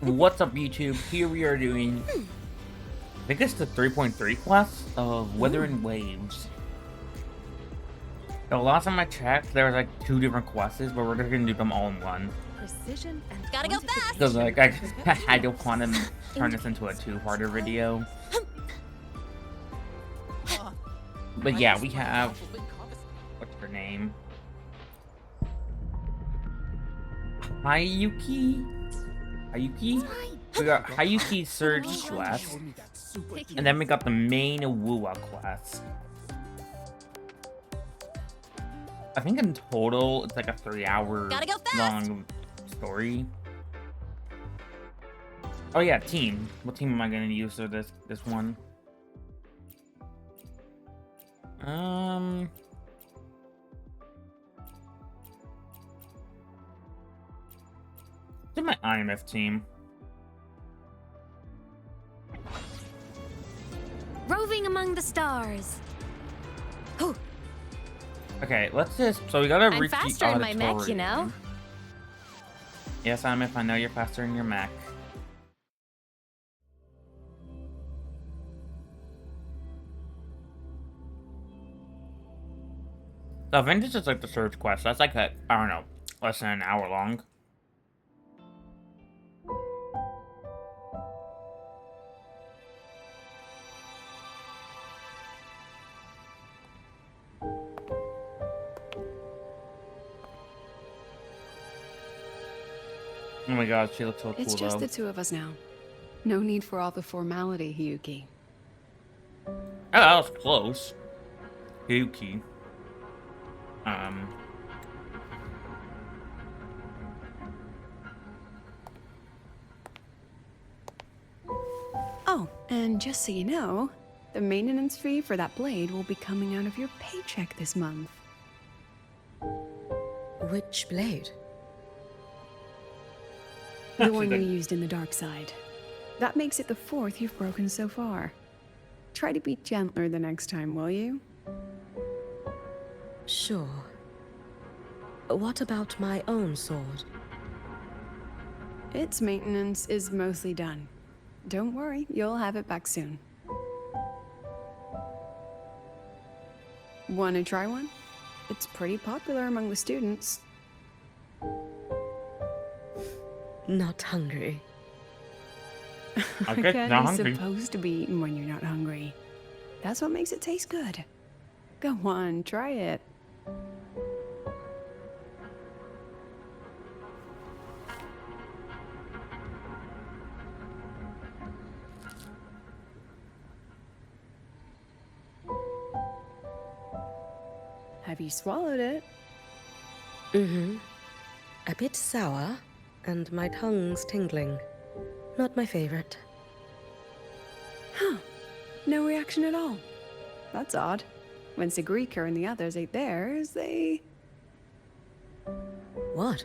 What's up, YouTube? Here we are doing, I think it's the 3.3 quest of Wuthering Waves. The last time I checked, there was like 2 different quests, but we're just gonna do them all in one. Precision and Gotta go fast. Because like I don't want to turn this into a 2-parter video. But yeah, we have, what's her name? Hayuki? We got Hayuki's Surge quest, and then we got the main Wuwa quest. I think in total it's like a 3-hour long story. Oh yeah, team. What team am I gonna use for this one? To my IMF team. roving among the stars. Oh, Okay, let's just. So we gotta I'm reach faster the in my mech, you auditorium. know. Yes, IMF. I know you're faster in your mech. The Avengers is like the Surge quest. That's like I don't know, less than an hour long. Oh my god, she looks so cool It's just though. the two of us now. No need for all the formality, Hyuki. Oh, that was close. Yuki. Oh, and just so you know, the maintenance fee for that blade will be coming out of your paycheck this month. Which blade? The one you used in the dark side. That makes it the 4th you've broken so far. Try to be gentler the next time, will you? Sure. What about my own sword? Its maintenance is mostly done. Don't worry, you'll have it back soon. Wanna try one? It's pretty popular among the students. Not hungry. Okay, Candy's not hungry. supposed to be eaten when you're not hungry. That's what makes it taste good. Go on, try it. Have you swallowed it? Mm-hmm. A bit sour, and my tongue's tingling. Not my favorite. Huh. No reaction at all. That's odd. When Sigrika and the others ate theirs, they... What?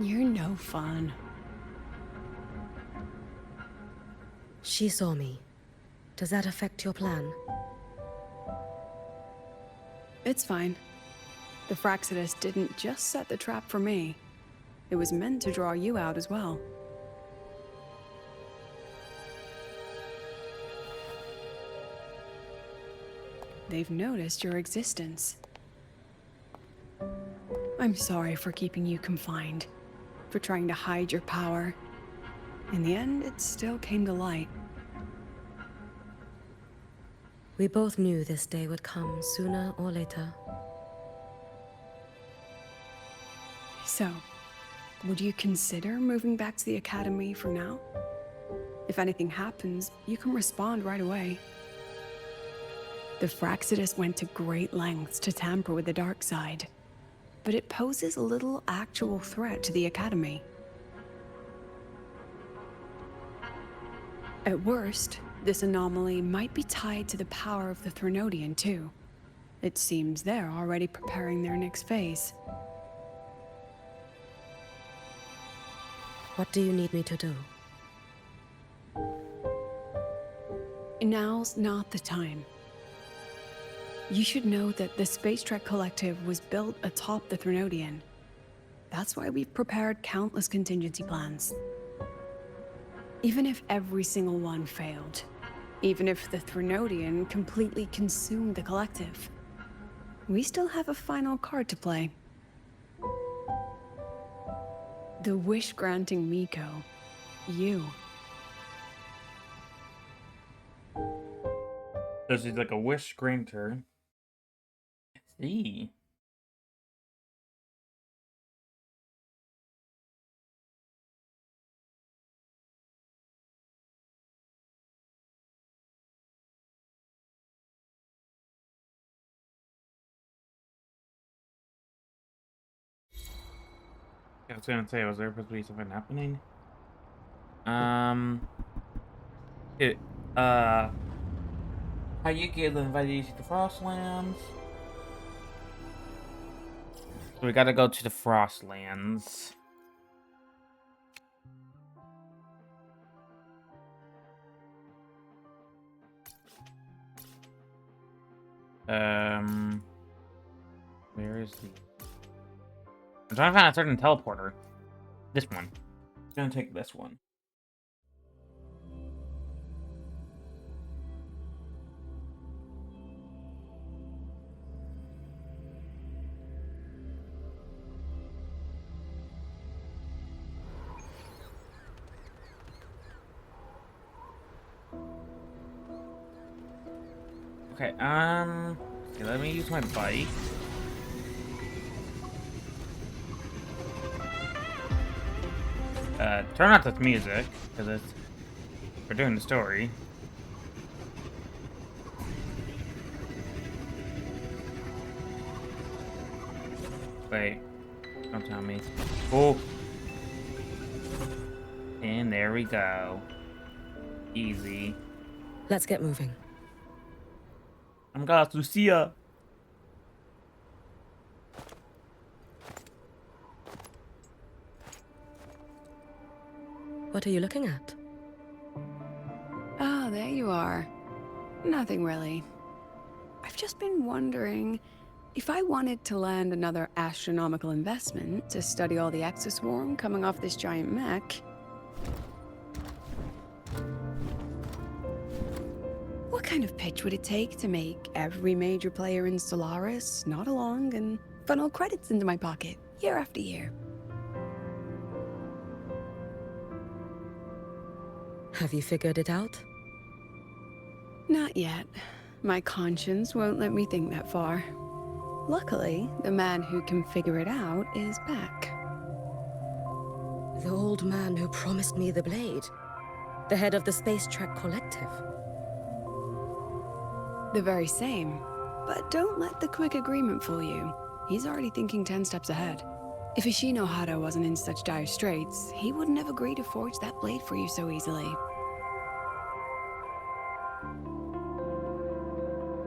You're no fun. She saw me. Does that affect your plan? It's fine. The Fraxidus didn't just set the trap for me. It was meant to draw you out as well. They've noticed your existence. I'm sorry for keeping you confined, for trying to hide your power. In the end, it still came to light. We both knew this day would come sooner or later. So, would you consider moving back to the academy for now? If anything happens, you can respond right away. The Fraxidus went to great lengths to tamper with the dark side, but it poses a little actual threat to the academy. At worst, this anomaly might be tied to the power of the Threnodian too. It seems they're already preparing their next phase. What do you need me to do? Now's not the time. You should know that the Space Trek Collective was built atop the Threnodian. That's why we've prepared countless contingency plans. Even if every single one failed, even if the Threnodian completely consumed the collective, we still have a final card to play. The wish-granting Miko. You. So she's like a wish granter. See. I was gonna say, was there supposed to be something happening? It, Hayuki has invited you to the Frostlands. So we gotta go to the Frostlands. Where is the... I'm trying to find a certain teleporter. This one. I'm gonna take this one. Okay, okay, let me use my bike. Turn off this music, because we're doing the story. Wait, don't tell me. Oh! And there we go. Easy. Let's get moving. I'm gonna Lucia. What are you looking at? Ah, there you are. Nothing really. I've just been wondering, if I wanted to land another astronomical investment to study all the exoswarm coming off this giant mech, what kind of pitch would it take to make every major player in Solaris nod along and funnel credits into my pocket year after year? Have you figured it out? Not yet. My conscience won't let me think that far. Luckily, the man who can figure it out is back. The old man who promised me the blade. The head of the Space Trek Collective. The very same. But don't let the quick agreement fool you. He's already thinking 10 steps ahead. If Ishino Hado wasn't in such dire straits, he wouldn't have agreed to forge that blade for you so easily.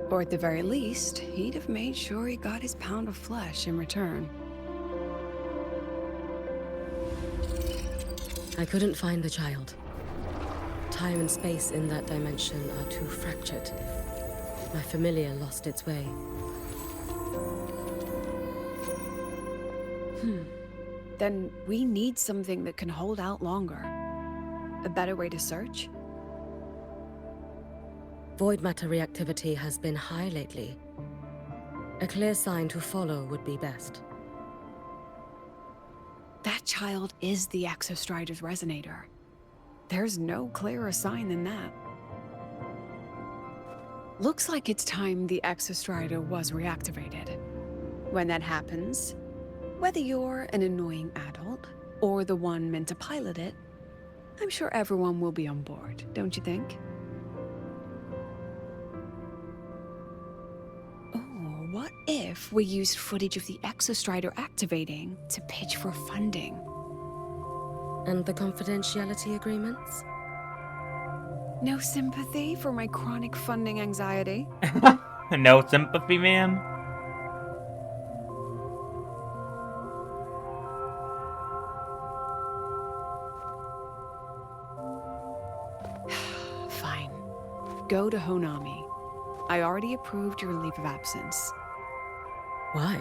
Or at the very least, he'd have made sure he got his pound of flesh in return. I couldn't find the child. Time and space in that dimension are too fractured. My familiar lost its way. Then we need something that can hold out longer. A better way to search? Void matter reactivity has been high lately. A clear sign to follow would be best. That child is the Exostrider's resonator. There's no clearer sign than that. Looks like it's time the Exostrider was reactivated. When that happens, whether you're an annoying adult or the one meant to pilot it, I'm sure everyone will be on board, don't you think? Oh, what if we used footage of the Exostrider activating to pitch for funding? And the confidentiality agreements? No sympathy for my chronic funding anxiety? No sympathy, man. Fine. Go to Honami. I already approved your leave of absence. Why?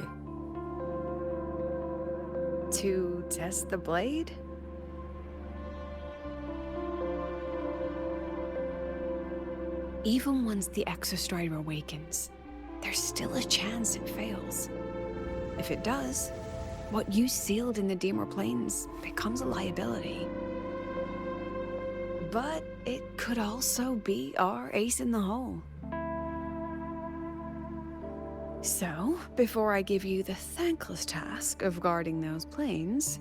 To test the blade? Even once the Exostrider awakens, there's still a chance it fails. If it does, what you sealed in the Dimmer Plains becomes a liability. But it could also be our ace in the hole. So, before I give you the thankless task of guarding those planes,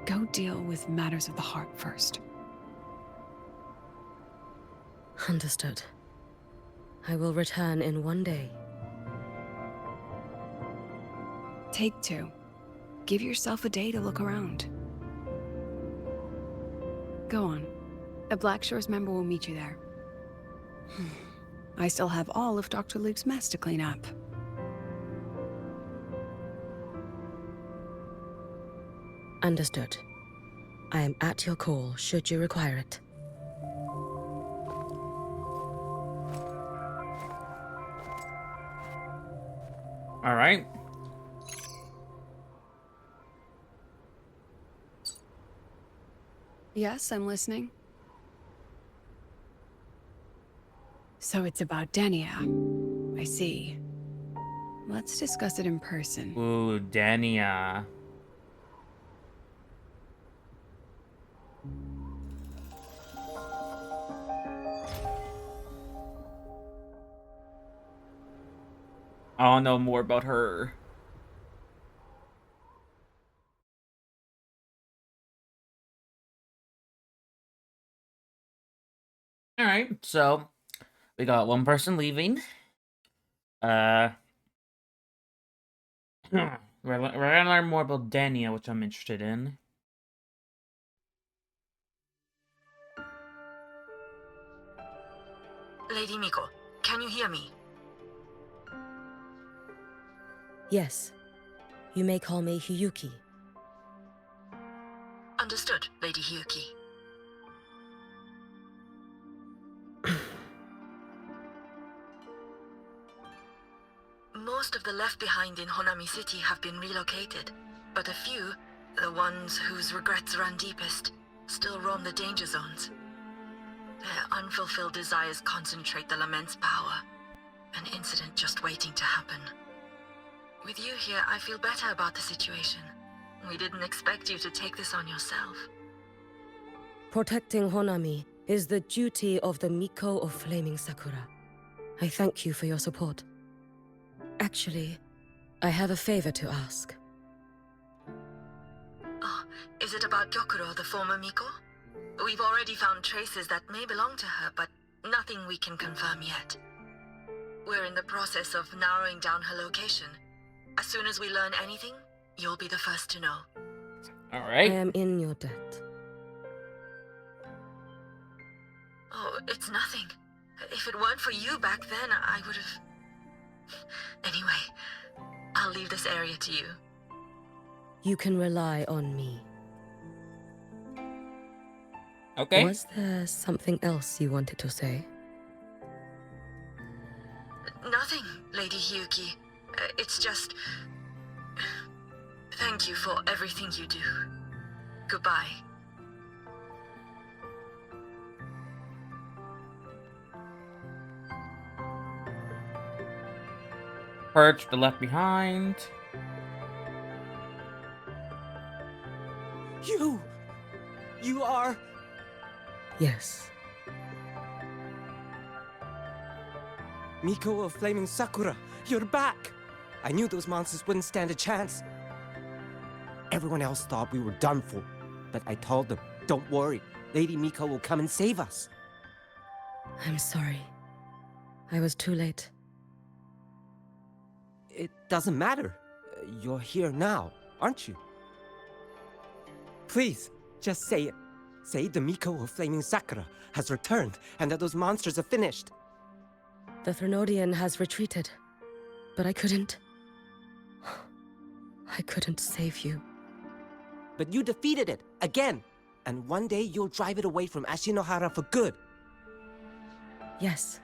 go deal with matters of the heart first. Understood. I will return in 1 day. Take 2. Give yourself a day to look around. Go on. A Black Shores member will meet you there. I still have all of Dr. Luke's mess to clean up. Understood. I am at your call should you require it. All right. Yes, I'm listening. So it's about Dania. I see. Let's discuss it in person. Ooh, Dania. I want to know more about her. All right, so we got one person leaving. We're gonna learn more about Dania, which I'm interested in. Lady Miko, can you hear me? Yes. You may call me Hiyuki. Understood, Lady Hiyuki. Most of the left behind in Honami City have been relocated, but a few, the ones whose regrets run deepest, still roam the danger zones. Their unfulfilled desires concentrate the Lament's power, an incident just waiting to happen. With you here, I feel better about the situation. We didn't expect you to take this on yourself. Protecting Honami is the duty of the Miko of Flaming Sakura. I thank you for your support. Actually, I have a favor to ask. Oh, is it about Gyokuro, the former Miko? We've already found traces that may belong to her, but nothing we can confirm yet. We're in the process of narrowing down her location. As soon as we learn anything, you'll be the first to know. All I right. am in your debt. Oh, it's nothing. If it weren't for you back then, I would have... Anyway, I'll leave this area to you. You can rely on me. Okay. Was there something else you wanted to say? Nothing, Lady Hiyuki. It's just... Thank you for everything you do. Goodbye. Purge the left behind. You are... Yes. Miko of Flaming Sakura, you're back! I knew those monsters wouldn't stand a chance. Everyone else thought we were done for, but I told them, don't worry, Lady Miko will come and save us. I'm sorry. I was too late. It doesn't matter. You're here now, aren't you? Please, just say it. Say the Miko of Flaming Sakura has returned and that those monsters are finished. The Threnodian has retreated, but I couldn't save you. But you defeated it, again! And one day you'll drive it away from Ashinohara for good. Yes,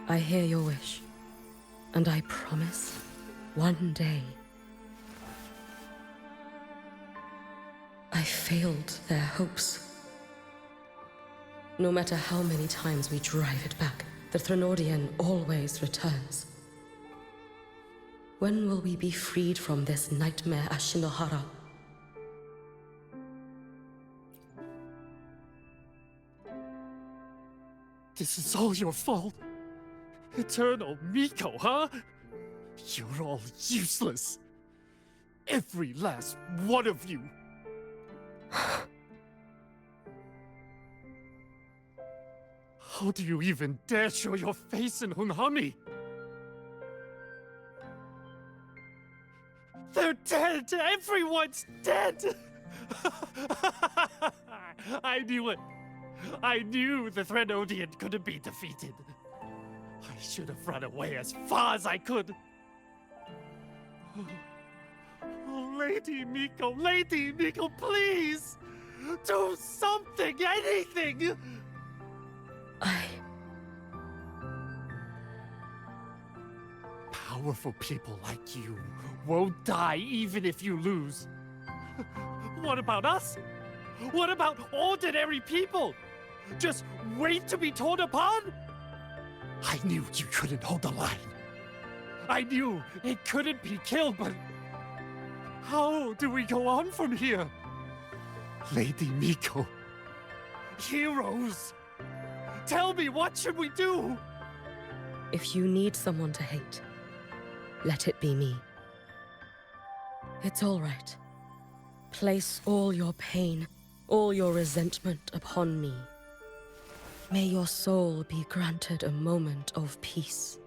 I hear your wish. And I promise, one day. failed their hopes. No matter how many times we drive it back, the Threnodian always returns. When will we be freed from this nightmare Ashinohara? This is all your fault. Eternal Miko, huh? You're all useless. Every last one of you. How do you even dare show your face in Hunhami? They're dead! Everyone's dead! I knew it. I knew the Threnodian couldn't be defeated. I should have run away as far as I could. Oh, Lady Miko, please! Do something, anything! Powerful people like you won't die even if you lose. What about us? What about ordinary people? Just wait to be torn apart? I knew you couldn't hold the line. I knew it couldn't be killed, but how do we go on from here? Lady Miko, heroes, tell me, what should we do? If you need someone to hate, let it be me. It's all right. Place all your pain, all your resentment upon me. May your soul be granted a moment of peace.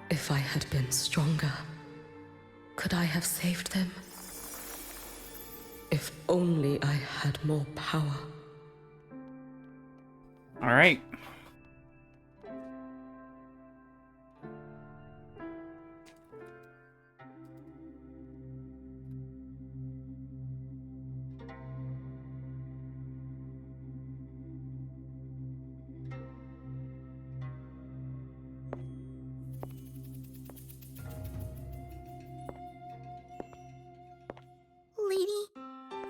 If I had been stronger, could I have saved them? If only I had more power. All right. Lady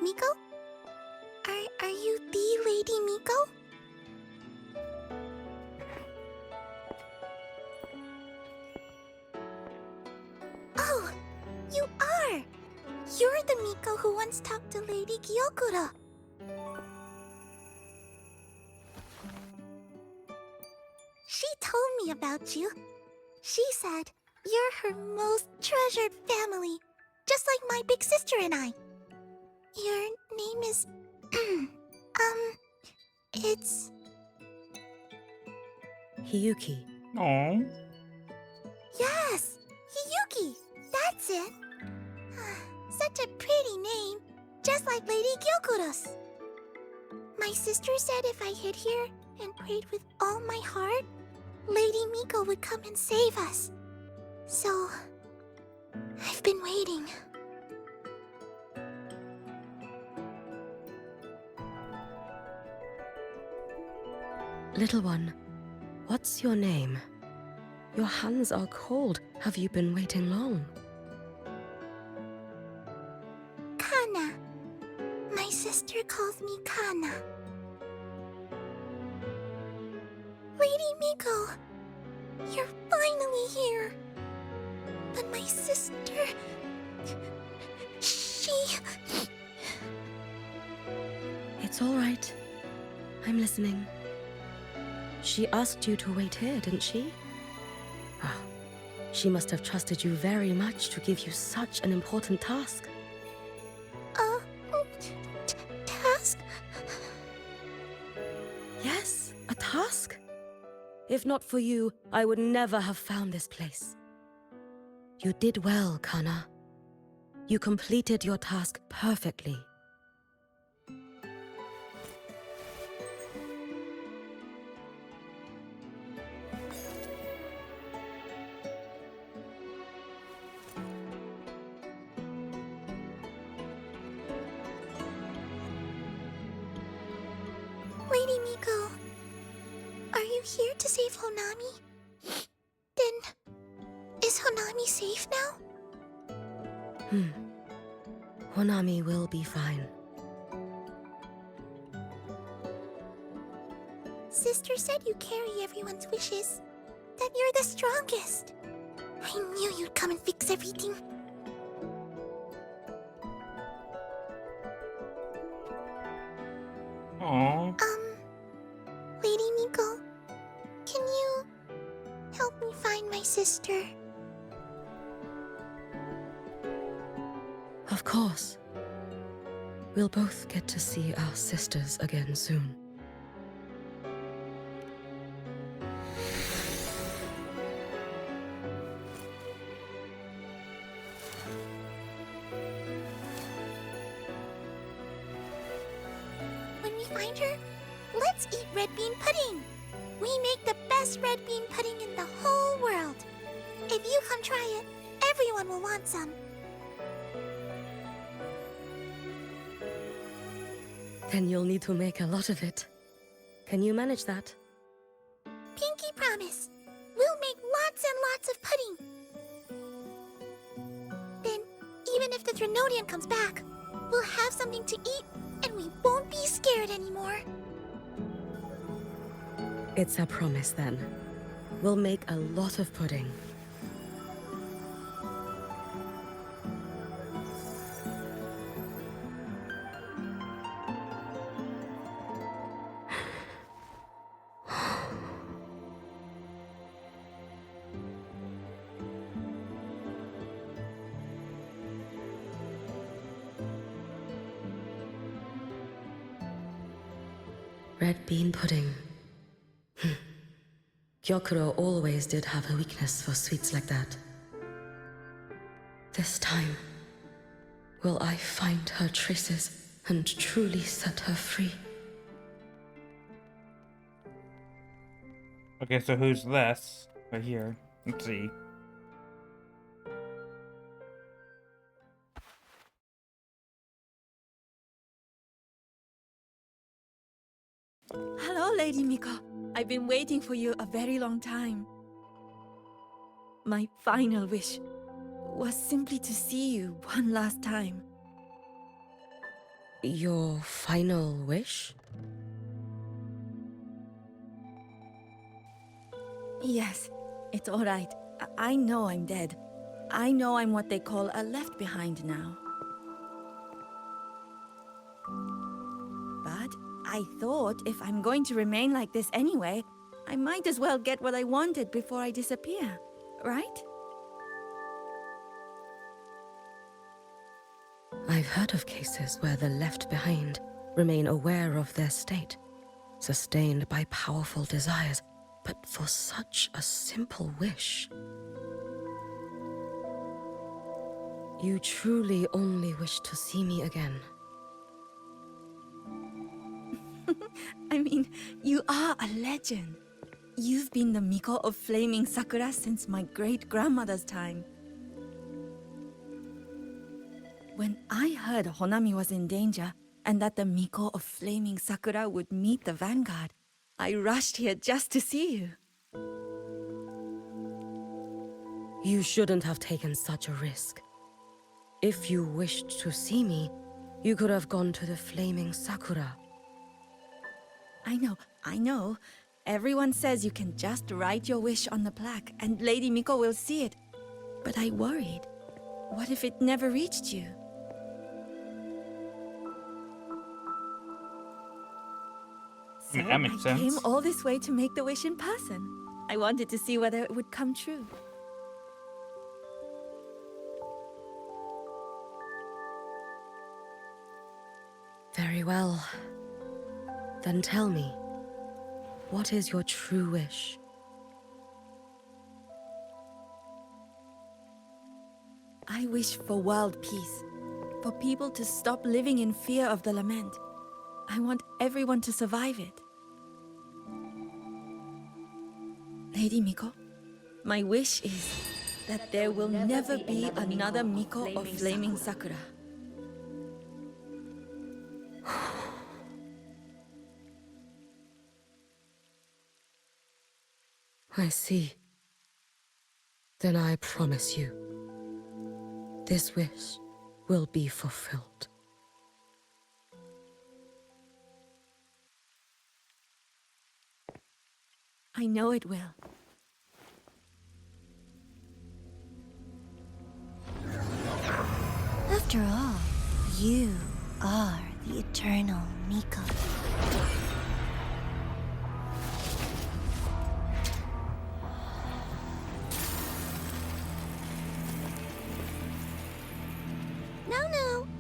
Miko? Are you the Lady Miko? Oh, you are! You're the Miko who once talked to Lady Gyokura. She told me about you. She said you're her most treasured family, just like my big sister and I. Your name is... it's... Hiyuki. Oh. Yes! Hiyuki! That's it! Such a pretty name, just like Lady Gyokura's. My sister said if I hid here and prayed with all my heart, Lady Miko would come and save us. So... I've been waiting. Little one, what's your name? Your hands are cold. Have you been waiting long? Kana. My sister calls me Kana. Lady Miko, you're finally here. But my sister... she... It's all right. I'm listening. She asked you to wait here, didn't she? Ah, she must have trusted you very much to give you such an important task. Task? Yes, a task. If not for you, I would never have found this place. You did well, Kana. You completed your task perfectly. Lady Miko, are you here to save Honami? Then, is Honami safe now? Honami will be fine. Sister said you carry everyone's wishes. That you're the strongest. I knew you'd come and fix everything. Aww. Lady Miko, can you help me find my sister? Of course. We'll both get to see our sisters again soon. When we find her, let's eat red bean pudding. We make the best red bean pudding in the whole world. If you come try it, everyone will want some. Then you'll need to make a lot of it. Can you manage that? Pinky promise. We'll make lots and lots of pudding. Then, even if the Drenodian comes back, we'll have something to eat and we won't be scared anymore. It's a promise then. We'll make a lot of pudding. Red bean pudding. Gyokuro always did have a weakness for sweets like that. This time, will I find her traces and truly set her free? Okay, so who's this? Right here. Let's see. Hello, Lady Miko. I've been waiting for you a very long time. My final wish was simply to see you one last time. Your final wish? Yes, it's all right. I know I'm dead. I know I'm what they call a left behind now. But I thought if I'm going to remain like this anyway, I might as well get what I wanted before I disappear, right? I've heard of cases where the left behind remain aware of their state, sustained by powerful desires, but for such a simple wish. You truly only wish to see me again. I mean, you are a legend. You've been the Miko of Flaming Sakura since my great-grandmother's time. When I heard Honami was in danger, and that the Miko of Flaming Sakura would meet the Vanguard, I rushed here just to see you. You shouldn't have taken such a risk. If you wished to see me, you could have gone to the Flaming Sakura. I know. Everyone says you can just write your wish on the plaque and Lady Miko will see it. But I worried. What if it never reached you? So That makes I came sense. all this way to make the wish in person. I wanted to see whether it would come true. Very well. Then tell me, what is your true wish? I wish for world peace. For people to stop living in fear of the lament. I want everyone to survive it. Lady Miko, my wish is that there will never be another Miko of Flaming Sakura. I see. Then I promise you, this wish will be fulfilled. I know it will. After all, you are the eternal Miko.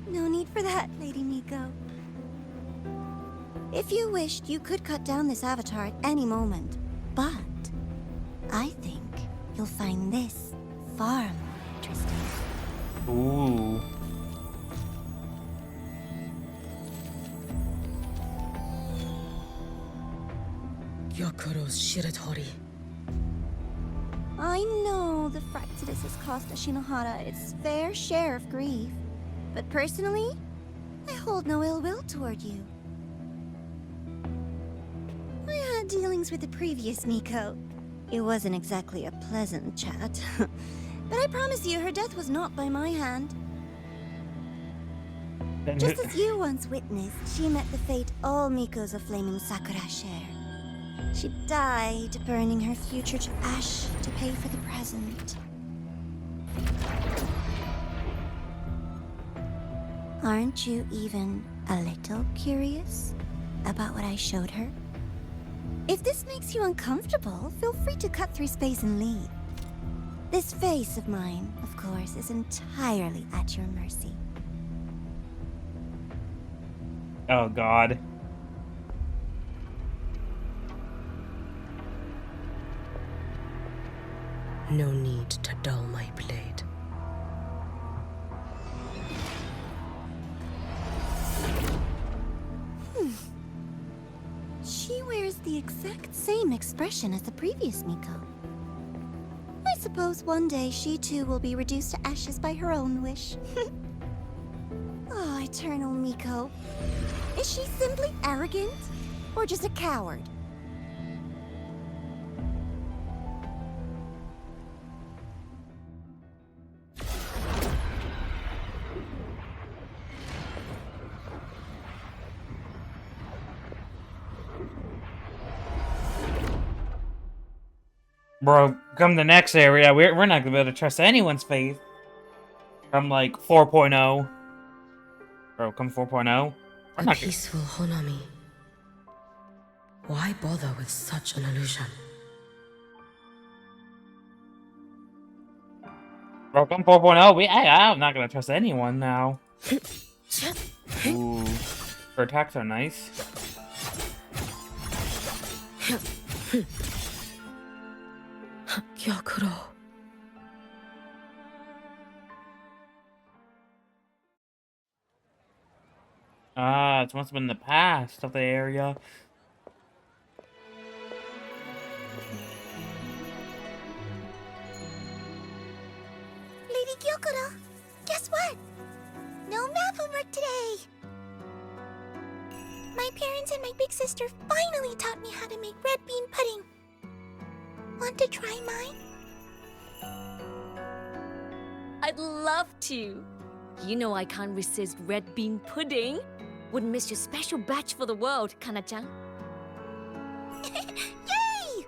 No need for that, Lady Miko. If you wished, you could cut down this avatar at any moment. But I think you'll find this far more interesting. Ooh. Yokuro's Shiratori. I know the Fraxidus has cost Ashinohara its fair share of grief. But personally, I hold no ill will toward you. I had dealings with the previous Miko. It wasn't exactly a pleasant chat. But I promise you, her death was not by my hand. Just as you once witnessed, she met the fate all Mikos of Flaming Sakura share. She died, burning her future to ash to pay for the present. Aren't you even a little curious about what I showed her? If this makes you uncomfortable, feel free to cut through space and leave. This face of mine, of course, is entirely at your mercy. Oh, God. No need to dull my blade. She wears the exact same expression as the previous Miko. I suppose one day she too will be reduced to ashes by her own wish. Oh, eternal Miko. Is she simply arrogant? Or just a coward? Bro, come the next area, we're not gonna be able to trust anyone's faith. From like 4.0. Bro, come 4.0. A peaceful Honami. Why bother with such an illusion? Bro, come 4.0. I'm not gonna trust anyone now. Ooh. Her attacks are nice. Gyokuro. Ah, it must have been the past of the area. Lady Gyokuro, guess what? No math homework today! My parents and my big sister finally taught me how to make red bean pudding. Want to try mine? I'd love to. You know I can't resist red bean pudding. Wouldn't miss your special batch for the world, Kana-chan. Yay!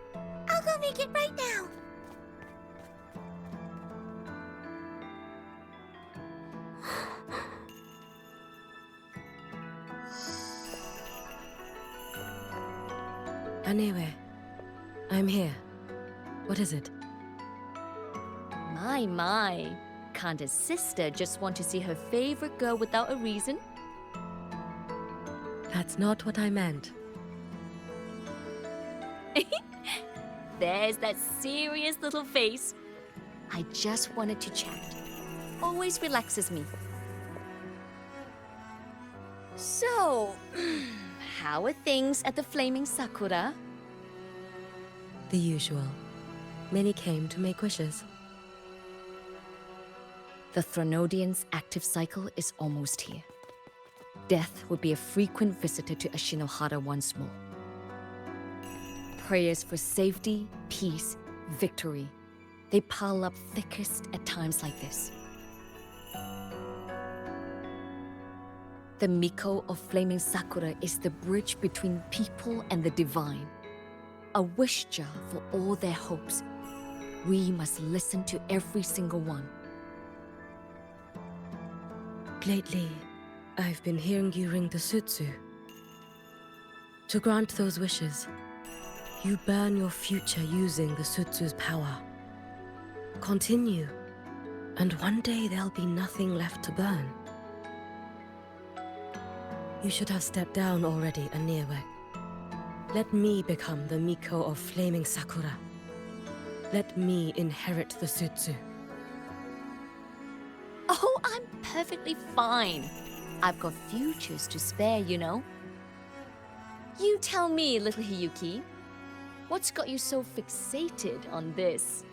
I'll go make it right now. Anyway, I'm here. What is it? My. Can't a sister just want to see her favorite girl without a reason? That's not what I meant. There's that serious little face. I just wanted to chat. Always relaxes me. So, how are things at the Flaming Sakura? The usual. Many came to make wishes. The Thronodian's active cycle is almost here. Death would be a frequent visitor to Ashinohara once more. Prayers for safety, peace, victory. They pile up thickest at times like this. The Miko of Flaming Sakura is the bridge between people and the divine. A wish jar for all their hopes. We must listen to every single one. Lately, I've been hearing you ring the sutsu. To grant those wishes, you burn your future using the sutsu's power. Continue, and one day there'll be nothing left to burn. You should have stepped down already, Aniewe. Let me become the Miko of Flaming Sakura. Let me inherit the sutsu. Oh, I'm perfectly fine. I've got futures to spare, you know. You tell me, little Hiyuki, what's got you so fixated on this?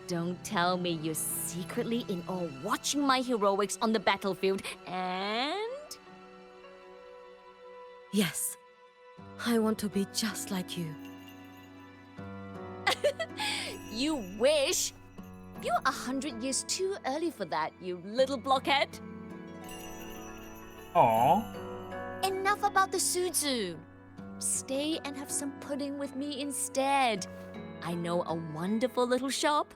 Don't tell me you're secretly in awe watching my heroics on the battlefield and... Yes, I want to be just like you. You wish? You're 100 years too early for that, you little blockhead. Aww. Enough about the sutsu. Stay and have some pudding with me instead. I know a wonderful little shop.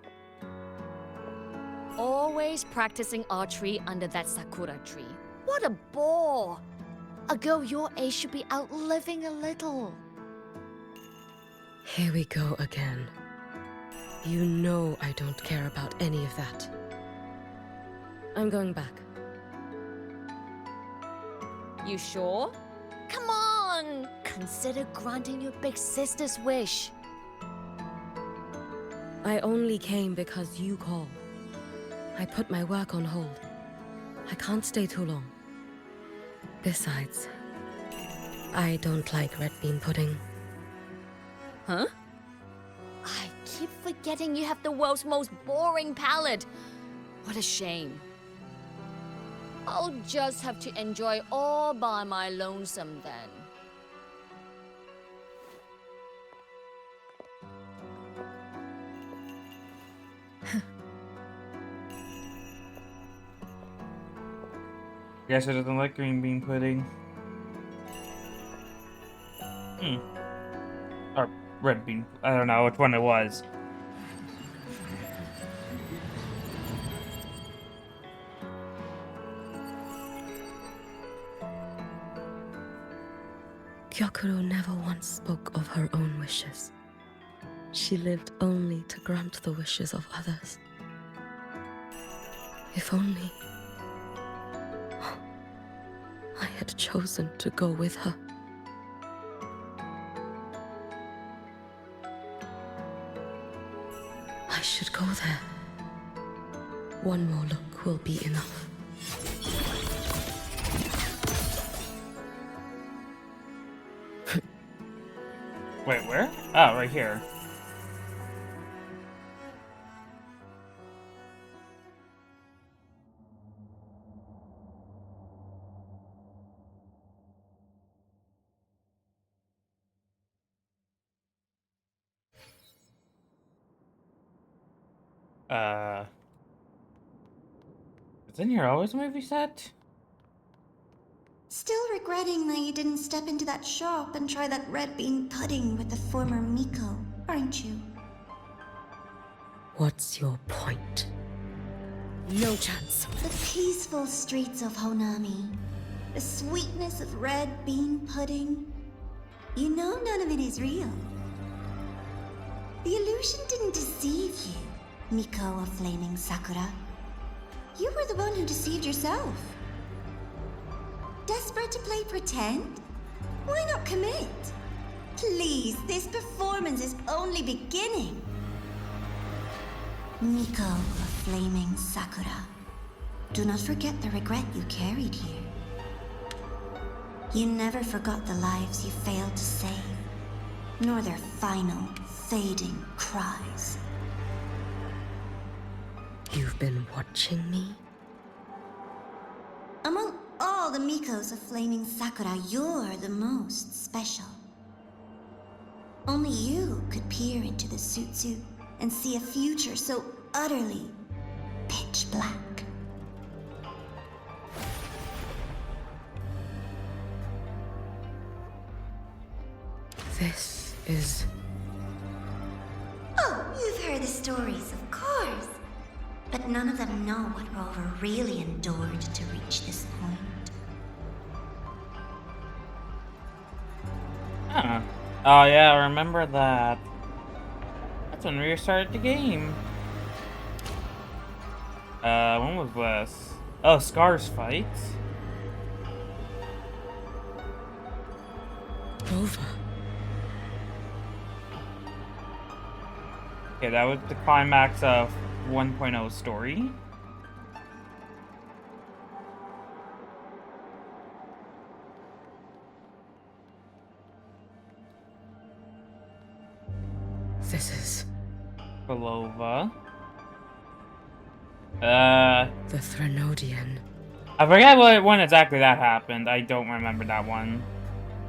Always practicing archery under that sakura tree. What a bore! A girl your age should be out living a little. Here we go again. You know I don't care about any of that. I'm going back. You sure? Come on! Consider granting your big sister's wish. I only came because you called. I put my work on hold. I can't stay too long. Besides, I don't like red bean pudding. Huh? I keep forgetting you have the world's most boring palate. What a shame. I'll just have to enjoy all by my lonesome then. Guess it doesn't like green bean pudding. Or red bean. I don't know which one it was. Gyokuro never once spoke of her own wishes. She lived only to grant the wishes of others. If only I had chosen to go with her. I should go there. One more look will be enough. Wait, where? Oh, right here. Isn't here always a movie set? Still regretting that you didn't step into that shop and try that red bean pudding with the former Miko, aren't you? What's your point? No chance. The peaceful streets of Honami. The sweetness of red bean pudding. You know none of it is real. The illusion didn't deceive you, Miko of Flaming Sakura. You were the one who deceived yourself. Desperate to play pretend? Why not commit? Please, this performance is only beginning. Miko of Flaming Sakura. Do not forget the regret you carried here. You never forgot the lives you failed to save, nor their final, fading cries. You've been watching me? Among all the Mikos of Flaming Sakura, you're the most special. Only you could peer into the Sutsu and see a future so utterly pitch black. This is... Oh, you've heard the stories, of course. But none of them know what Rover really endured to reach this point. Huh. Oh yeah, I remember that. That's when we restarted the game. When was this? Oh, Scar's fight. Rover. Okay, that was the climax of 1.0 story. This is... Belova. the Threnodian. I forget when exactly that happened. I don't remember that one.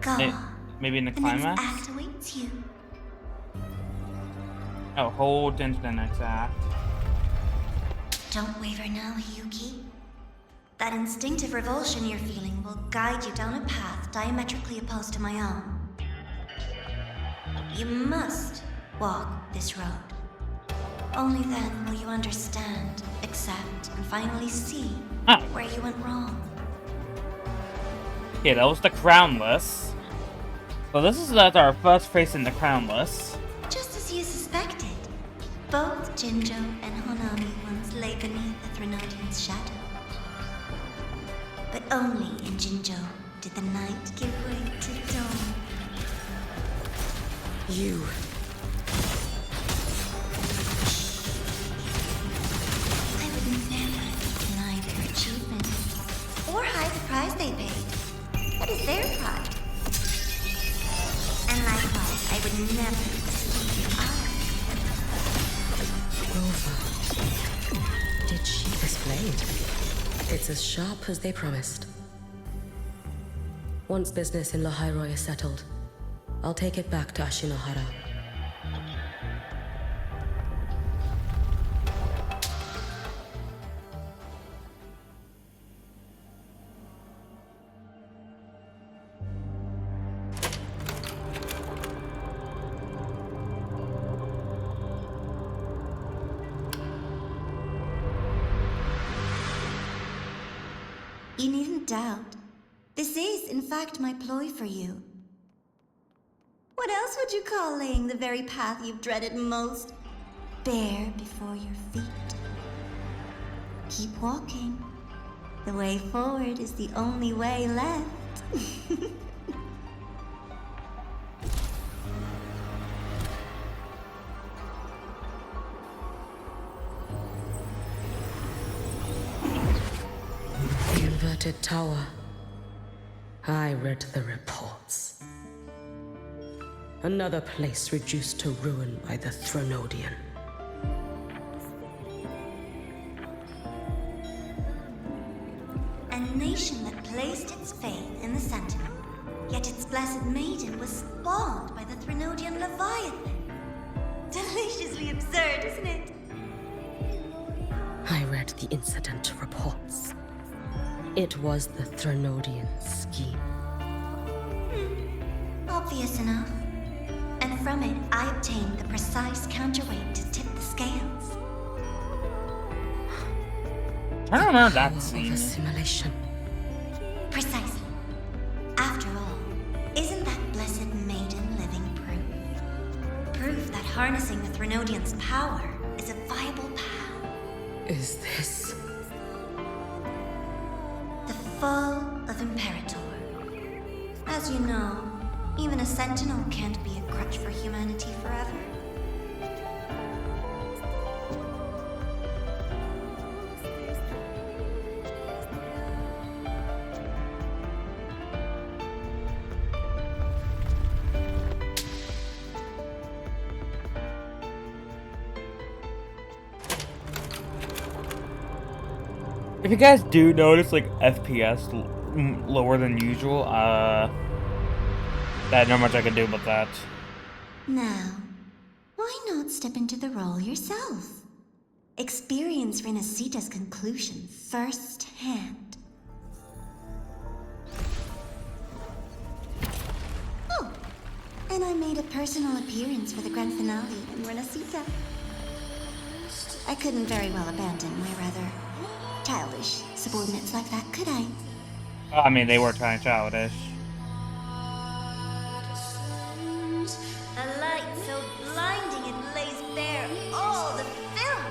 Go. Maybe in the The next climax? act awaits you. Oh, hold into the next act. Don't waver now, Hiyuki. That instinctive revulsion you're feeling will guide you down a path diametrically opposed to my own. You must walk this road. Only then will you understand, accept, and finally see where you went wrong. Okay, that was the Crownless. So this is our first face in the Crownless. Just as you suspected, both Jinjo and Honami once lay beneath the Threnodian's shadow. But only in Jinjo did the night give way to dawn. You... I would never deny their achievements, or hide the price they paid. That is their pride. And likewise, I would never steal ours. Rover. Did she... This blade. It's as sharp as they promised. Once business in LAHAI is settled, I'll take it back to Ashinohara. You needn't doubt. This is, in fact, my ploy for you. What else would you call laying the very path you've dreaded most bare before your feet? Keep walking. The way forward is the only way left. The inverted tower. I read the reports. Another place reduced to ruin by the Threnodian. A nation that placed its faith in the Sentinel, yet its blessed maiden was spawned by the Threnodian Leviathan. Deliciously absurd, isn't it? I read the incident reports. It was the Threnodian scheme. Obvious enough. And from it, I obtained the precise counterweight to tip the scales. I don't remember Power that of scene. assimilation. Precisely. After all, isn't that blessed maiden living proof? Proof that harnessing the Threnodian's power is a viable path. Is this... The fall of Imperator. As you know, even a sentinel can't be a crutch for humanity forever. If you guys do notice, like, FPS lower than usual, there's not much I can do about that. Now, why not step into the role yourself? Experience Renacita's conclusion firsthand. Oh, and I made a personal appearance for the grand finale in Renacita. I couldn't very well abandon my rather childish subordinates like that, could I? I mean, they were kind of childish. A light so blinding it lays bare all the film.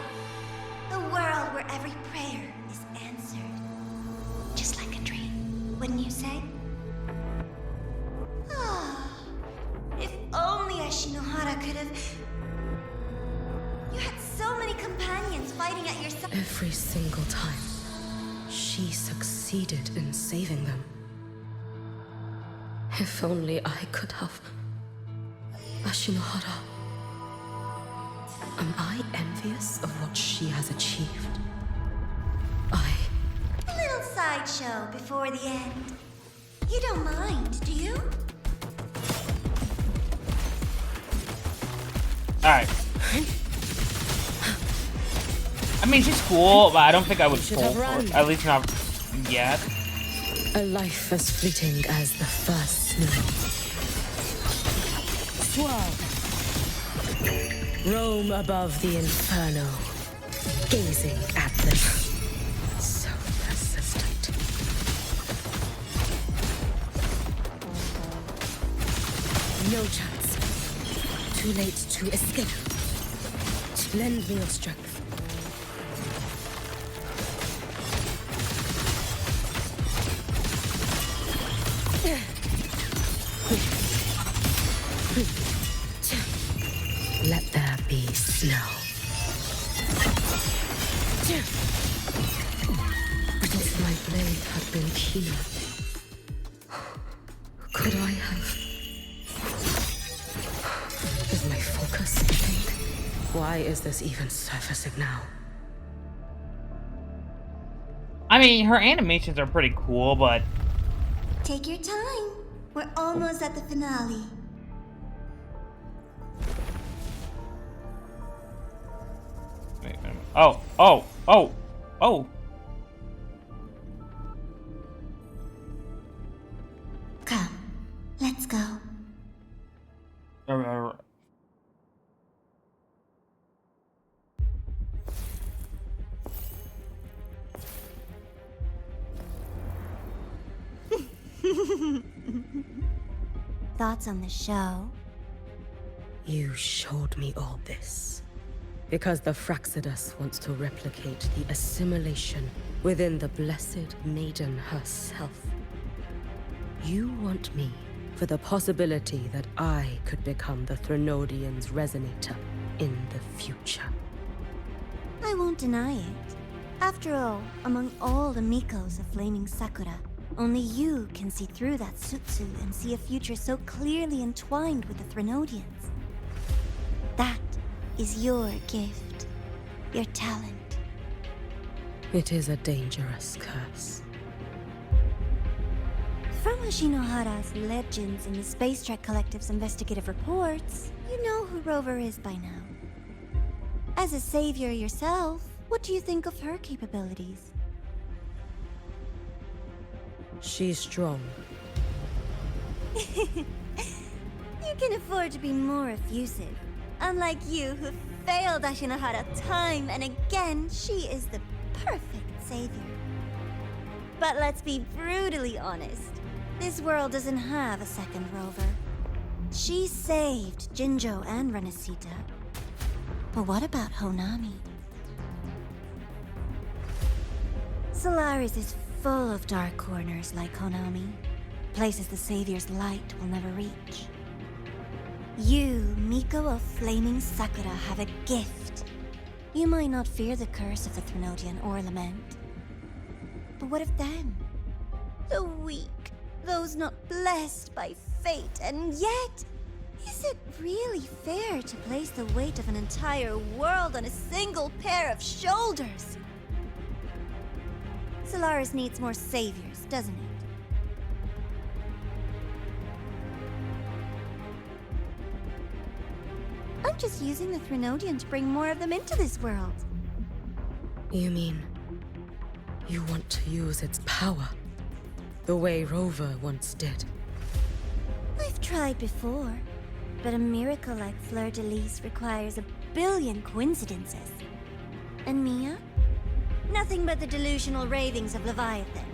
The world where every prayer is answered. Just like a dream, wouldn't you say? Ah, if only Ashinohara could have... You had so many companions fighting at your side. Every single time, she succeeded in saving them. If only I could have... Ashinohara. Am I envious of what she has achieved? A little sideshow before the end. You don't mind, do you? Alright. I mean, she's cool, but I don't think I would fall for it. At least not yet. A life as fleeting as the first snow. Swirl. Roam above the inferno, gazing at this. So persistent. No chance. Too late to escape. Lend me your strength. Let there be snow. If my blade had been keener, could I have... Is my focus faint? Why is this even surfacing now? I mean, her animations are pretty cool, but... Take your time. We're almost at the finale. Wait a minute. Oh. Come, let's go. Thoughts on the show? You showed me all this because the Fraxidus wants to replicate the assimilation within the blessed maiden herself. You want me for the possibility that I could become the Threnodian's resonator in the future. I won't deny it. After all, among all the Mikos of Flaming Sakura, only you can see through that Sutsu and see a future so clearly entwined with the Threnodians. That is your gift, your talent. It is a dangerous curse. From Ashinohara's legends in the Space Trek Collective's investigative reports, you know who Rover is by now. As a savior yourself, what do you think of her capabilities? She's strong. You can afford to be more effusive. Unlike you, who failed Ashinohara time and again, she is the perfect savior. But let's be brutally honest. This world doesn't have a second Rover. She saved Jinjo and Renacita. But what about Honami? Solaris is full of dark corners like Honami. Places the Savior's light will never reach. You, Miko of Flaming Sakura, have a gift. You might not fear the curse of the Threnodian or lament. But what of them? The weak, those not blessed by fate, and yet... Is it really fair to place the weight of an entire world on a single pair of shoulders? Solaris needs more saviors, doesn't it? I'm just using the Threnodian to bring more of them into this world. You mean you want to use its power the way Rover once did? I've tried before, but a miracle like Fleur-de-Lis requires a billion coincidences. And Mia? Nothing but the delusional ravings of Leviathan.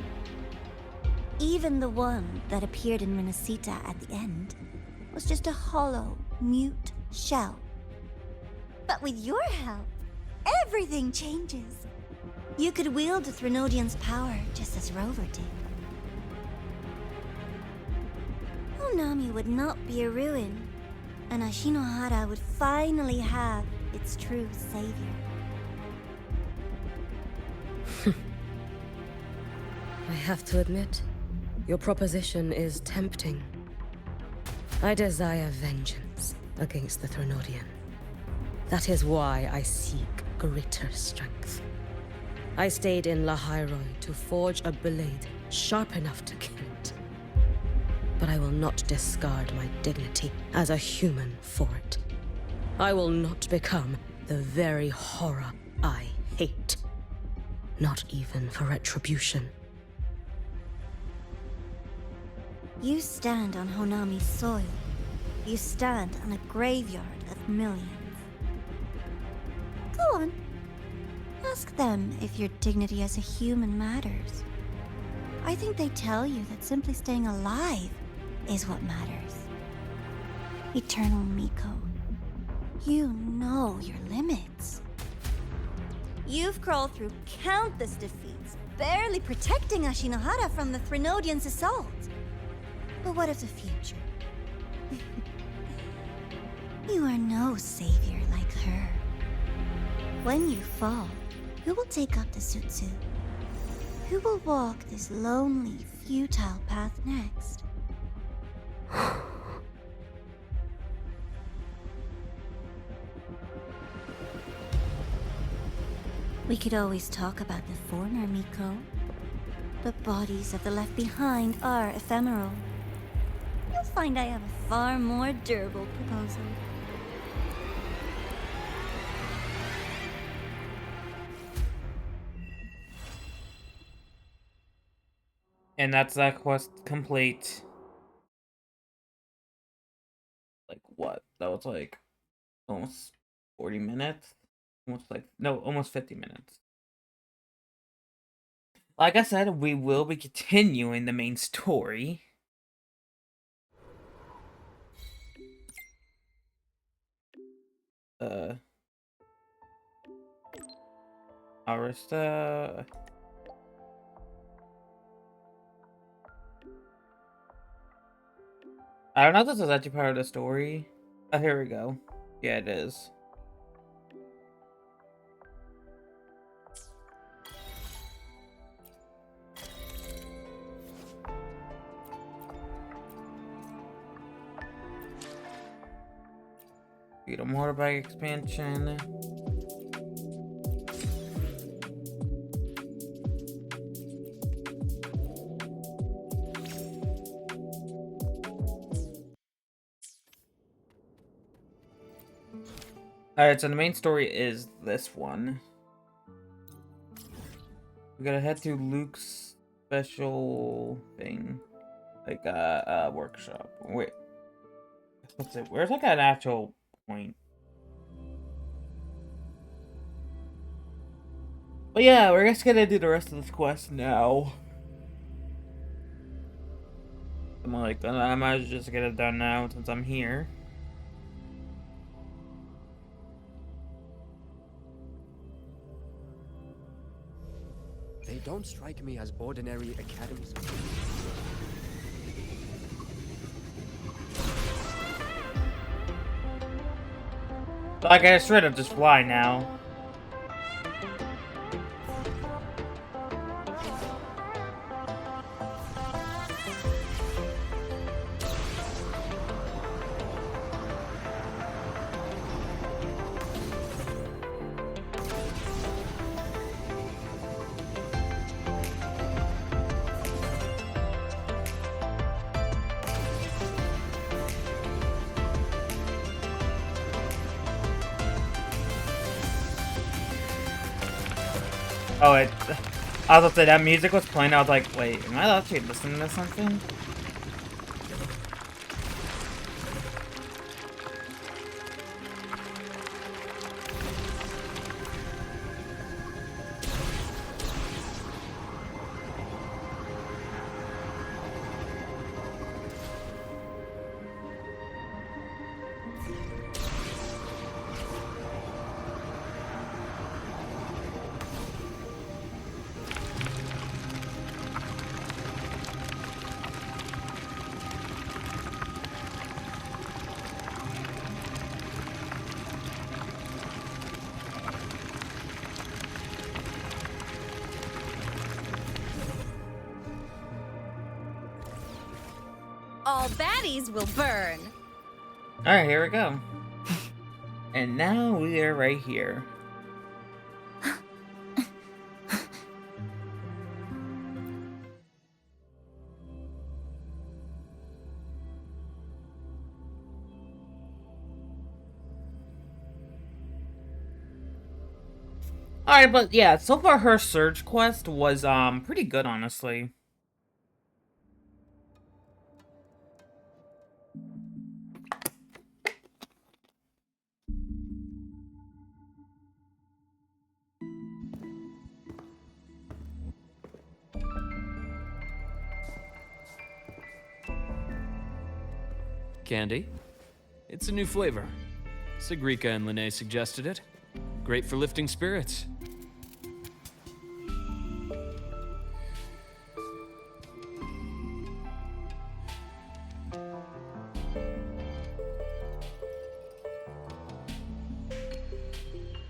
Even the one that appeared in Renacita at the end was just a hollow, mute shell. But with your help, everything changes. You could wield the Threnodian's power just as Rover did. Honami would not be a ruin, and Ashinohara would finally have its true savior. I have to admit, your proposition is tempting. I desire vengeance against the Threnodian. That is why I seek greater strength. I stayed in LAHAI to forge a blade sharp enough to kill it. But I will not discard my dignity as a human for it. I will not become the very horror I hate. Not even for retribution. You stand on Honami's soil. You stand on a graveyard of millions. Go on. Ask them if your dignity as a human matters. I think they tell you that simply staying alive is what matters. Eternal Miko, you know your limits. You've crawled through countless defeats, barely protecting Ashinohara from the Threnodian's assault. But what of the future? You are no savior like her. When you fall, who will take up the Sutsu? Who will walk this lonely, futile path next? We could always talk about the former, Miko. The bodies of the left behind are ephemeral. You'll find I have a far more durable proposal. And that's that quest complete. Like what? That was like almost 40 minutes? Almost 50 minutes. Like I said, we will be continuing the main story. Arista. I don't know if this is actually part of the story. Oh, here we go. Yeah, it is. Freedom motorbike expansion. Alright, so the main story is this one. We gotta head to Luke's special thing. Like a workshop. Wait. What's it? Where's like an actual point? But yeah, we're just gonna do the rest of this quest now. I'm like, I might as well just get it done now since I'm here. They don't strike me as ordinary academies. Like, I straight up just fly now. Oh, I was about to say, that music was playing, I was like, wait, am I actually listening to something? All baddies will burn. Alright, here we go. And now we are right here. Alright, but yeah, so far her Surge quest was pretty good, honestly. Candy? It's a new flavor. Sigrika and LAHAI suggested it. Great for lifting spirits.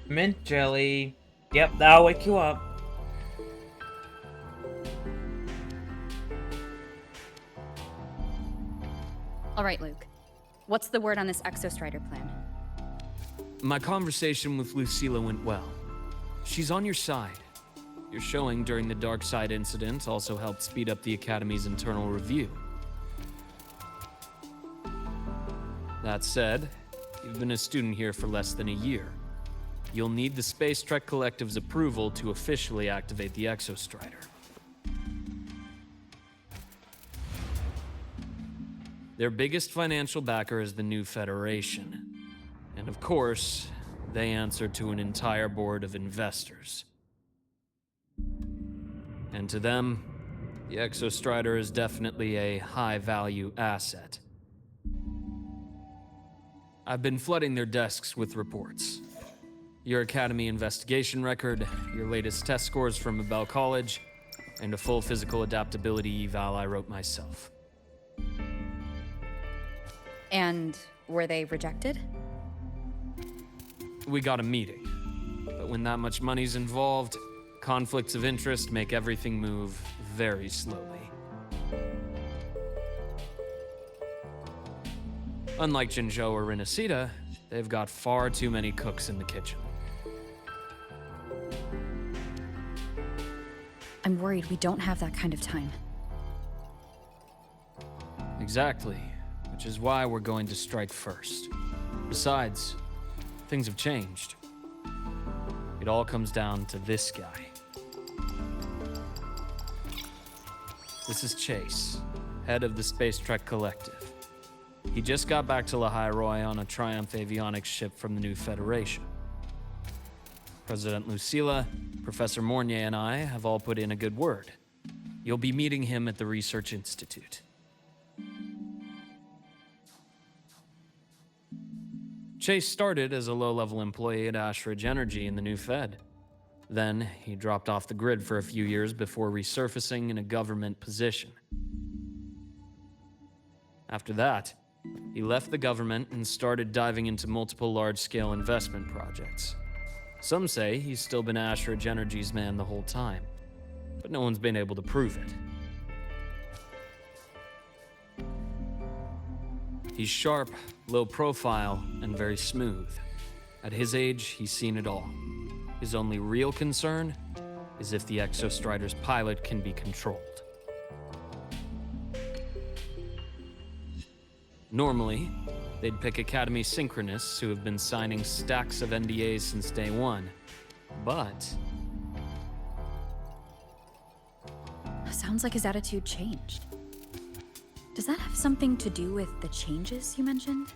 Mint jelly. Yep, that'll wake you up. All right, Luke. What's the word on this Exostrider plan? My conversation with Lucilla went well. She's on your side. Your showing during the Dark Side incident also helped speed up the Academy's internal review. That said, you've been a student here for less than a year. You'll need the Space Trek Collective's approval to officially activate the Exostrider. Their biggest financial backer is the New Federation. And of course, they answer to an entire board of investors. And to them, the Exostrider is definitely a high-value asset. I've been flooding their desks with reports. Your Academy investigation record, your latest test scores from Bell College, and a full physical adaptability eval I wrote myself. And were they rejected? We got a meeting. But when that much money's involved, conflicts of interest make everything move very slowly. Unlike Jinzhou or Rinasita, they've got far too many cooks in the kitchen. I'm worried we don't have that kind of time. Exactly, which is why we're going to strike first. Besides, things have changed. It all comes down to this guy. This is Chase, head of the Space Trek Collective. He just got back to LAHAI on a Triumph avionics ship from the New Federation. President Lucilla, Professor Mornier, and I have all put in a good word. You'll be meeting him at the Research Institute. Chase started as a low-level employee at Ashridge Energy in the New Fed. Then, he dropped off the grid for a few years before resurfacing in a government position. After that, he left the government and started diving into multiple large-scale investment projects. Some say he's still been Ashridge Energy's man the whole time, but no one's been able to prove it. He's sharp, low profile, and very smooth. At his age, he's seen it all. His only real concern is if the Exostrider's pilot can be controlled. Normally, they'd pick Academy synchronists who have been signing stacks of NDAs since day one. But Sounds like his attitude changed. Does that have something to do with the changes you mentioned?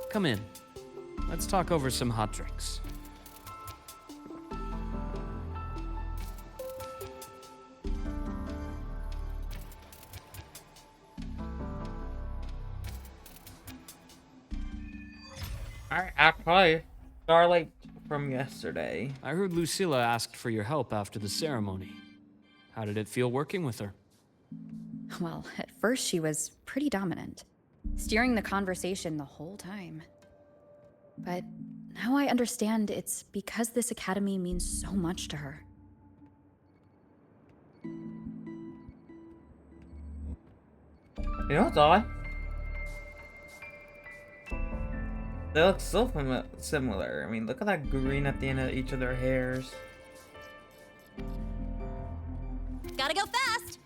Come in. Let's talk over some hot drinks. Actually, Starlight from yesterday. I heard Lucilla asked for your help after the ceremony. How did it feel working with her? Well, at first she was pretty dominant, steering the conversation the whole time. But now I understand it's because this academy means so much to her. You know what's odd? They look so similar. I mean, look at that green at the end of each of their hairs. Gotta go fast!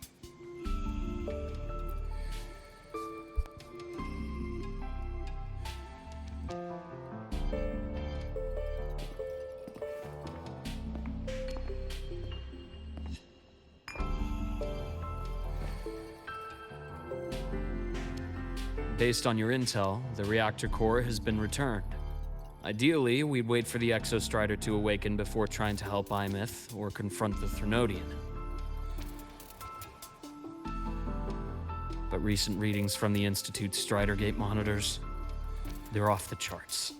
Based on your intel, the reactor core has been returned. Ideally, we'd wait for the Exostrider to awaken before trying to help Imyth or confront the Threnodian. But recent readings from the Institute's Strider Gate monitors, they're off the charts.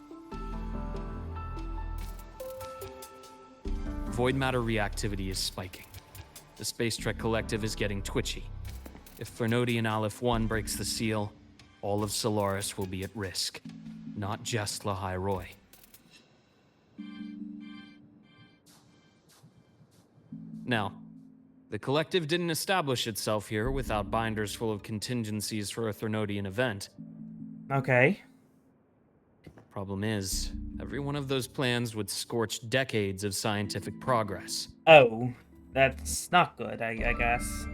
Void matter reactivity is spiking. The Space Trek Collective is getting twitchy. If Threnodian Aleph 1 breaks the seal, all of Solaris will be at risk, not just LAHAI ROI. Now, the Collective didn't establish itself here without binders full of contingencies for a Threnodian event. Okay. Problem is, every one of those plans would scorch decades of scientific progress. Oh, that's not good, I guess.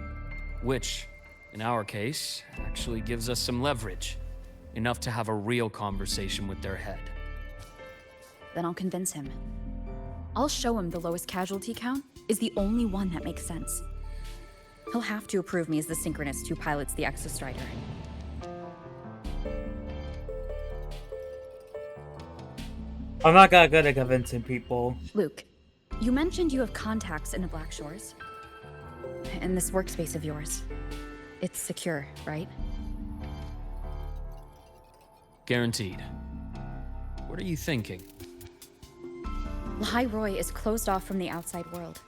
Which, in our case, actually gives us some leverage. Enough to have a real conversation with their head. Then I'll convince him. I'll show him the lowest casualty count is the only one that makes sense. He'll have to approve me as the synchronist who pilots the Exostrider. I'm not that good at convincing people. Luke, you mentioned you have contacts in the Black Shores. In this workspace of yours. It's secure, right? Guaranteed. What are you thinking? LAHAI ROI is closed off from the outside world.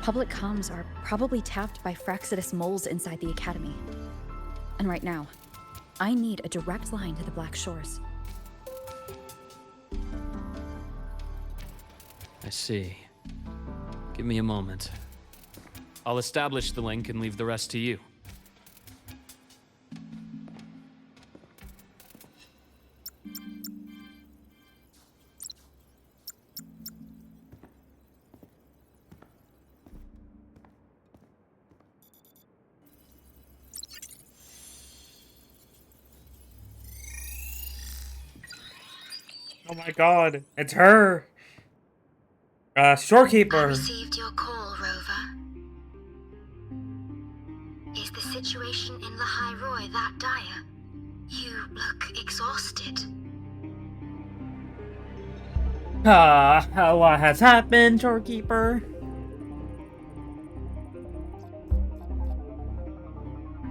Public comms are probably tapped by Fraxidus moles inside the Academy. And right now, I need a direct line to the Black Shores. I see. Give me a moment. I'll establish the link and leave the rest to you. Oh my god, it's her! Storekeeper! I received your call, Rover. Is the situation in LAHAI ROI that dire? You look exhausted. A lot has happened, Storekeeper.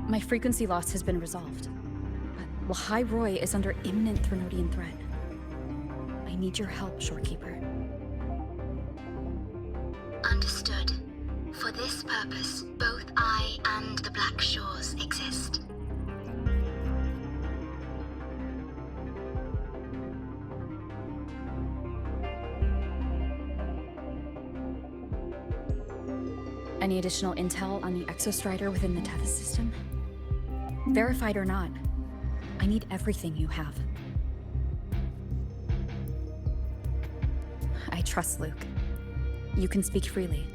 My frequency loss has been resolved. But LAHAI ROI is under imminent Threnodian threat. I need your help, Shorekeeper. Understood. For this purpose, both I and the Black Shores exist. Any additional intel on the Exostrider within the Tethys system? Verified or not, I need everything you have. I trust Luke. You can speak freely.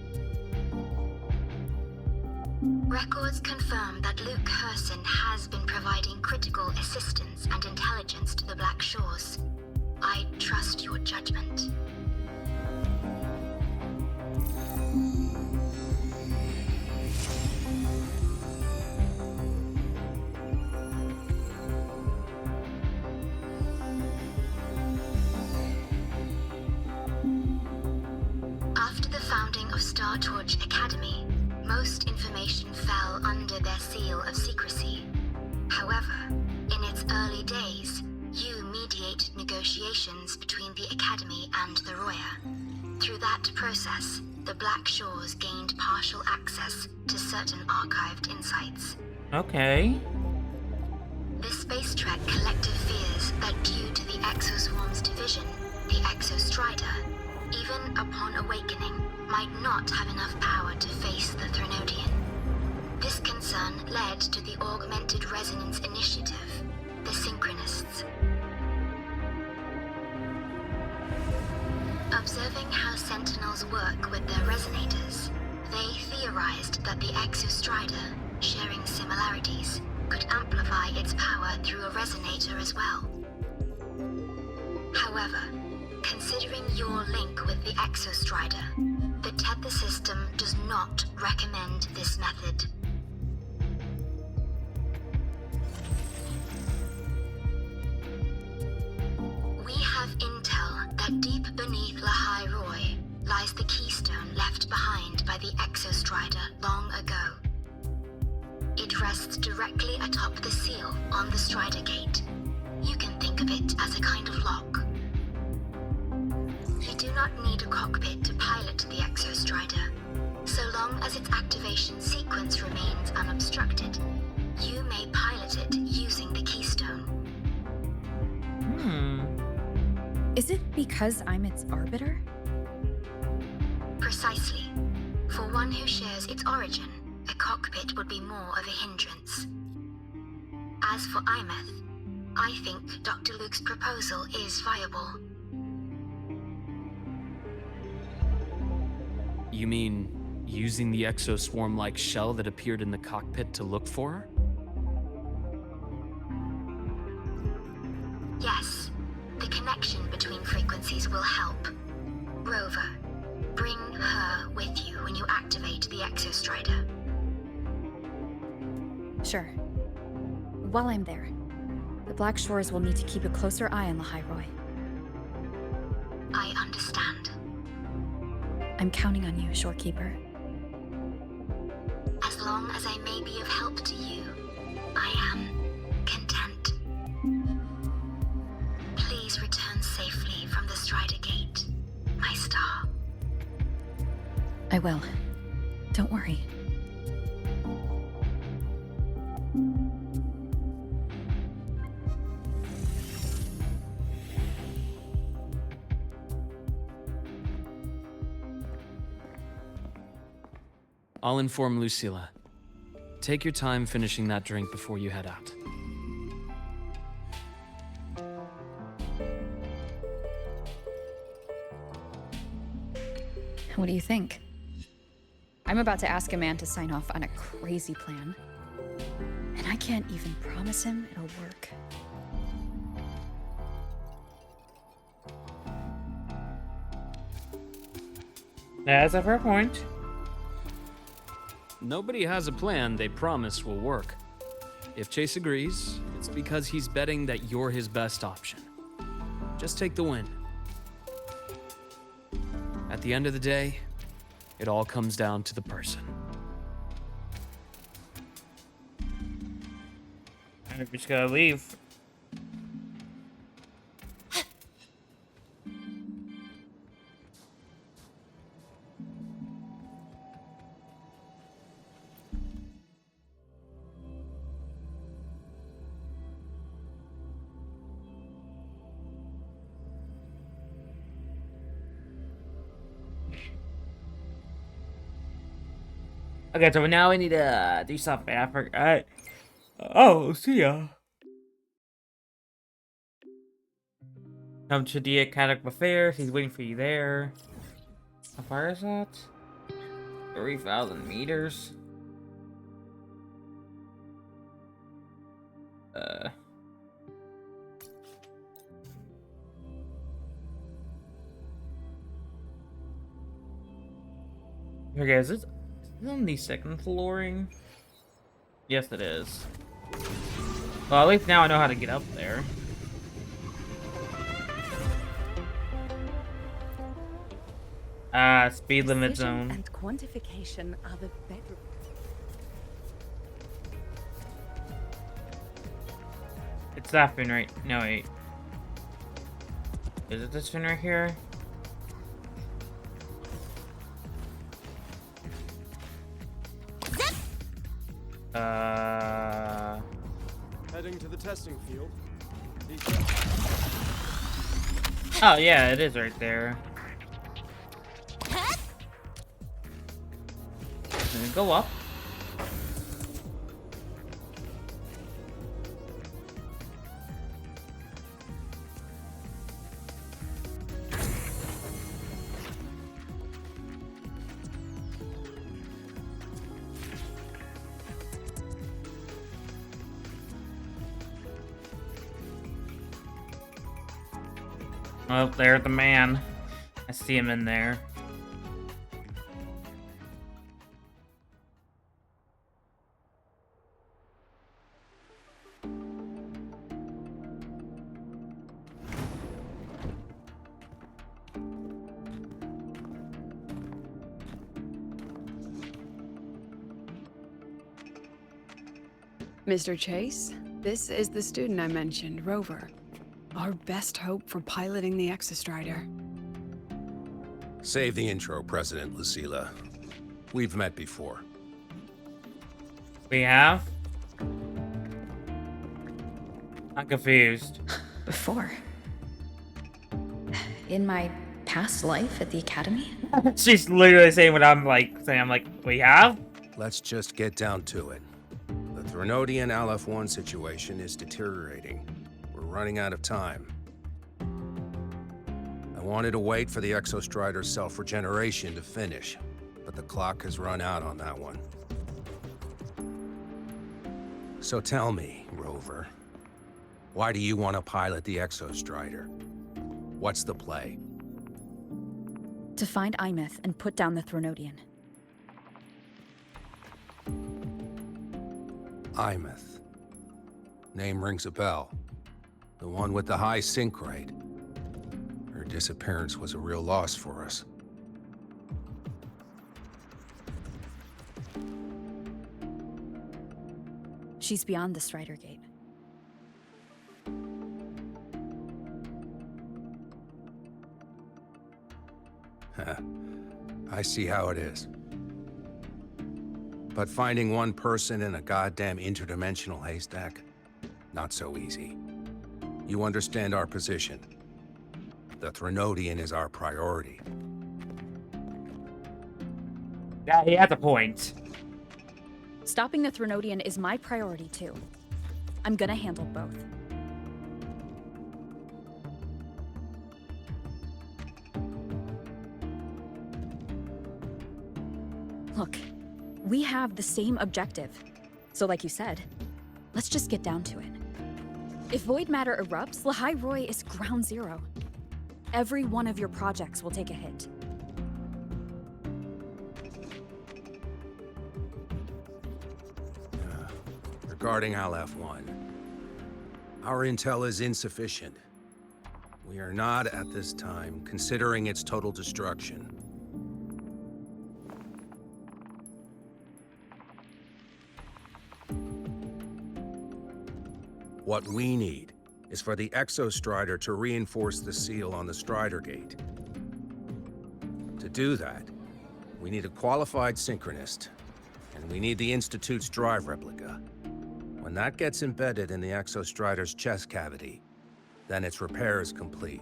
Records confirm that Luke Herson has been providing critical assistance and intelligence to the Black Shores. I trust your judgment. founding of Star Torch Academy, most information fell under their seal of secrecy. However, in its early days, you mediated negotiations between the Academy and the ROI. Through that process, the Black Shores gained partial access to certain archived insights. Okay. The Space Trek Collective fears that due to the Exoswarm's division, the Exostrider, even upon awakening, might not have enough power to face the Threnodian. This concern led to the Augmented Resonance Initiative, the Synchronists. Observing how Sentinels work with their resonators, they theorized that the Exostrider, sharing similarities, could amplify its power through a resonator as well. However, considering your link with the Exostrider, the Tether system does not recommend this method. We have intel that deep beneath LAHAI ROI lies the keystone left behind by the Exostrider long ago. It rests directly atop the seal on the Strider Gate. You can think of it as a kind of lock. You do not need a cockpit to pilot the Exostrider. So long as its activation sequence remains unobstructed, you may pilot it using the keystone. Is it because I'm its arbiter? Precisely. For one who shares its origin, a cockpit would be more of a hindrance. As for Imeth, I think Dr. Luke's proposal is viable. You mean using the exoswarm-like shell that appeared in the cockpit to look for her? Yes. The connection between frequencies will help. Rover, bring her with you when you activate the Exostrider. Sure. While I'm there, the Black Shores will need to keep a closer eye on LAHAI ROI. I understand. I'm counting on you, Shorekeeper. As long as I may be of help to you, I am content. Please return safely from the Strider Gate, my star. I will. Don't worry. I'll inform Lucilla. Take your time finishing that drink before you head out. What do you think? I'm about to ask a man to sign off on a crazy plan. And I can't even promise him it'll work. That's a fair point. Nobody has a plan they promise will work. If Chase agrees, it's because he's betting that you're his best option. Just take the win. At the end of the day, it all comes down to the person. I just gotta leave. Okay, so now we need to do something. I forgot. Oh, see ya. Come to the Academic Affairs. He's waiting for you there. How far is that? 3,000 meters. Okay, is this on the second flooring? Yes, it is. Well, at least now I know how to get up there. Speed limit Precision zone. and quantification are the bedrock. It's that fin right. No, wait. Is it this fin right here? Heading to the testing field. Oh yeah, it is right there. Go up. Oh, there's the man. I see him in there. Mr. Chase, this is the student I mentioned, Rover. Our best hope for piloting the Exostrider. Save the intro, President Lucila. We've met before. We have? I'm confused. Before? In my past life at the academy? She's literally saying what I'm like saying. I'm like, we have? Let's just get down to it. The Threnodian LF1 situation is deteriorating. We're running out of time. I wanted to wait for the Exostrider's self-regeneration to finish, but the clock has run out on that one. So tell me, Rover, why do you want to pilot the Exostrider? What's the play? To find Imeth and put down the Threnodian. Imeth. Name rings a bell. The one with the high sync rate. Her disappearance was a real loss for us. She's beyond the Strider Gate. I see how it is. But finding one person in a goddamn interdimensional haystack, not so easy. You understand our position. The Threnodian is our priority. Yeah, he has a point. Stopping the Threnodian is my priority too. I'm gonna handle both. Look, we have the same objective. So like you said, let's just get down to it. If void matter erupts, LAHAI ROI is ground zero. Every one of your projects will take a hit. Regarding LF1, our intel is insufficient. We are not, at this time, considering its total destruction. What we need is for the Exostrider to reinforce the seal on the Strider Gate. To do that, we need a qualified synchronist, and we need the Institute's drive replica. When that gets embedded in the Exostrider's chest cavity, then its repair is complete.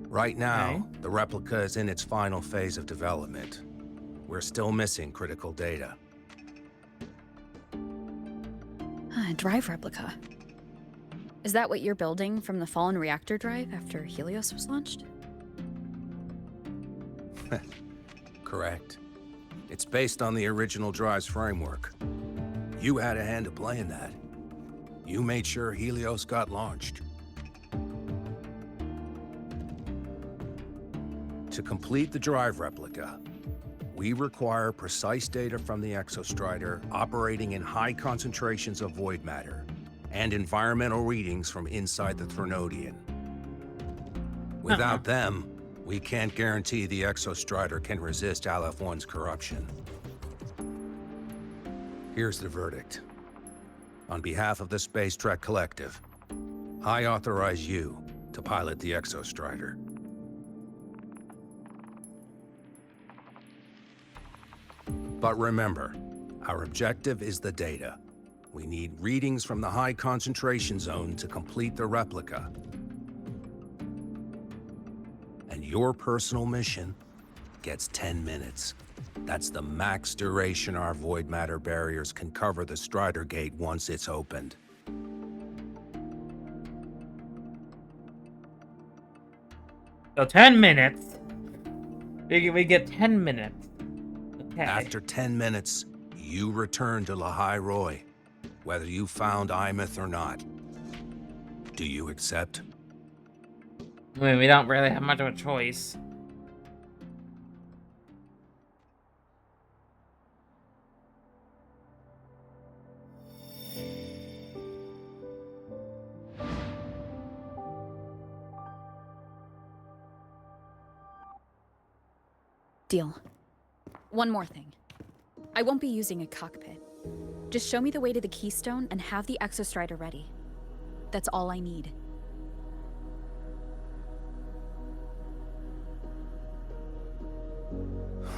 Right now, the replica is in its final phase of development. We're still missing critical data. Drive replica. Is that what you're building from the fallen reactor drive after Helios was launched? Correct. It's based on the original drive's framework. You had a hand to play in that. You made sure Helios got launched. To complete the drive replica, we require precise data from the Exostrider operating in high concentrations of void matter. and environmental readings from inside the Threnodian. Without them, we can't guarantee the Exostrider can resist Aleph-1's corruption. Here's the verdict. On behalf of the Space Trek Collective, I authorize you to pilot the Exostrider. But remember, our objective is the data. We need readings from the high concentration zone to complete the replica. And your personal mission gets 10 minutes. That's the max duration our void matter barriers can cover the Strider Gate once it's opened. So 10 minutes. We get 10 minutes. Okay. After 10 minutes, you return to LAHAI ROI, whether you found Imeth or not. Do you accept? I mean, we don't really have much of a choice. Deal. One more thing. I won't be using a cockpit. Just show me the way to the Keystone and have the Exostrider ready. That's all I need.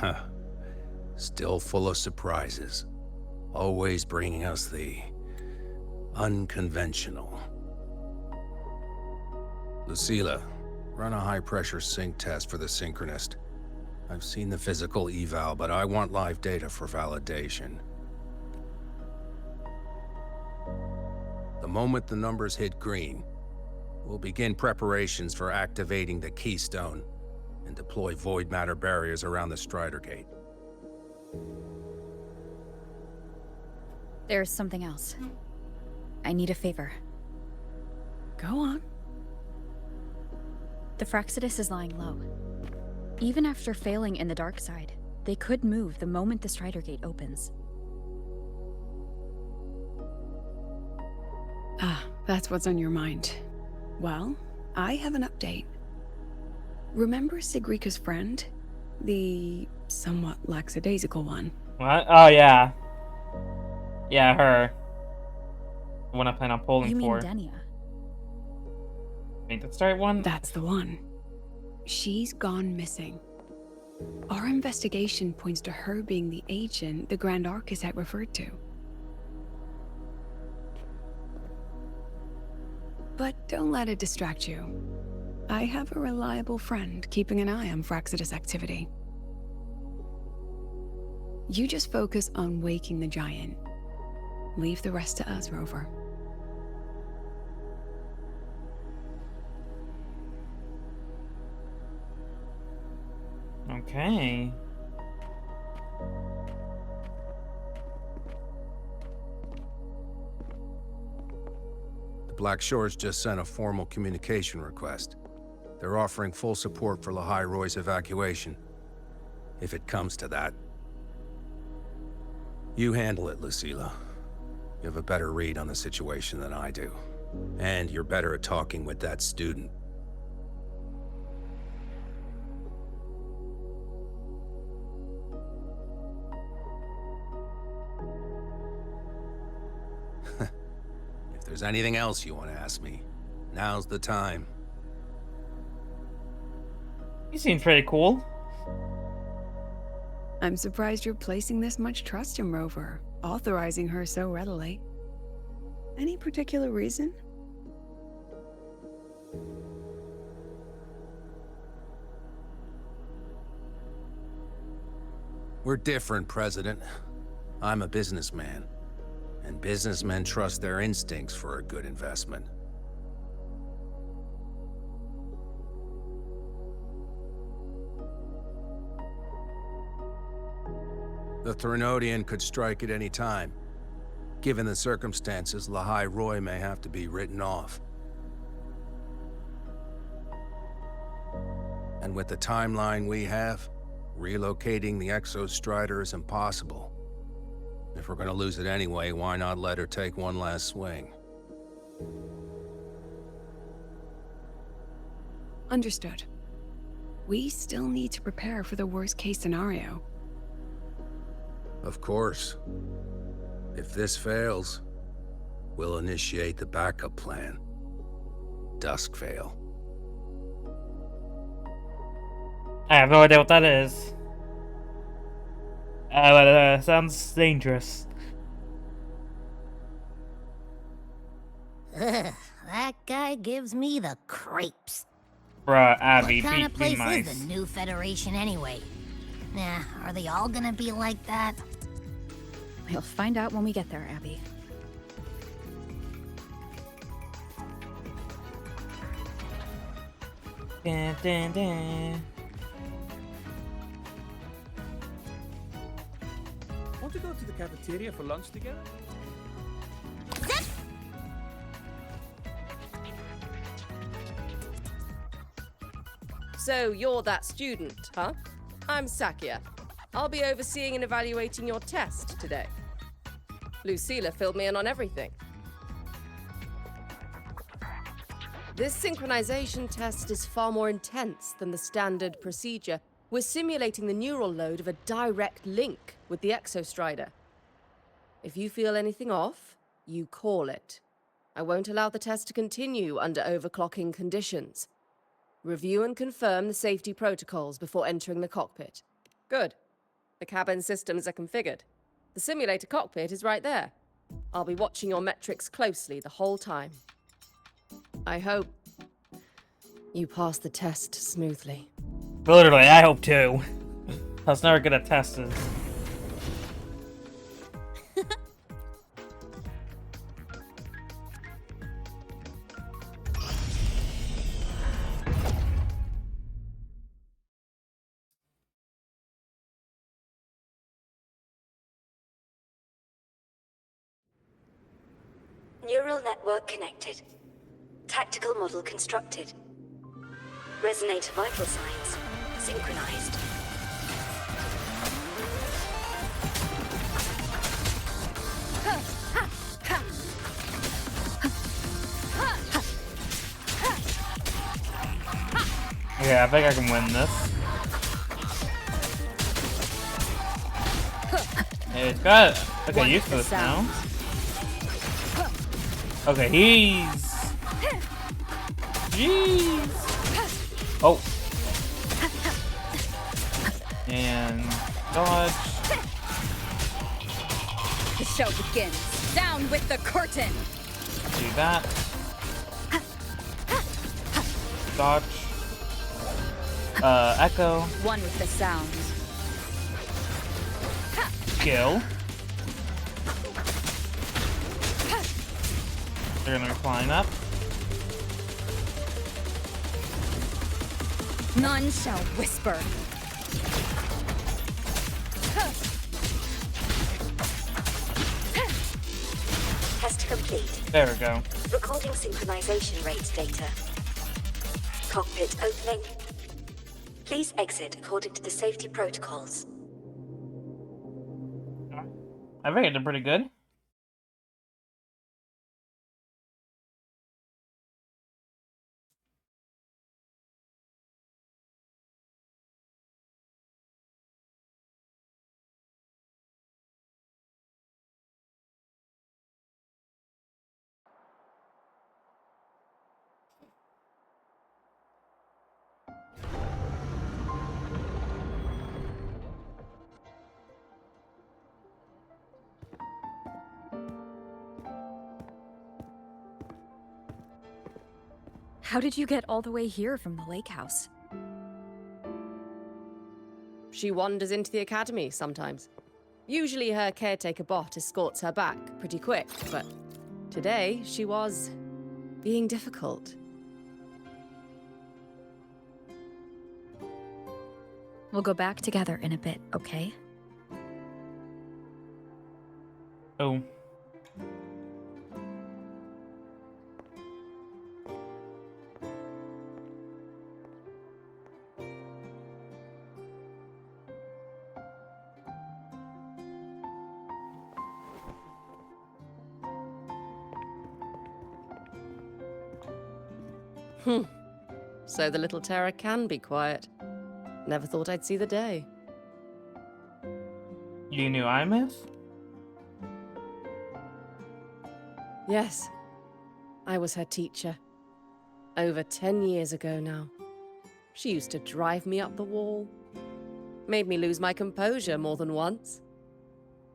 Huh. Still full of surprises. Always bringing us the unconventional. Lucilla, run a high-pressure sync test for the Synchronist. I've seen the physical eval, but I want live data for validation. The moment the numbers hit green, we'll begin preparations for activating the Keystone and deploy void matter barriers around the Strider Gate. There's something else. I need a favor. Go on. The Fraxidus is lying low. Even after failing in the dark side, they could move the moment the Strider Gate opens. Ah, that's what's on your mind. Well, I have an update. Remember Sigrika's friend? The somewhat lackadaisical one? What? Oh, yeah. Yeah, her. The one I plan on polling You mean for. Denia? I think that's the right one? That's the one. She's gone missing. Our investigation points to her being the agent the Grand Architect referred to. But don't let it distract you. I have a reliable friend keeping an eye on Fraxidus activity. You just focus on waking the giant. Leave the rest to us, Rover. Okay. The Black Shores just sent a formal communication request. They're offering full support for LAHAI ROI's evacuation, if it comes to that. You handle it, Lucilla. You have a better read on the situation than I do. And you're better at talking with that student. If there's anything else you want to ask me, now's the time. You seem pretty cool. I'm surprised you're placing this much trust in Rover, authorizing her so readily. Any particular reason? We're different, President. I'm a businessman, and businessmen trust their instincts for a good investment. The Threnodian could strike at any time. Given the circumstances, LAHAI ROI may have to be written off. And with the timeline we have, relocating the Exostrider is impossible. If we're gonna lose it anyway, why not let her take one last swing? Understood. We still need to prepare for the worst-case scenario. Of course. If this fails, we'll initiate the backup plan. Dusk Veil. I have no idea what that is. But sounds dangerous. Ugh, that guy gives me the creeps. Bruh, Abby, What kind of be place nice. is the new Federation anyway? Nah, are they all gonna be like that? We'll find out when we get there, Abby. Dun, dun, dun. Want to go to the cafeteria for lunch together? So you're that student, huh? I'm Sakia. I'll be overseeing and evaluating your test today. Lucilla filled me in on everything. This synchronization test is far more intense than the standard procedure. We're simulating the neural load of a direct link with the Exostrider. If you feel anything off, you call it. I won't allow the test to continue under overclocking conditions. Review and confirm the safety protocols before entering the cockpit. Good. The cabin systems are configured. The simulator cockpit is right there. I'll be watching your metrics closely the whole time. I hope you pass the test smoothly. Literally, I hope too. I was never good at tests. Neural network connected. Tactical model constructed. Resonator vital signs synchronized. Yeah, I think I can win this. It's got okay, used to this now. Okay, jeez. Oh. And dodge. The show begins. Down with the curtain. Do that. Dodge. Echo. One with the sound. Kill. They're gonna be flying up. None shall whisper. Test complete. There we go. Recording synchronization rate data. Cockpit opening. Please exit according to the safety protocols. I think I did pretty good. How did you get all the way here from the lake house? She wanders into the academy sometimes. Usually her caretaker bot escorts her back pretty quick, but today she was being difficult. We'll go back together in a bit, okay? Oh. So the little terror can be quiet. Never thought I'd see the day. You knew Imeth? Yes. I was her teacher. Over 10 years ago now. She used to drive me up the wall. Made me lose my composure more than once.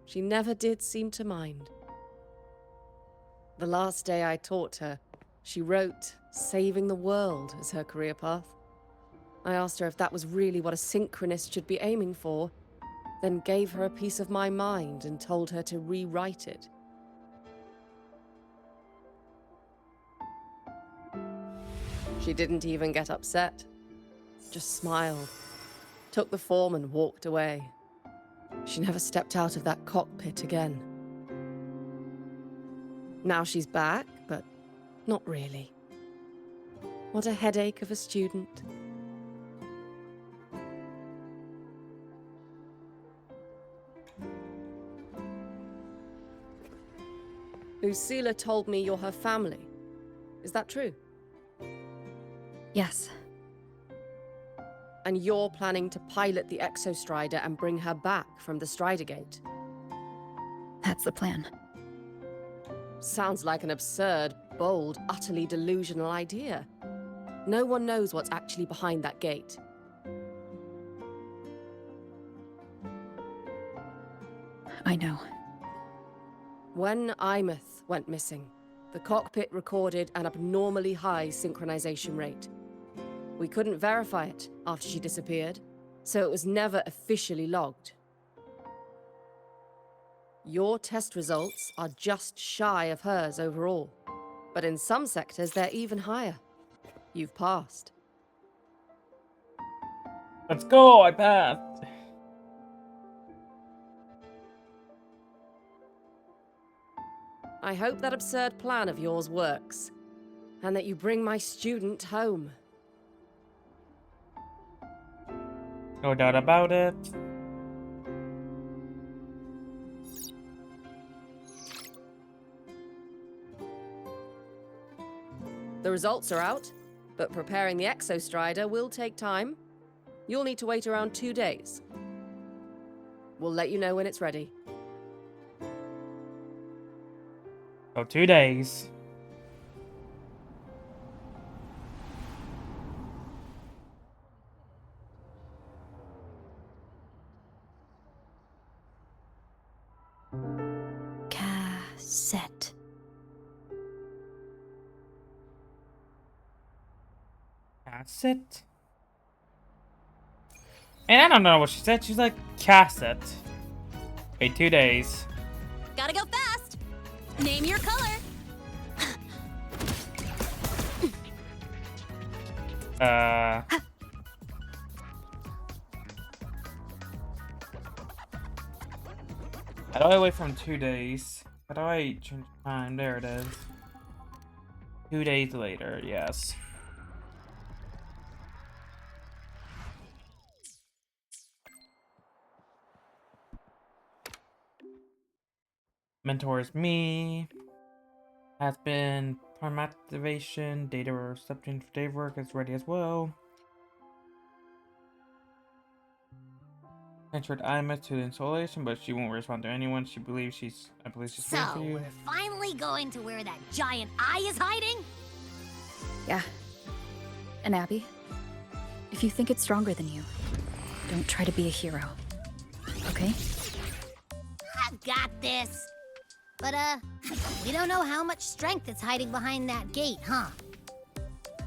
She never did seem to mind. The last day I taught her, she wrote saving the world as her career path. I asked her if that was really what a synchronist should be aiming for, then gave her a piece of my mind and told her to rewrite it. She didn't even get upset, just smiled, took the form and walked away. She never stepped out of that cockpit again. Now she's back, but not really. What a headache of a student. Lucilla told me you're her family. Is that true? Yes. And you're planning to pilot the Exostrider and bring her back from the Strider Gate? That's the plan. Sounds like an absurd, bold, utterly delusional idea. No one knows what's actually behind that gate. I know. When Imeth went missing, the cockpit recorded an abnormally high synchronization rate. We couldn't verify it after she disappeared, so it was never officially logged. Your test results are just shy of hers overall, but in some sectors they're even higher. You've passed. Let's go, I passed. I hope that absurd plan of yours works, and that you bring my student home. No doubt about it. The results are out, but preparing the Exostrider will take time. You'll need to wait around 2 days. We'll let you know when it's ready. So 2 days. Cassette. Cassette? And I don't know what she said. She's like, cassette. Okay, 2 days. Gotta go fast. Name your color. How do I wait from 2 days? How do I change time? There it is. 2 days later, yes. Mentor is me. Has been time activation. Data reception for day work is ready as well. Transferred Imeth to the installation, but she won't respond to anyone. I believe she's waiting So, for you. we're finally going to where that giant eye is hiding? Yeah. And Abby, if you think it's stronger than you, don't try to be a hero. Okay? I got this. But, we don't know how much strength is hiding behind that gate, huh?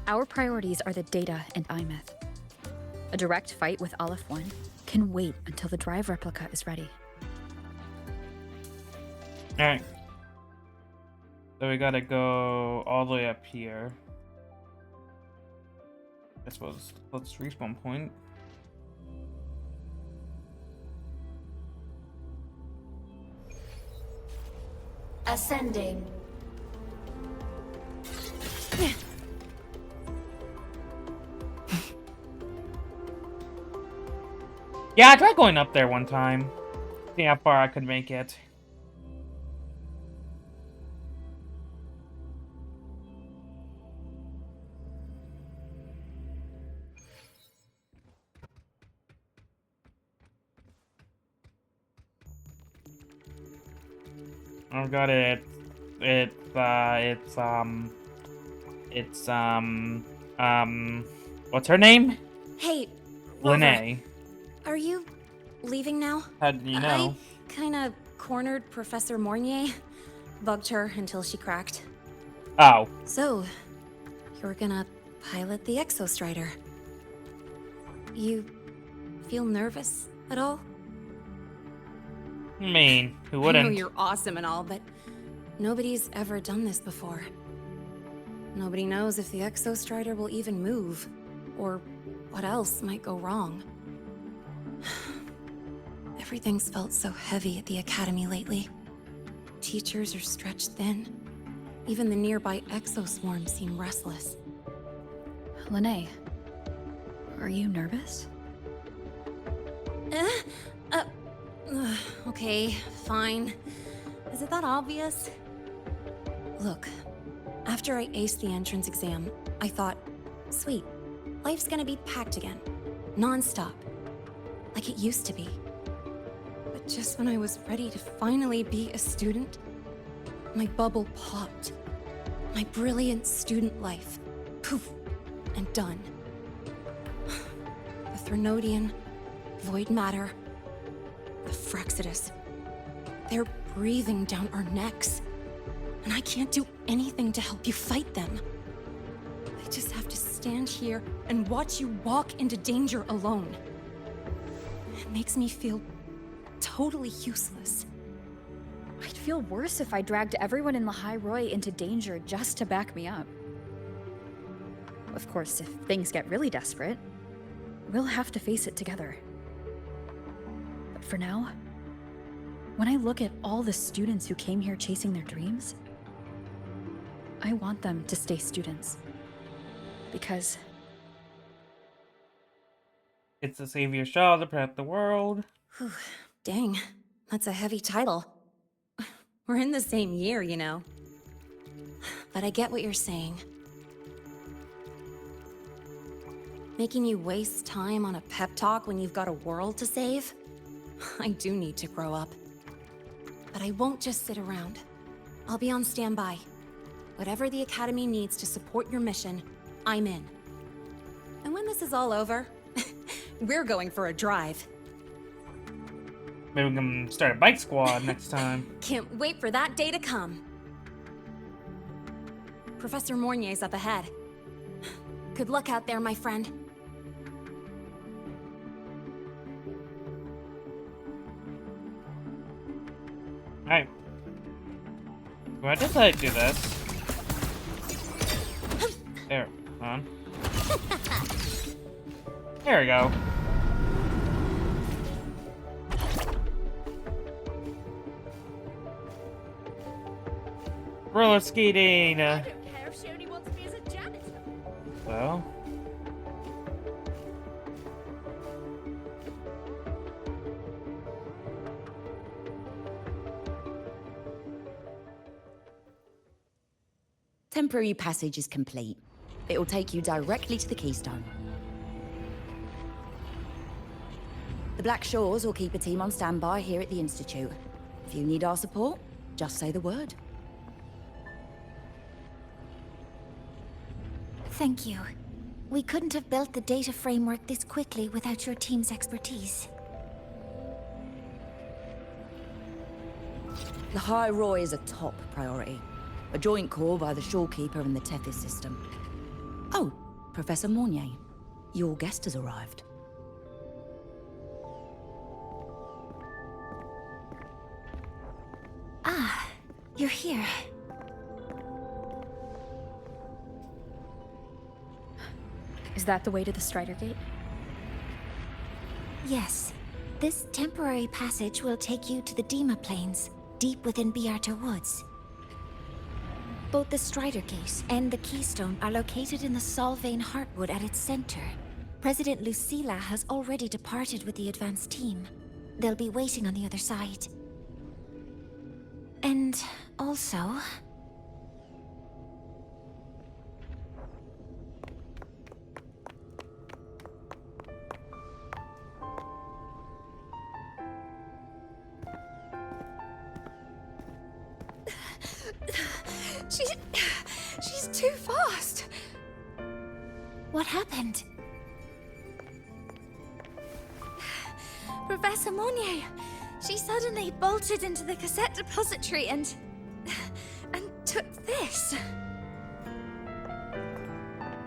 Our priorities are the data and Imeth. A direct fight with Aleph 1 can wait until the drive replica is ready. Alright. So we gotta go all the way up here. I suppose let's reach one point. Ascending. Yeah, I tried going up there one time. See how far I could make it. I got it. What's her name? Hey, Rover, LAHAI. are you leaving now? How do you know? I kinda cornered Professor Mornier. Bugged her until she cracked. Oh. So, you're gonna pilot the Exostrider. You feel nervous at all? I mean, who I wouldn't? know you're awesome and all, but nobody's ever done this before. Nobody knows if the Exostrider will even move, or what else might go wrong. Everything's felt so heavy at the Academy lately. Teachers are stretched thin. Even the nearby exoswarms seem restless. LAHAI, are you nervous? Okay, fine. Is it that obvious? Look, after I aced the entrance exam, I thought, sweet, life's gonna be packed again. Non-stop. Like it used to be. But just when I was ready to finally be a student, my bubble popped. My brilliant student life, poof, and done. The Threnodian, void matter, the Frexidus. They're breathing down our necks. And I can't do anything to help you fight them. I just have to stand here and watch you walk into danger alone. It makes me feel totally useless. I'd feel worse if I dragged everyone in LAHAI into danger just to back me up. Of course, if things get really desperate, we'll have to face it together. But for now, when I look at all the students who came here chasing their dreams, I want them to stay students. Because It's the savior's job to protect the world. Whew, dang, that's a heavy title. We're in the same year, you know. But I get what you're saying. Making you waste time on a pep talk when you've got a world to save? I do need to grow up. But I won't just sit around. I'll be on standby. Whatever the Academy needs to support your mission, I'm in. And when this is all over, we're going for a drive. Maybe we can start a bike squad next time. Can't wait for that day to come. Professor Mornier's up ahead. Good luck out there, my friend. Alright. Why does I do this? There, on. There we go. Roller skating. I don't care if she only wants me as a janitor. Well. Temporary passage is complete. It'll take you directly to the Keystone. The Black Shores will keep a team on standby here at the Institute. If you need our support, just say the word. Thank you. We couldn't have built the data framework this quickly without your team's expertise. LAHAI ROI is a top priority. A joint call by the Shorekeeper and the Tethys system. Oh, Professor Mornier, your guest has arrived. Ah, you're here. is that the way to the Strider Gate? Yes. This temporary passage will take you to the Dima Plains, deep within Biarta Woods. Both the Strider Gate and the Keystone are located in the Solvane Heartwood at its center. President Lucilla has already departed with the advanced team. They'll be waiting on the other side. And also... She's too fast. What happened? Professor Monnier, she suddenly bolted into the cassette depository and took this.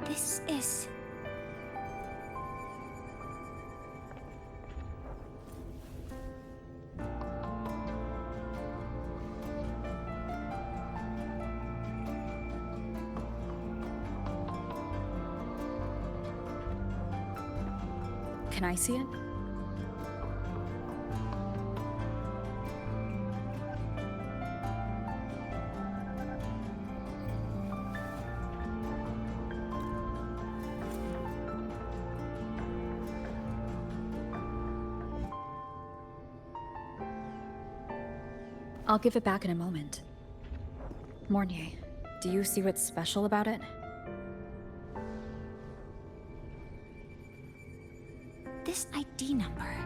This is... Can I see it? I'll give it back in a moment. Mornier, do you see what's special about it? This ID number.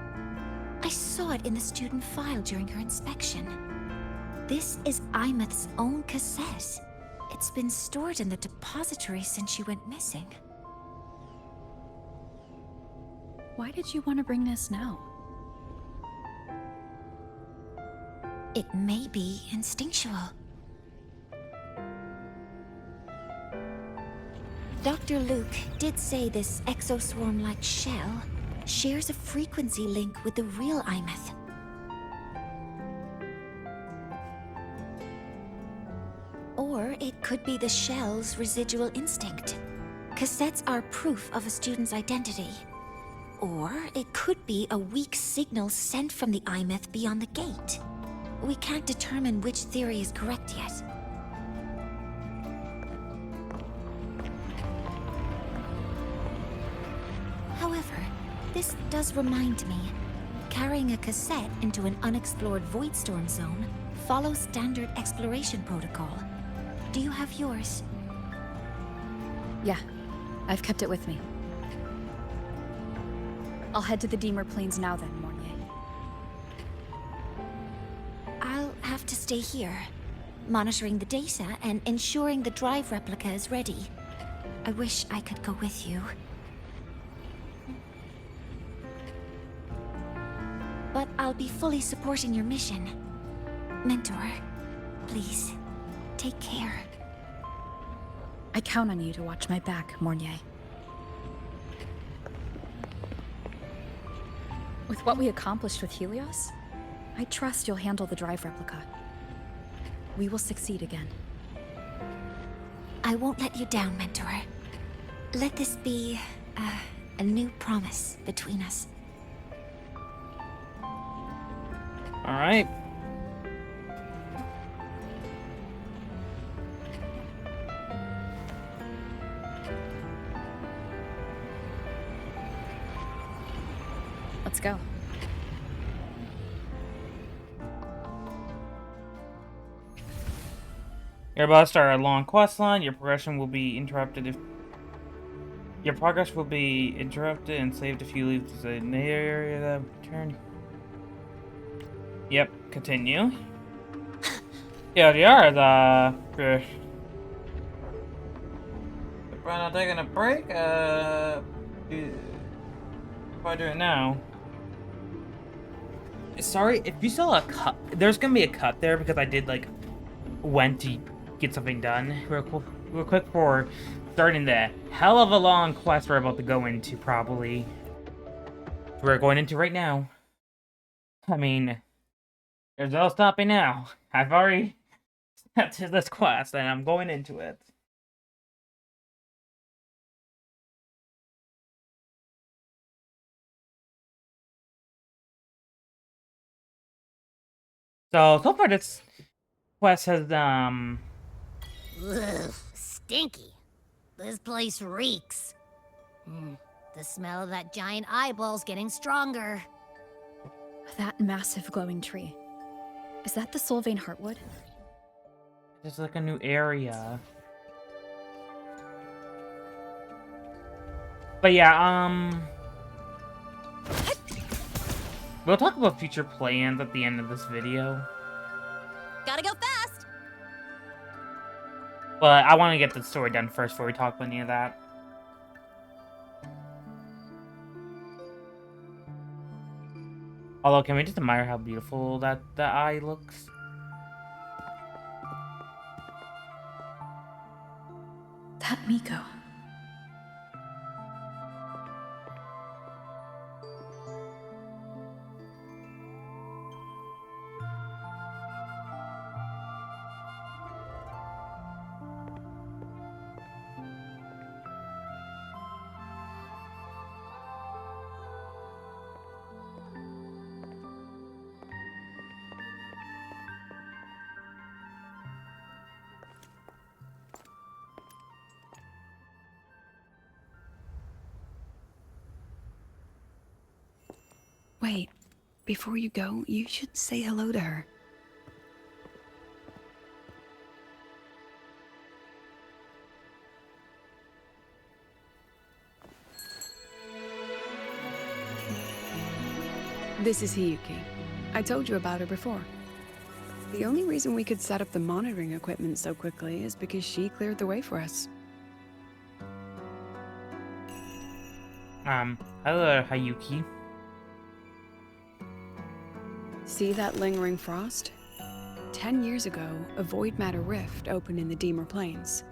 I saw it in the student file during her inspection. This is Imeth's own cassette. It's been stored in the depository since she went missing. Why did you want to bring this now? It may be instinctual. Dr. Luke did say this exoswarm-like shell shares a frequency link with the real Imeth. Or it could be the shell's residual instinct. Cassettes are proof of a student's identity. Or it could be a weak signal sent from the Imeth beyond the gate. We can't determine which theory is correct yet. However, this does remind me, carrying a cassette into an unexplored Voidstorm zone follows standard exploration protocol. Do you have yours? Yeah, I've kept it with me. I'll head to the Deemer Plains now then, Mornier. I'll have to stay here, monitoring the data and ensuring the drive replica is ready. I wish I could go with you. But I'll be fully supporting your mission. Mentor, please, take care. I count on you to watch my back, Mornier. With what we accomplished with Helios, I trust you'll handle the drive replica. We will succeed again. I won't let you down, Mentor. Let this be a new promise between us. All right. Let's go. You're about to start a long quest line. Your progression will be interrupted if... Your progress will be interrupted and saved if you leave the area that turn. Yep, continue. Yeah, they are the... We're not taking a break. If I do it now. Sorry, if you saw a cut, there's gonna be a cut there because I did like went to get something done real quick for starting the hell of a long quest we're about to go into. Probably we're going into right now. I mean, there's no stopping now. I've already got to this quest and I'm going into it. So far this quest has, Ugh, stinky. This place reeks. The smell of that giant eyeball's getting stronger. That massive glowing tree. Is that the Solvane Heartwood? It's like a new area. But yeah, we'll talk about future plans at the end of this video. Gotta go fast! But I want to get the story done first before we talk about any of that. Although, can we just admire how beautiful that eye looks? That Miko. Wait, before you go, you should say hello to her. This is Hiyuki. I told you about her before. The only reason we could set up the monitoring equipment so quickly is because she cleared the way for us. Hello, Hayuki. See that lingering frost? 10 years ago, a void matter rift opened in the Deemer Plains.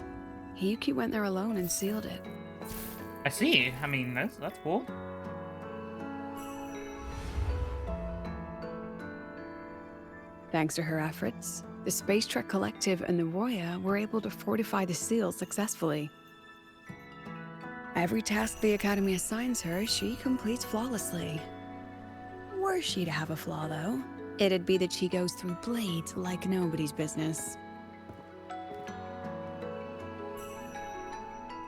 Hiyuki went there alone and sealed it. I see. I mean, that's cool. Thanks to her efforts, the Space Trek Collective and the ROI were able to fortify the seal successfully. Every task the Academy assigns her, she completes flawlessly. Were she to have a flaw, though, it'd be that she goes through blades like nobody's business.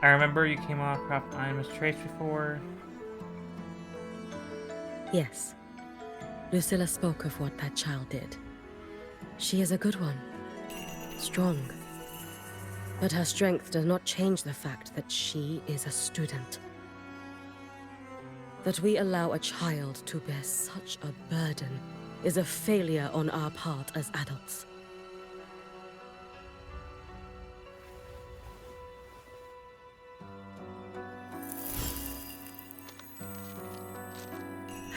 I remember you came across Animus Trace before. Yes. Lucilla spoke of what that child did. She is a good one. Strong. But her strength does not change the fact that she is a student. That we allow a child to bear such a burden is a failure on our part as adults.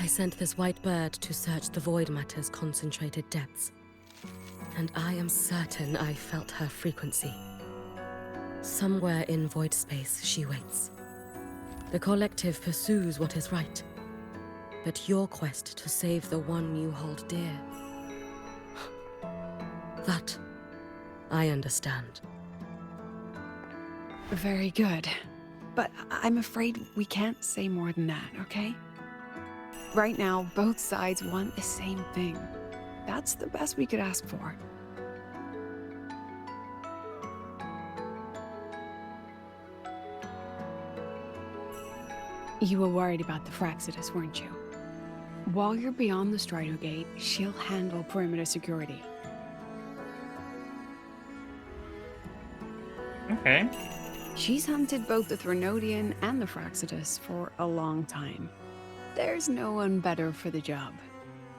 I sent this white bird to search the void matter's concentrated depths, and I am certain I felt her frequency. Somewhere in void space, she waits. The collective pursues what is right, but your quest to save the one you hold dear, that I understand. Very good. But I'm afraid we can't say more than that, okay? Right now, both sides want the same thing. That's the best we could ask for. You were worried about the Fraxidus, weren't you? While you're beyond the Strider Gate, she'll handle perimeter security. Okay. She's hunted both the Threnodian and the Fraxidus for a long time. There's no one better for the job.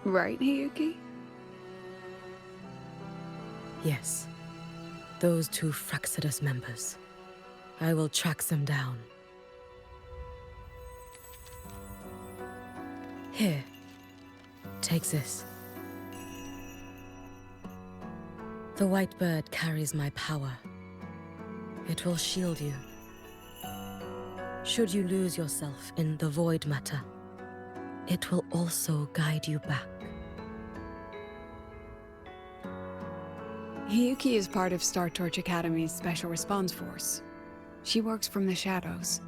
Right, Hiyuki? Yes. Those two Fraxidus members. I will track them down. Here. Take this. The white bird carries my power. It will shield you. Should you lose yourself in the void matter, it will also guide you back. Hiyuki is part of Star Torch Academy's Special Response Force. She works from the shadows.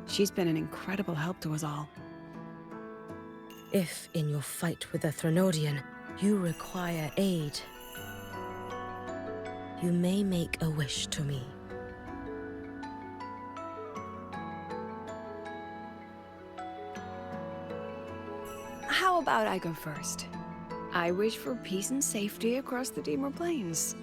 She's been an incredible help to us all. If, in your fight with the Threnodian, you require aid, you may make a wish to me. How about I go first? I wish for peace and safety across the Deemer Plains.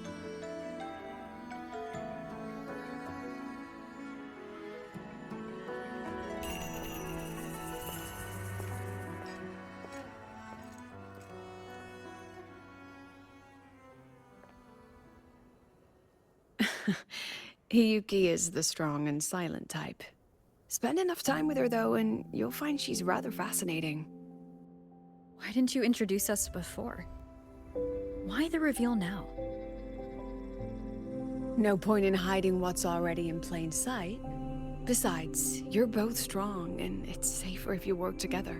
Hiyuki is the strong and silent type. Spend enough time with her, though, and you'll find she's rather fascinating. Why didn't you introduce us before? Why the reveal now? No point in hiding what's already in plain sight. Besides, you're both strong, and it's safer if you work together.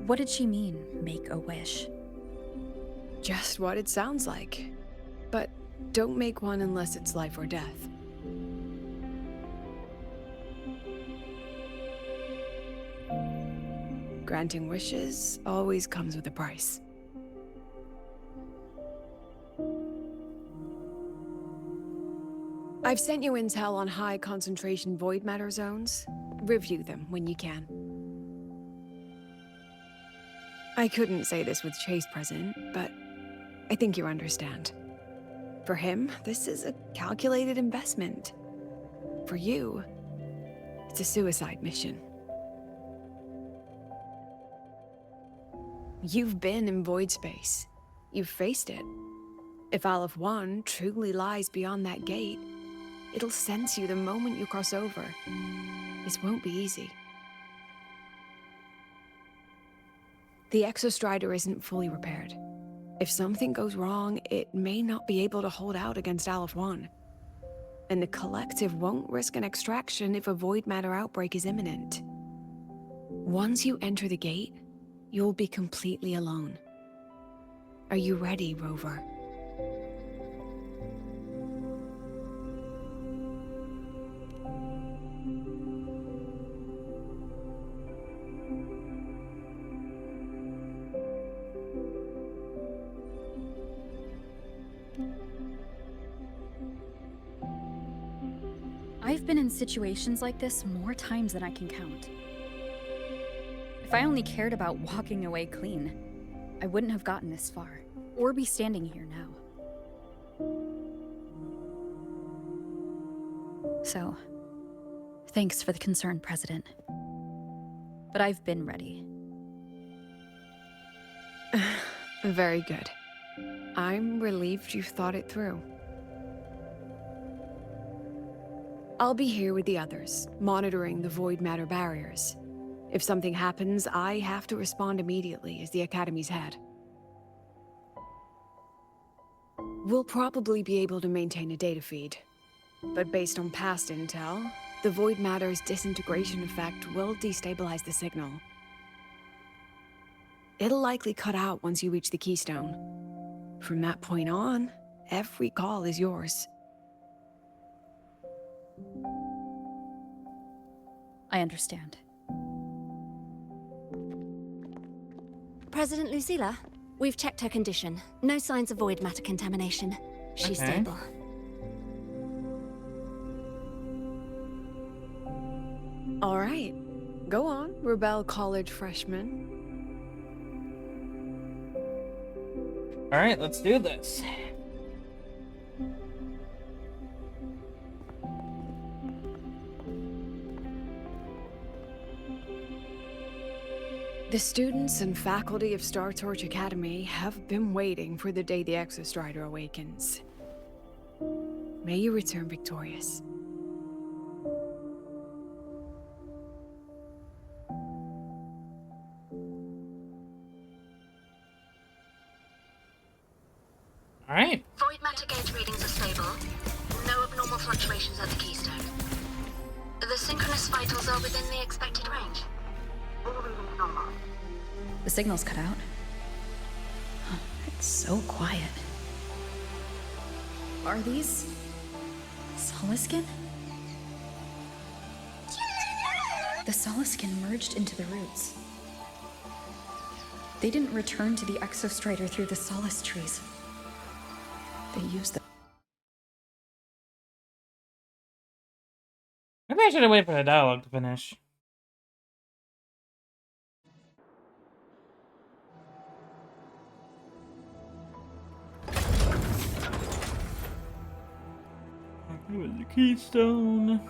What did she mean, make a wish? Just what it sounds like. But don't make one unless it's life or death. Granting wishes always comes with a price. I've sent you intel on high concentration void matter zones. Review them when you can. I couldn't say this with Chase present, but I think you understand. For him, this is a calculated investment. For you, it's a suicide mission. You've been in void space. You've faced it. If Aleph 1 truly lies beyond that gate, it'll sense you the moment you cross over. This won't be easy. The Exostrider isn't fully repaired. If something goes wrong, it may not be able to hold out against Aleph 1. And the Collective won't risk an extraction if a void matter outbreak is imminent. Once you enter the gate, you'll be completely alone. Are you ready, Rover? I've been in situations like this more times than I can count. If I only cared about walking away clean, I wouldn't have gotten this far, or be standing here now. So, thanks for the concern, President. But I've been ready. Very good. I'm relieved you've thought it through. I'll be here with the others, monitoring the void matter barriers. If something happens, I have to respond immediately as the Academy's head. We'll probably be able to maintain a data feed. But based on past intel, the void matter's disintegration effect will destabilize the signal. It'll likely cut out once you reach the keystone. From that point on, every call is yours. I understand. President Lucilla, we've checked her condition. No signs of void matter contamination. She's Okay. stable. All right. Go on, Rebel College freshman. All right, let's do this. The students and faculty of Star Torch Academy have been waiting for the day the Exostrider awakens. May you return victorious. All right. Void matter gauge readings are stable. No abnormal fluctuations at the keystone. The synchronous vitals are within the expected range. The signal's cut out. Oh, it's so quiet. Are these Soliskin? The Soliskin merged into the roots. They didn't return to the Exostrider through the Solace trees. They used the... Maybe I should have waited for the dialogue to finish. It was the keystone.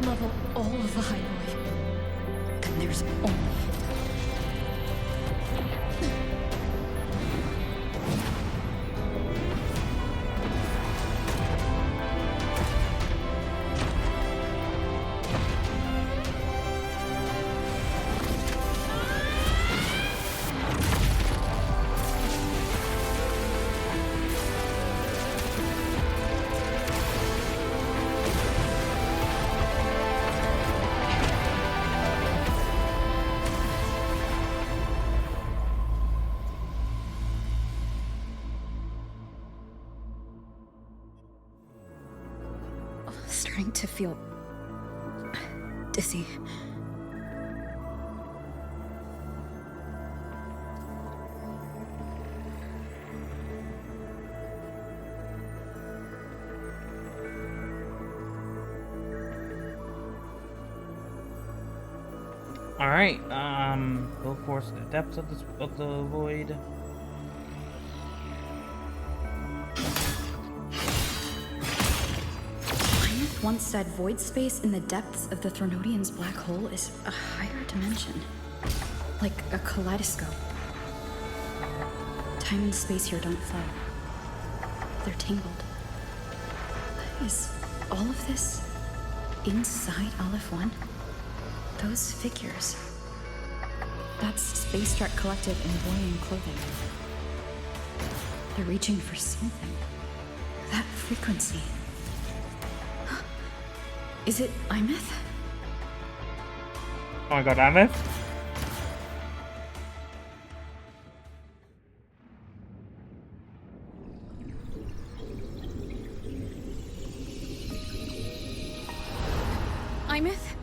level all of the LAHAI, then there's only starting to feel dizzy. All right, go force the depths of the void. Linus once said void space in the depths of the Threnodian's black hole is a higher dimension, like a kaleidoscope. Time and space here don't flow. They're tangled. Is all of this inside Aleph 1? Those figures. That's Space Trek Collective in Voyant clothing. They're reaching for something. That frequency. Is it Imeth? Oh my god, Imeth? Imeth?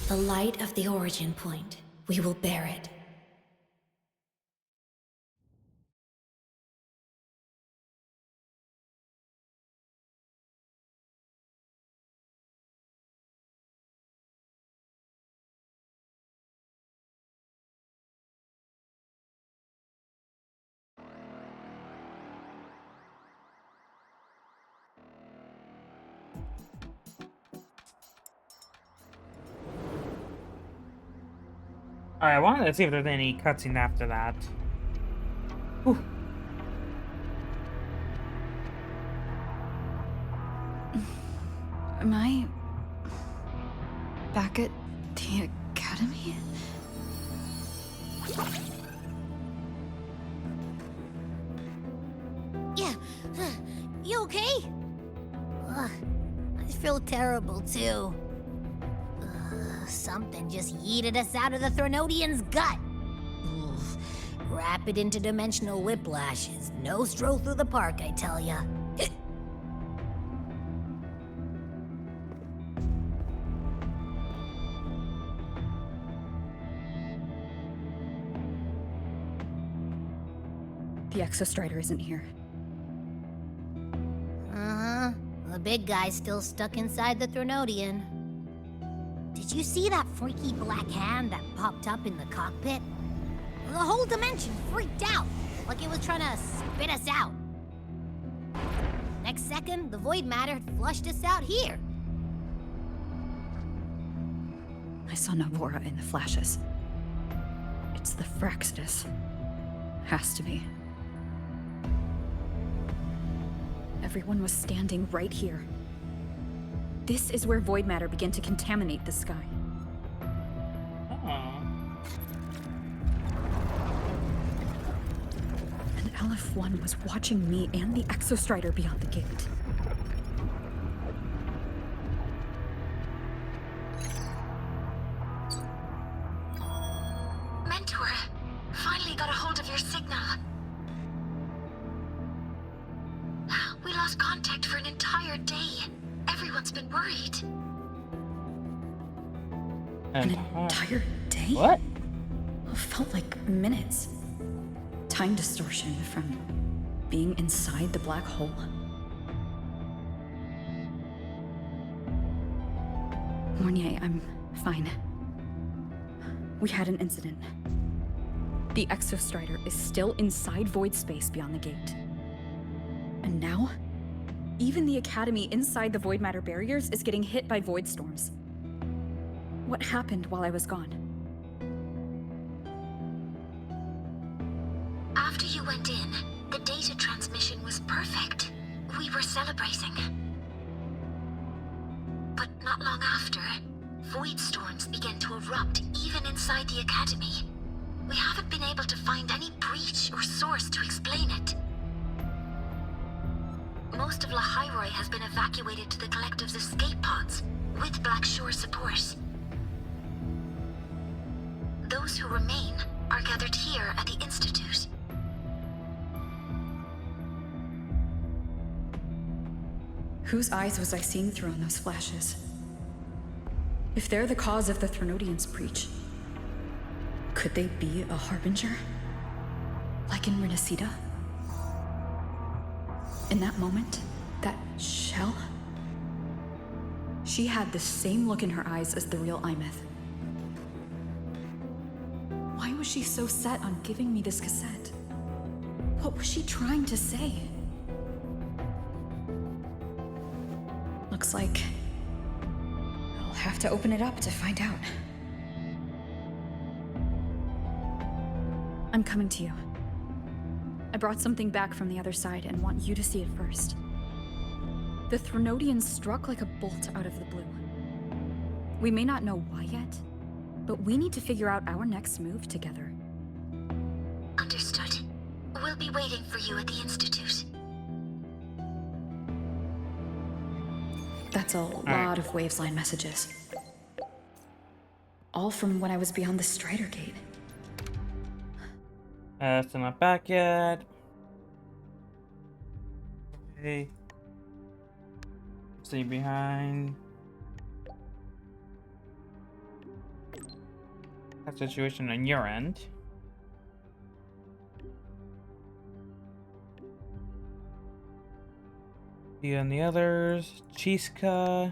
The light of the origin point. We will bear it. Alright, I wanted to see if there's any cutscene after that. Whew. Am I back at the academy? Yeah. You okay? Ugh, I feel terrible too. Something just yeeted us out of the Threnodian's gut. Oof. Rapid interdimensional whiplashes. No stroll through the park, I tell ya. The Exostrider isn't here. Uh-huh. The big guy's still stuck inside the Threnodian. Did you see that freaky black hand that popped up in the cockpit? The whole dimension freaked out, like it was trying to spit us out. Next second, the void matter flushed us out here. I saw Navora in the flashes. It's the Fraxidus. Has to be. Everyone was standing right here. This is where void matter began to contaminate the sky. And LF1 was watching me and the Exostrider beyond the gate. Mentor, finally got a hold of your signal. We lost contact for an entire day. Everyone's been worried. An entire day? What? It felt like minutes. Time distortion from being inside the black hole. Mornier, I'm fine. We had an incident. The Exostrider is still inside void space beyond the gate. And now, even the Academy inside the void matter barriers is getting hit by void storms. What happened while I was gone? After you went in, the data transmission was perfect. We were celebrating. But not long after, void storms began to erupt even inside the Academy. We haven't been able to find any breach or source to explain it. Most of LAHAI has been evacuated to the Collective's escape pods, with Black Shore support. Those who remain are gathered here at the Institute. Whose eyes was I seeing through in those flashes? If they're the cause of the Threnodians' breach, could they be a harbinger? Like in Renacida? In that moment, that shell? She had the same look in her eyes as the real Imeth. Why was she so set on giving me this cassette? What was she trying to say? Looks like I'll have to open it up to find out. I'm coming to you. I brought something back from the other side and want you to see it first. The Threnodians struck like a bolt out of the blue. We may not know why yet, but we need to figure out our next move together. Understood. We'll be waiting for you at the Institute. That's a lot of Wavesline messages. All from when I was beyond the Strider Gate. Still not back yet. Okay. Stay behind. That situation on your end. See on the others. Chiska.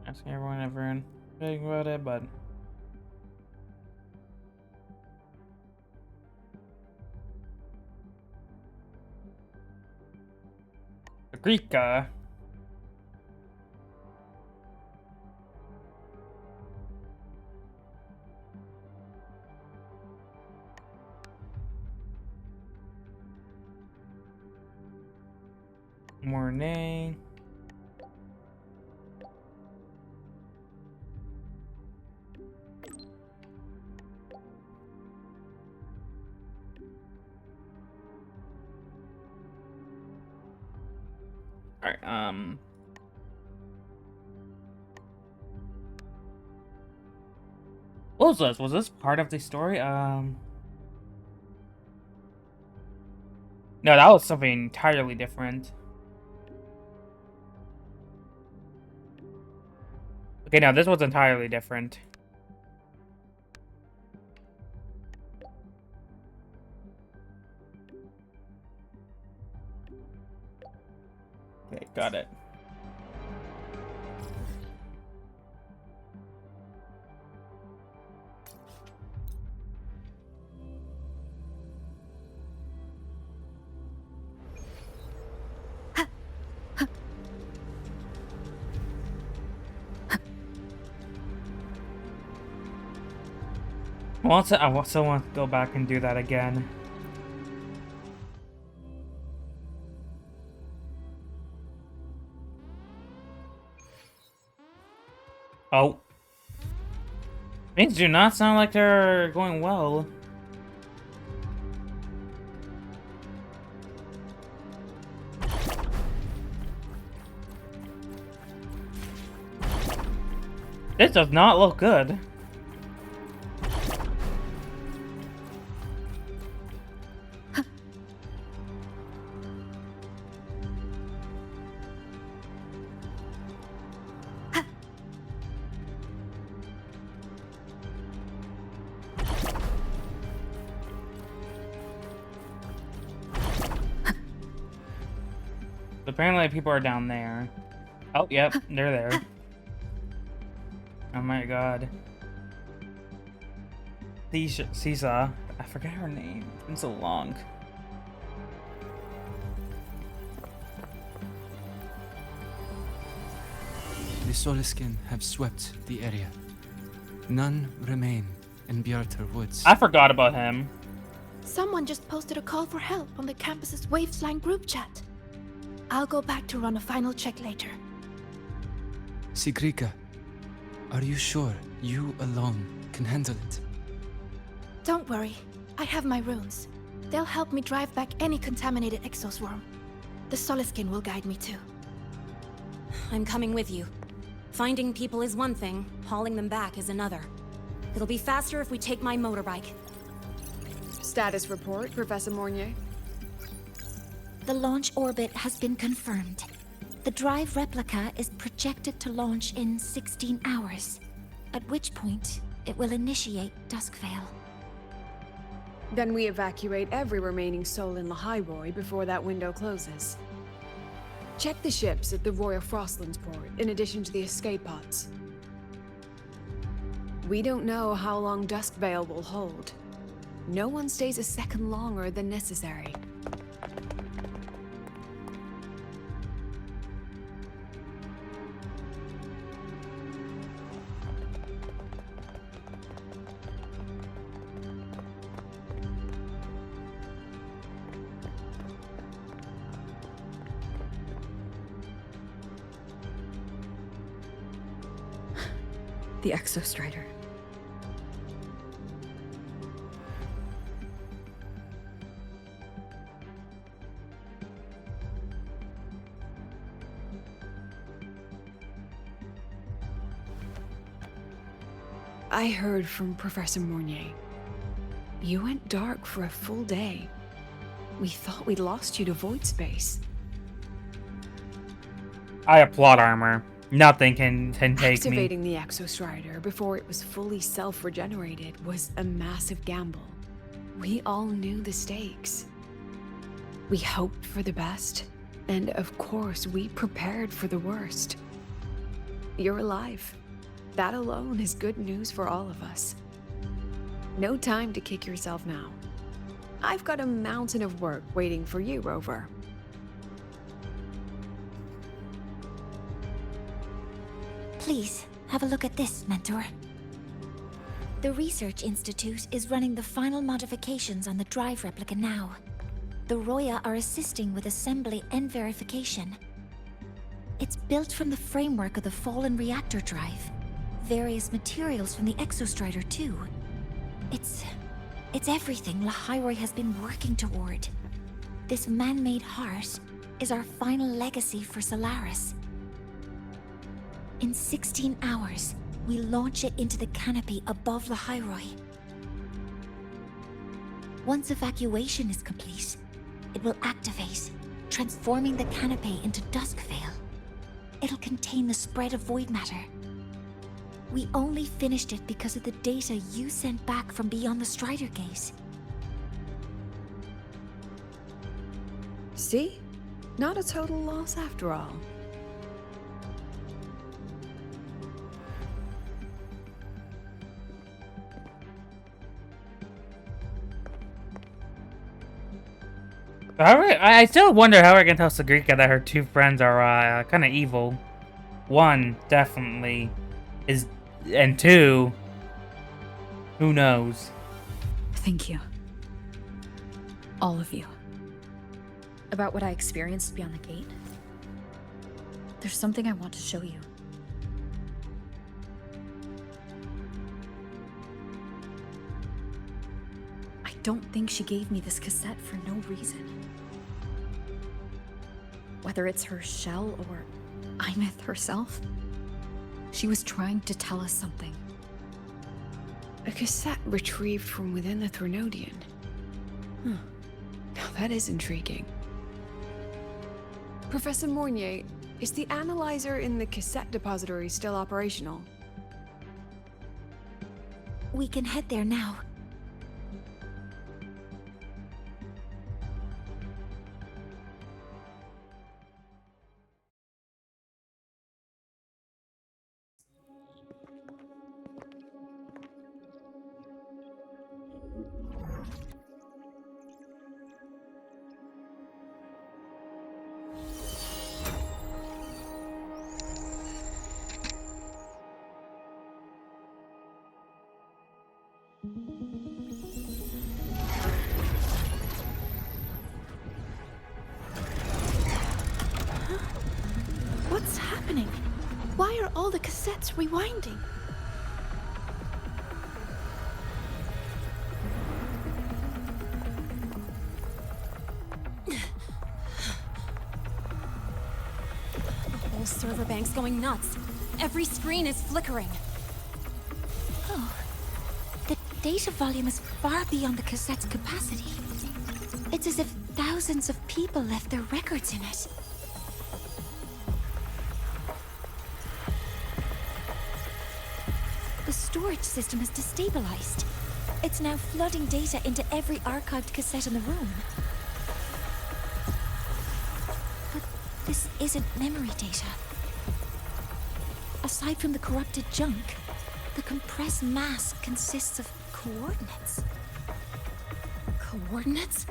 Asking everyone thinking about it, but Agrika. Morning. Alright, what was this? Was this part of the story? No, that was something entirely different. Okay, now this was entirely different. Got it. I also want to go back and do that again. Oh. Things do not sound like they're going well. This does not look good. Apparently people are down there. Oh, yep, they're there. Oh my god. Seesaw. I forget her name. It's been so long. The Soliskin have swept the area. None remain in Bjartar Woods. I forgot about him. Someone just posted a call for help on the campus's Waveslang group chat. I'll go back to run a final check later. Sigrika, are you sure you alone can handle it? Don't worry, I have my runes. They'll help me drive back any contaminated exoswarm. The Soliskin will guide me too. I'm coming with you. Finding people is one thing, hauling them back is another. It'll be faster if we take my motorbike. Status report, Professor Mornier. The launch orbit has been confirmed. The drive replica is projected to launch in 16 hours, at which point it will initiate Duskvale. Then we evacuate every remaining soul in LAHAI before that window closes. Check the ships at the Royal Frostlands port, in addition to the escape pods. We don't know how long Duskvale will hold. No one stays a second longer than necessary. The Exostrider. I heard from Professor Mornier. You went dark for a full day. We thought we'd lost you to void space. I have plot armor. Nothing can take me. Activating the Exostrider before it was fully self-regenerated was a massive gamble. We all knew the stakes. We hoped for the best, and of course we prepared for the worst. You're alive. That alone is good news for all of us. No time to kick yourself now. I've got a mountain of work waiting for you, Rover. Please, have a look at this, Mentor. The Research Institute is running the final modifications on the drive replica now. The Roya are assisting with assembly and verification. It's built from the framework of the fallen reactor drive. Various materials from the Exostrider, too. It's everything LAHAI has been working toward. This man-made heart is our final legacy for Solaris. In 16 hours, we launch it into the canopy above LAHAI. Once evacuation is complete, it will activate, transforming the canopy into Duskvale. It'll contain the spread of void matter. We only finished it because of the data you sent back from beyond the Strider Gate. See? Not a total loss after all. I still wonder how we're gonna tell Sagrika that her two friends are kind of evil. One, definitely, is, and two, who knows? Thank you. All of you. About what I experienced beyond the gate. There's something I want to show you. I don't think she gave me this cassette for no reason. Whether it's her shell or Imeth herself, she was trying to tell us something. A cassette retrieved from within the Threnodian. Huh. Now that is intriguing. Professor Mornier, is the analyzer in the cassette depository still operational? We can head there now. What's happening? Why are all the cassettes rewinding? The whole server bank's going nuts. Every screen is flickering. Oh, the data volume is far beyond the cassette's capacity. It's as if thousands of people left their records in it. The storage system is destabilized. It's now flooding data into every archived cassette in the room. But this isn't memory data. Aside from the corrupted junk, the compressed mass consists of coordinates. Coordinates?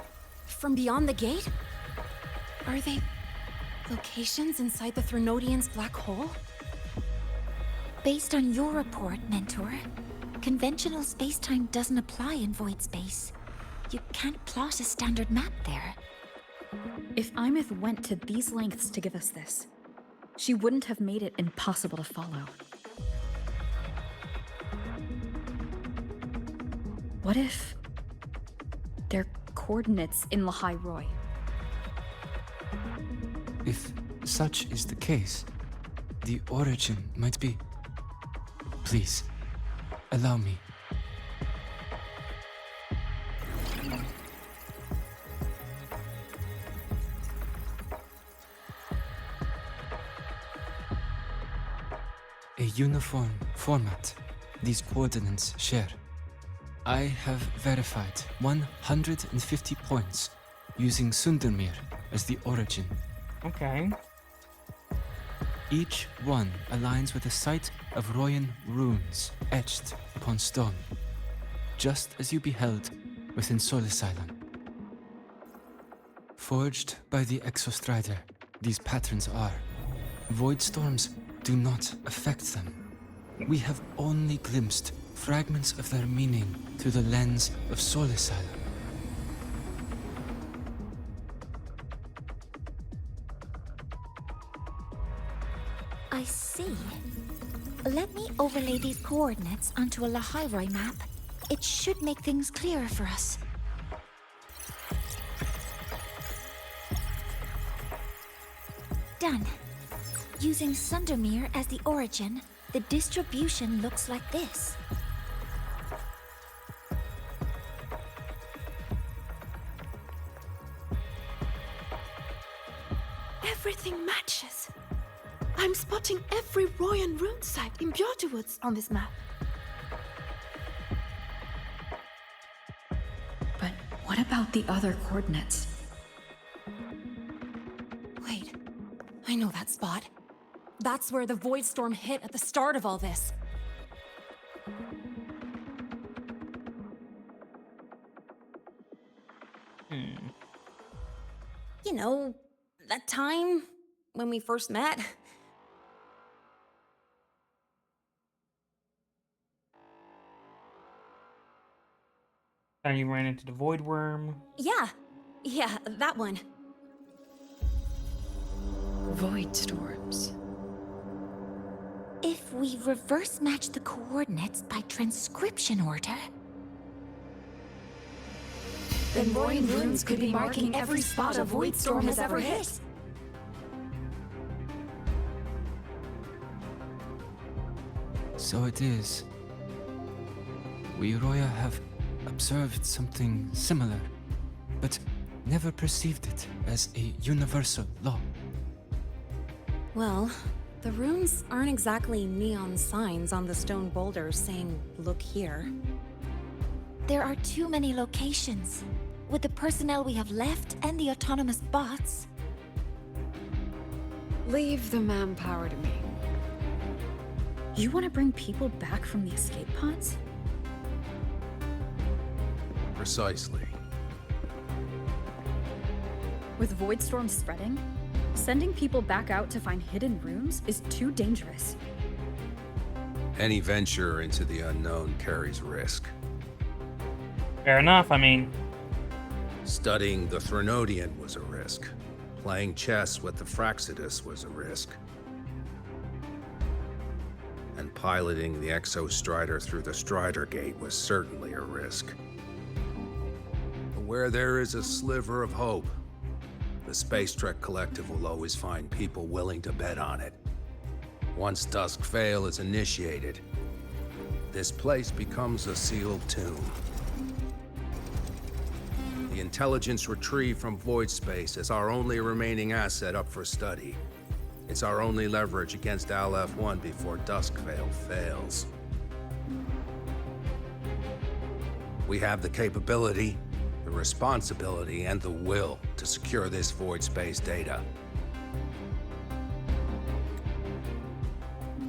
From beyond the gate? Are they locations inside the Threnodian's black hole? Based on your report, Mentor, conventional space-time doesn't apply in void space. You can't plot a standard map there. If Imeth went to these lengths to give us this, she wouldn't have made it impossible to follow. What if they're coordinates in LAHAI ROI? If such is the case, the origin might be... Please, allow me. A uniform format these coordinates share. I have verified 150 points using Sundermere as the origin. Okay. Each one aligns with a site of Royan runes etched upon stone, just as you beheld within Solisylon. Forged by the Exostrider, these patterns are. Void storms do not affect them. We have only glimpsed fragments of their meaning through the lens of Solisylon. I see. Let me overlay these coordinates onto a LAHAI map. It should make things clearer for us. Done. Using Sundermere as the origin, the distribution looks like this. Everything matches. I'm spotting every Royan rune site in Bjorterwoods on this map. But what about the other coordinates? I know that spot. That's where the void storm hit at the start of all this. You know, that time when we first met. And you ran into the void worm. Yeah, that one. Void storms. If we reverse match the coordinates by transcription order, Then Royan runes could be marking every spot a void storm has ever hit. So it is. We Roya have observed something similar, but never perceived it as a universal law. Well, the runes aren't exactly neon signs on the stone boulders saying, "Look here." there are too many locations. With the personnel we have left and the autonomous bots. Leave the manpower to me. You want to bring people back from the escape pods? Precisely. With void storms spreading, sending people back out to find hidden rooms is too dangerous. Any venture into the unknown carries risk. Fair enough, I mean. Studying the Threnodian was a risk. Playing chess with the Fraxidus was a risk. And piloting the Exostrider through the Strider Gate was certainly a risk. But where there is a sliver of hope, the Space Trek Collective will always find people willing to bet on it. Once Dusk Vale is initiated, this place becomes a sealed tomb. The intelligence retrieved from void space is our only remaining asset up for study. It's our only leverage against Aleph-1 before Dusk Vale fails. We have the capability, the responsibility, and the will to secure this void space data.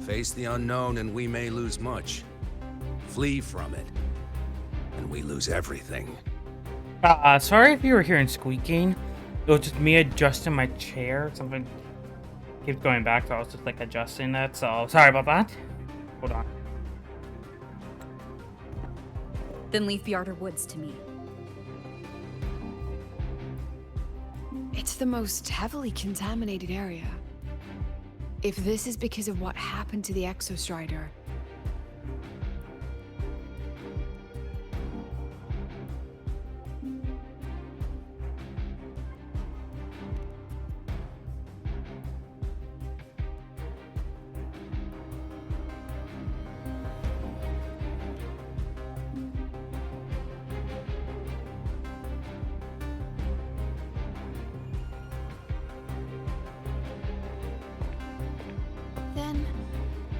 Face the unknown and we may lose much. Flee from it, and we lose everything. Sorry if you were hearing squeaking. It was just me adjusting my chair. Something keeps going back, so I was just like adjusting that. So sorry about that. Hold on. Then leave the Outer Woods to me. It's the most heavily contaminated area. If this is because of what happened to the Exostrider,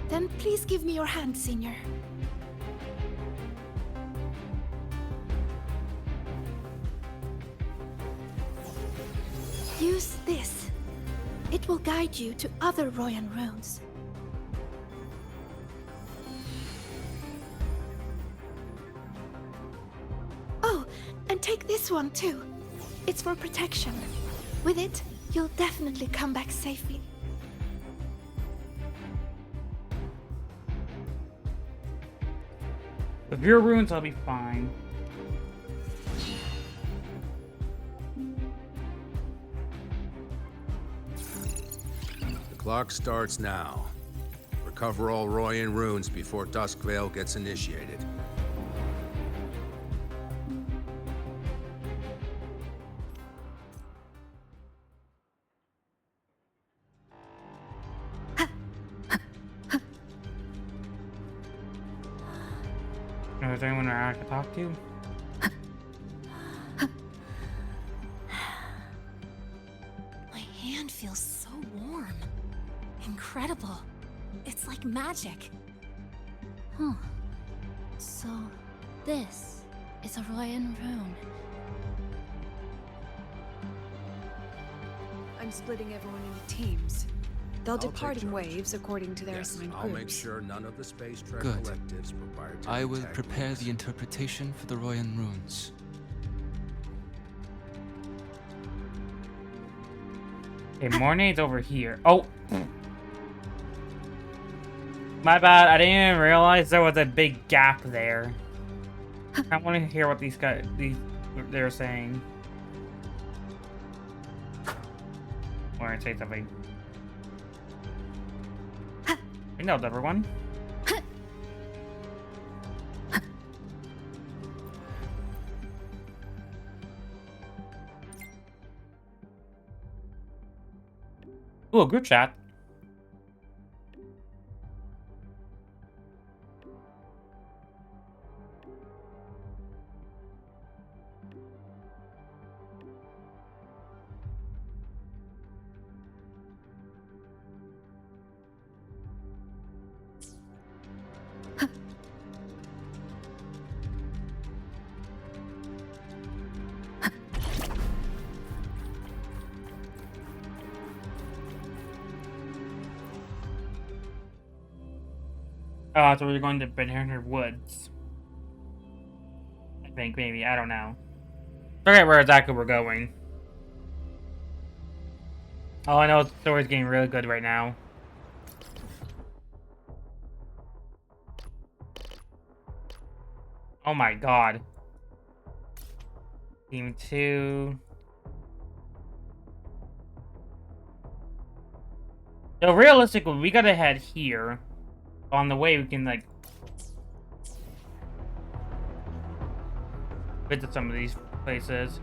Then please give me your hand, Senior. Use this. It will guide you to other Royan runes. Oh, and take this one too. It's for protection. With it, you'll definitely come back safely. With your runes, I'll be fine. The clock starts now. Recover all Royan runes before Dusk Vale gets initiated. Is there anyone I can talk to? My hand feels so warm. Incredible. It's like magic. Huh. So, this is a Royan rune. I'm splitting everyone into teams. They'll I'll depart take in charge. waves according to their Yes, assigned I'll groups. make sure none of the space trek Good. collective's proprietary I will tech prepare links. the interpretation for the Royan runes. Okay, Mornay's over here. Oh! My bad, I didn't even realize there was a big gap there. I want to hear what what they're saying. Or say something. I know everyone. Ooh, a group chat. So we're going to Banana Woods. I think, maybe. I don't know. Forget where exactly we're going. All I know is the story's getting really good right now. Oh my god. Team 2. So realistically, we gotta head here. On the way, we can, like, visit some of these places.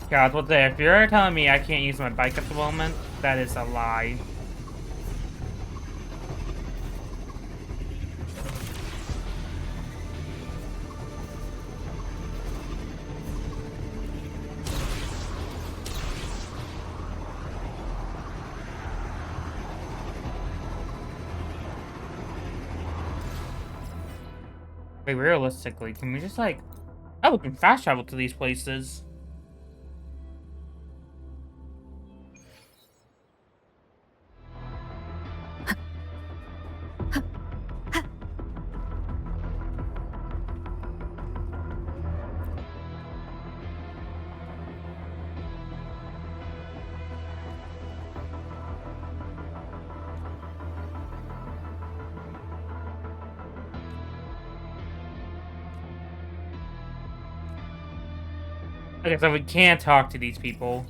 God, what's that? If you're telling me I can't use my bike at the moment, that is a lie. Wait, realistically, can we just, like... Oh, we can fast travel to these places. Okay, so we can't talk to these people.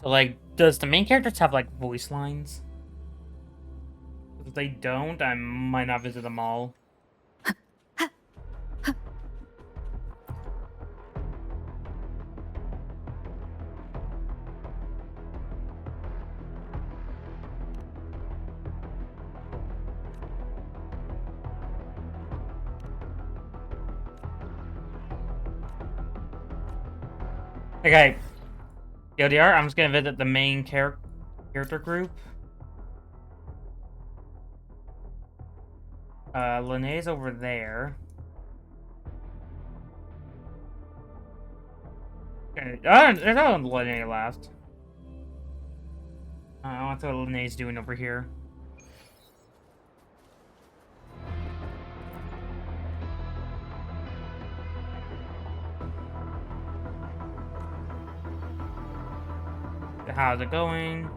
So, like, does the main characters have, like, voice lines? If they don't, I might not visit them all. Okay. TLDR, I'm just gonna visit the main character group. LAHAI's over there. Okay, there's no LAHAI left. I want to see what LAHAI's doing over here. How's it going?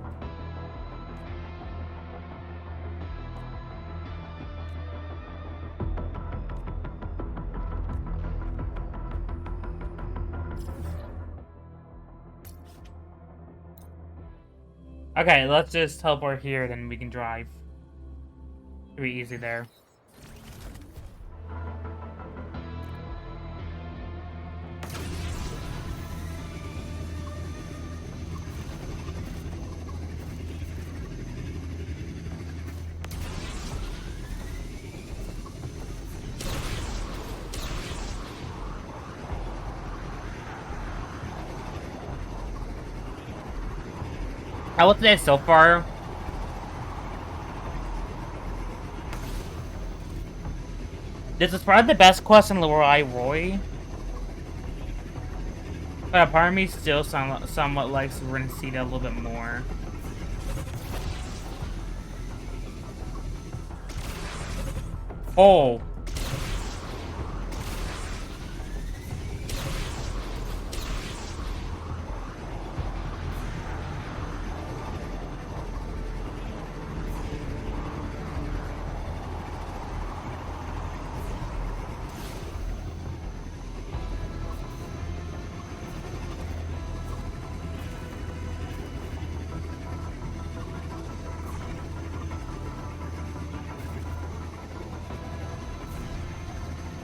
Okay, let's just teleport here, then we can drive. It'll be easy there. I will say so far, This is probably the best quest in ROI. But a part of me still somewhat likes Renesita a little bit more. Oh.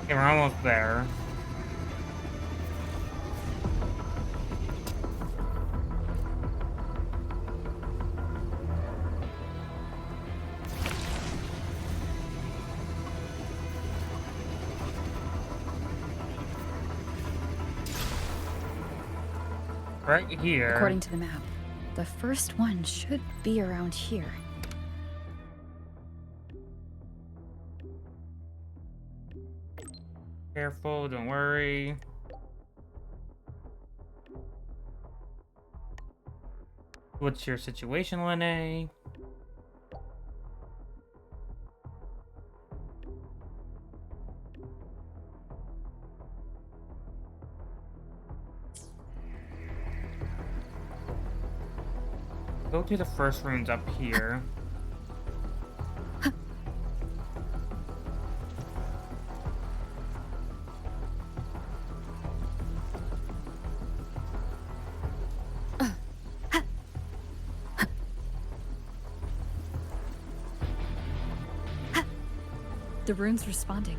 Okay, we're almost there. Right here. According to the map, the first one should be around here. Careful, don't worry. What's your situation, LAHAI? Go to the first runes up here. The rune's responding.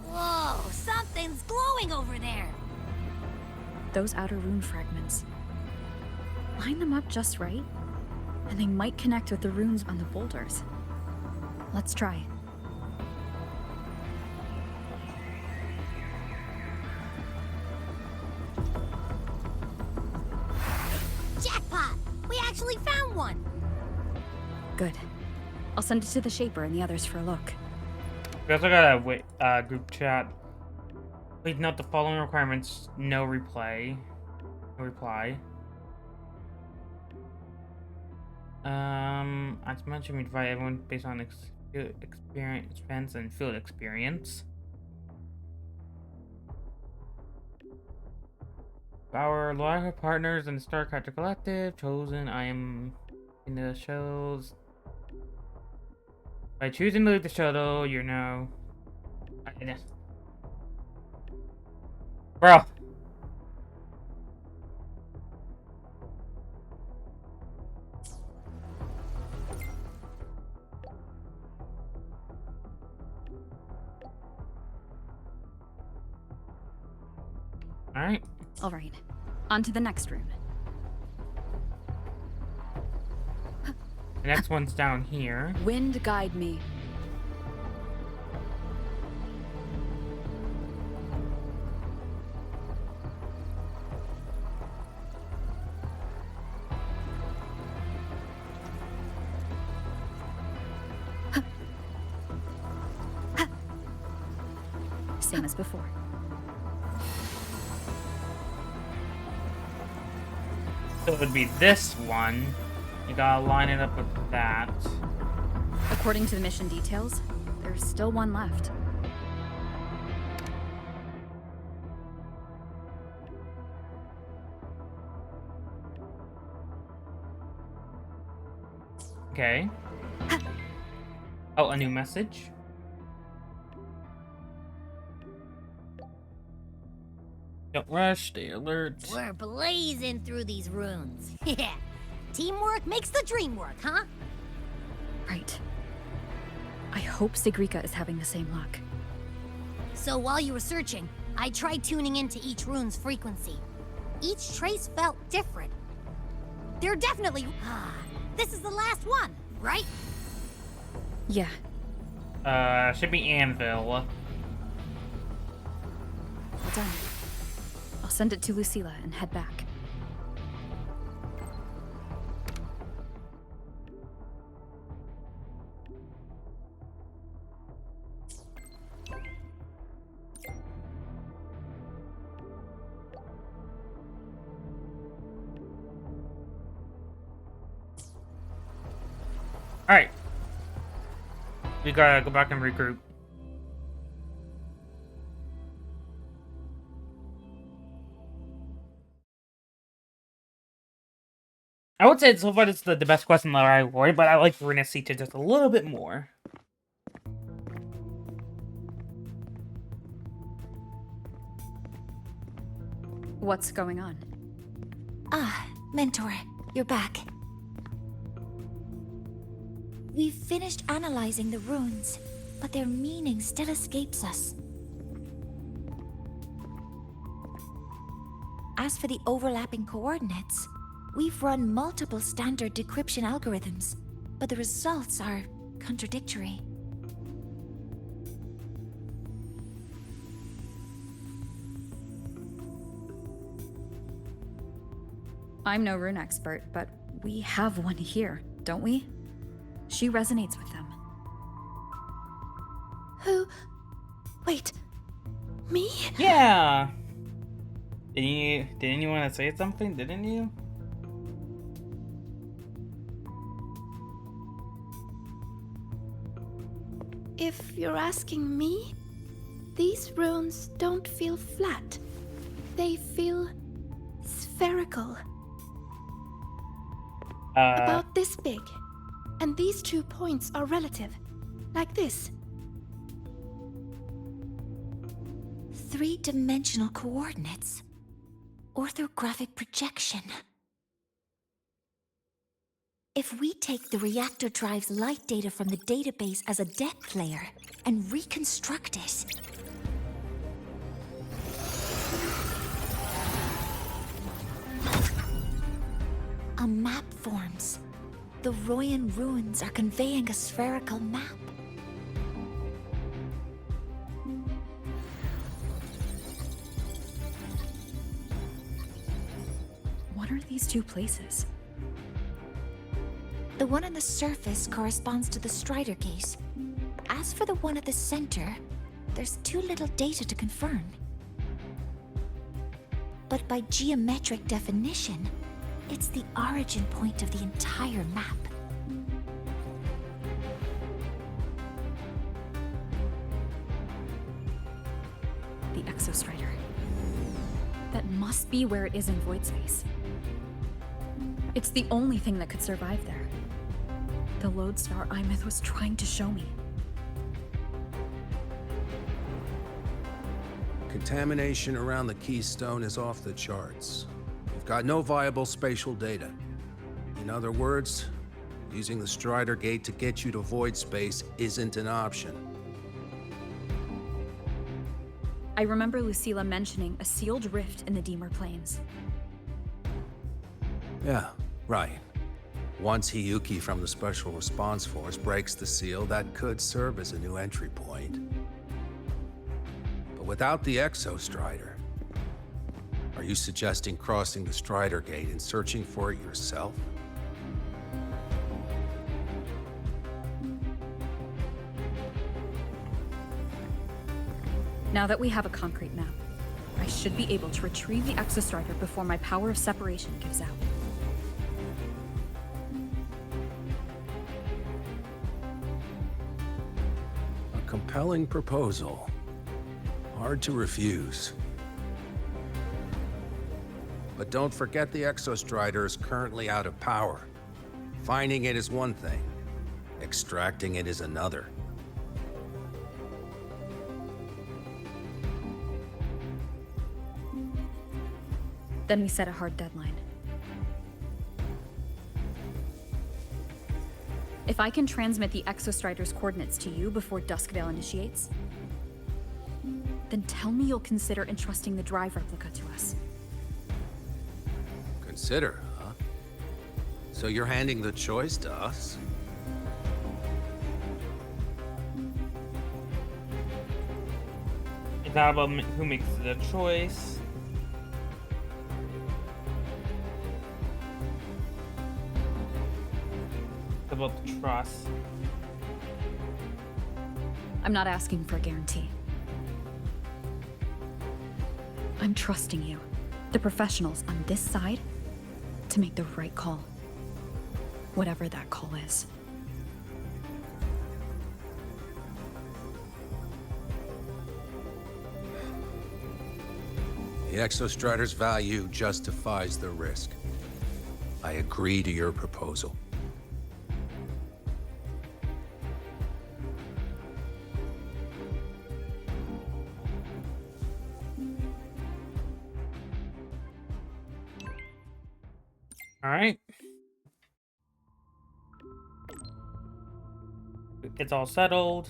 Whoa, something's glowing over there. Those outer rune fragments. Line them up just right, and they might connect with the runes on the boulders. Let's try. Jackpot! We actually found one! Good. I'll send it to the Shaper and the others for a look. We also got a group chat. Please note the following requirements: no reply. As mentioned, we divide everyone based on experience and field experience. Our loyal partners in the Starcatcher Collective chosen. I am in the shows. By choosing to leave the shuttle, you're now. Bro. Alright. Alright. On to the next rune. The next one's down here. Wind guide me. Same as before. So it would be this one. You gotta line it up with that. According to the mission details, there's still one left. Okay. Oh, a new message. Don't rush, stay alert. We're blazing through these runes. Yeah. Teamwork makes the dream work, huh? Right. I hope Sigrika is having the same luck. So while you were searching, I tried tuning into each rune's frequency. Each trace felt different. They're definitely... This is the last one, right? Yeah. Should be Anvil. Well done. I'll send it to Lucilla and head back. Alright. We gotta go back and regroup. I would say so far it's the best quest in LAHAI, but I like Rena Sita just a little bit more. What's going on? Ah, Mentor, you're back. We've finished analyzing the runes, but their meaning still escapes us. As for the overlapping coordinates, we've run multiple standard decryption algorithms, but the results are contradictory. I'm no rune expert, but we have one here, don't we? She resonates with them. Who? Wait. Me? Yeah! Didn't you want to say something, didn't you? If you're asking me, these runes don't feel flat. They feel spherical. About this big. And these 2 points are relative. Like this. 3-dimensional coordinates. Orthographic projection. If we take the reactor drive's light data from the database as a depth layer and reconstruct it, a map forms. The Royan runes are conveying a spherical map. What are these 2 places? The one on the surface corresponds to the Strider Gate. As for the one at the center, there's too little data to confirm. But by geometric definition, it's the origin point of the entire map. The Exostrider. That must be where it is in void space. It's the only thing that could survive there. The lodestar Imeth was trying to show me. Contamination around the keystone is off the charts. We've got no viable spatial data. In other words, using the Strider Gate to get you to void space isn't an option. I remember Lucilla mentioning a sealed rift in the Deemer Plains. Yeah, right. Once Hiyuki from the Special Response Force breaks the seal, that could serve as a new entry point. But without the Exostrider, are you suggesting crossing the Strider Gate and searching for it yourself? Now that we have a concrete map, I should be able to retrieve the Exostrider before my power of separation gives out. A compelling proposal. Hard to refuse. But don't forget the Exostrider is currently out of power. Finding it is one thing. Extracting it is another. Then we set a hard deadline. If I can transmit the Exostrider's coordinates to you before Duskvale initiates, then tell me you'll consider entrusting the drive replica to us. Consider, huh? So you're handing the choice to us? It's not about who makes the choice. It's about the trust. I'm not asking for a guarantee. I'm trusting you, the professionals on this side, to make the right call. Whatever that call is. The Exostrider's value justifies the risk. I agree to your proposal. All right. It's all settled.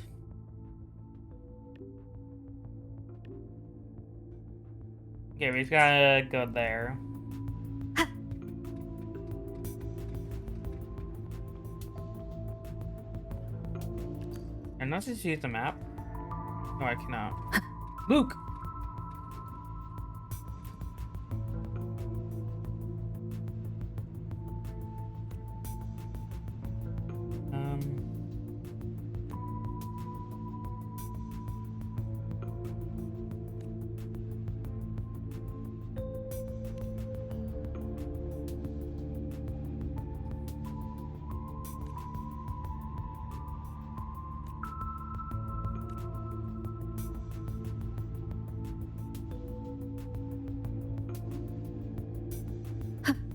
Okay, we just gotta go there. And let's just use the map. No, I cannot. Luke!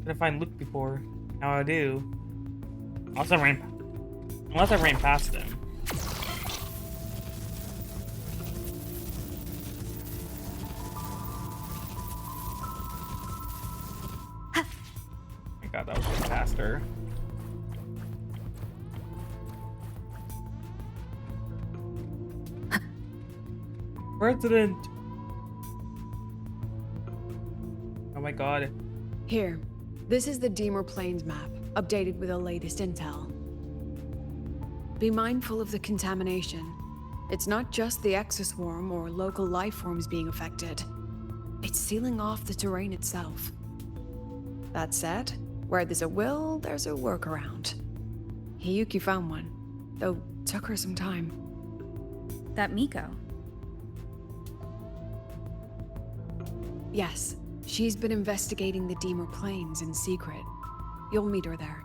Couldn't find Luke before. Now I do. Unless I ran past him. Oh my god, that was way faster. President! Oh my god. Here, this is the Deemer Plains map, updated with the latest intel. Be mindful of the contamination. It's not just the exoswarm or local life forms being affected. It's sealing off the terrain itself. That said, where there's a will, there's a workaround. Hiyuki found one, though took her some time. That Miko. Yes, she's been investigating the Deemer Plains in secret. You'll meet her there.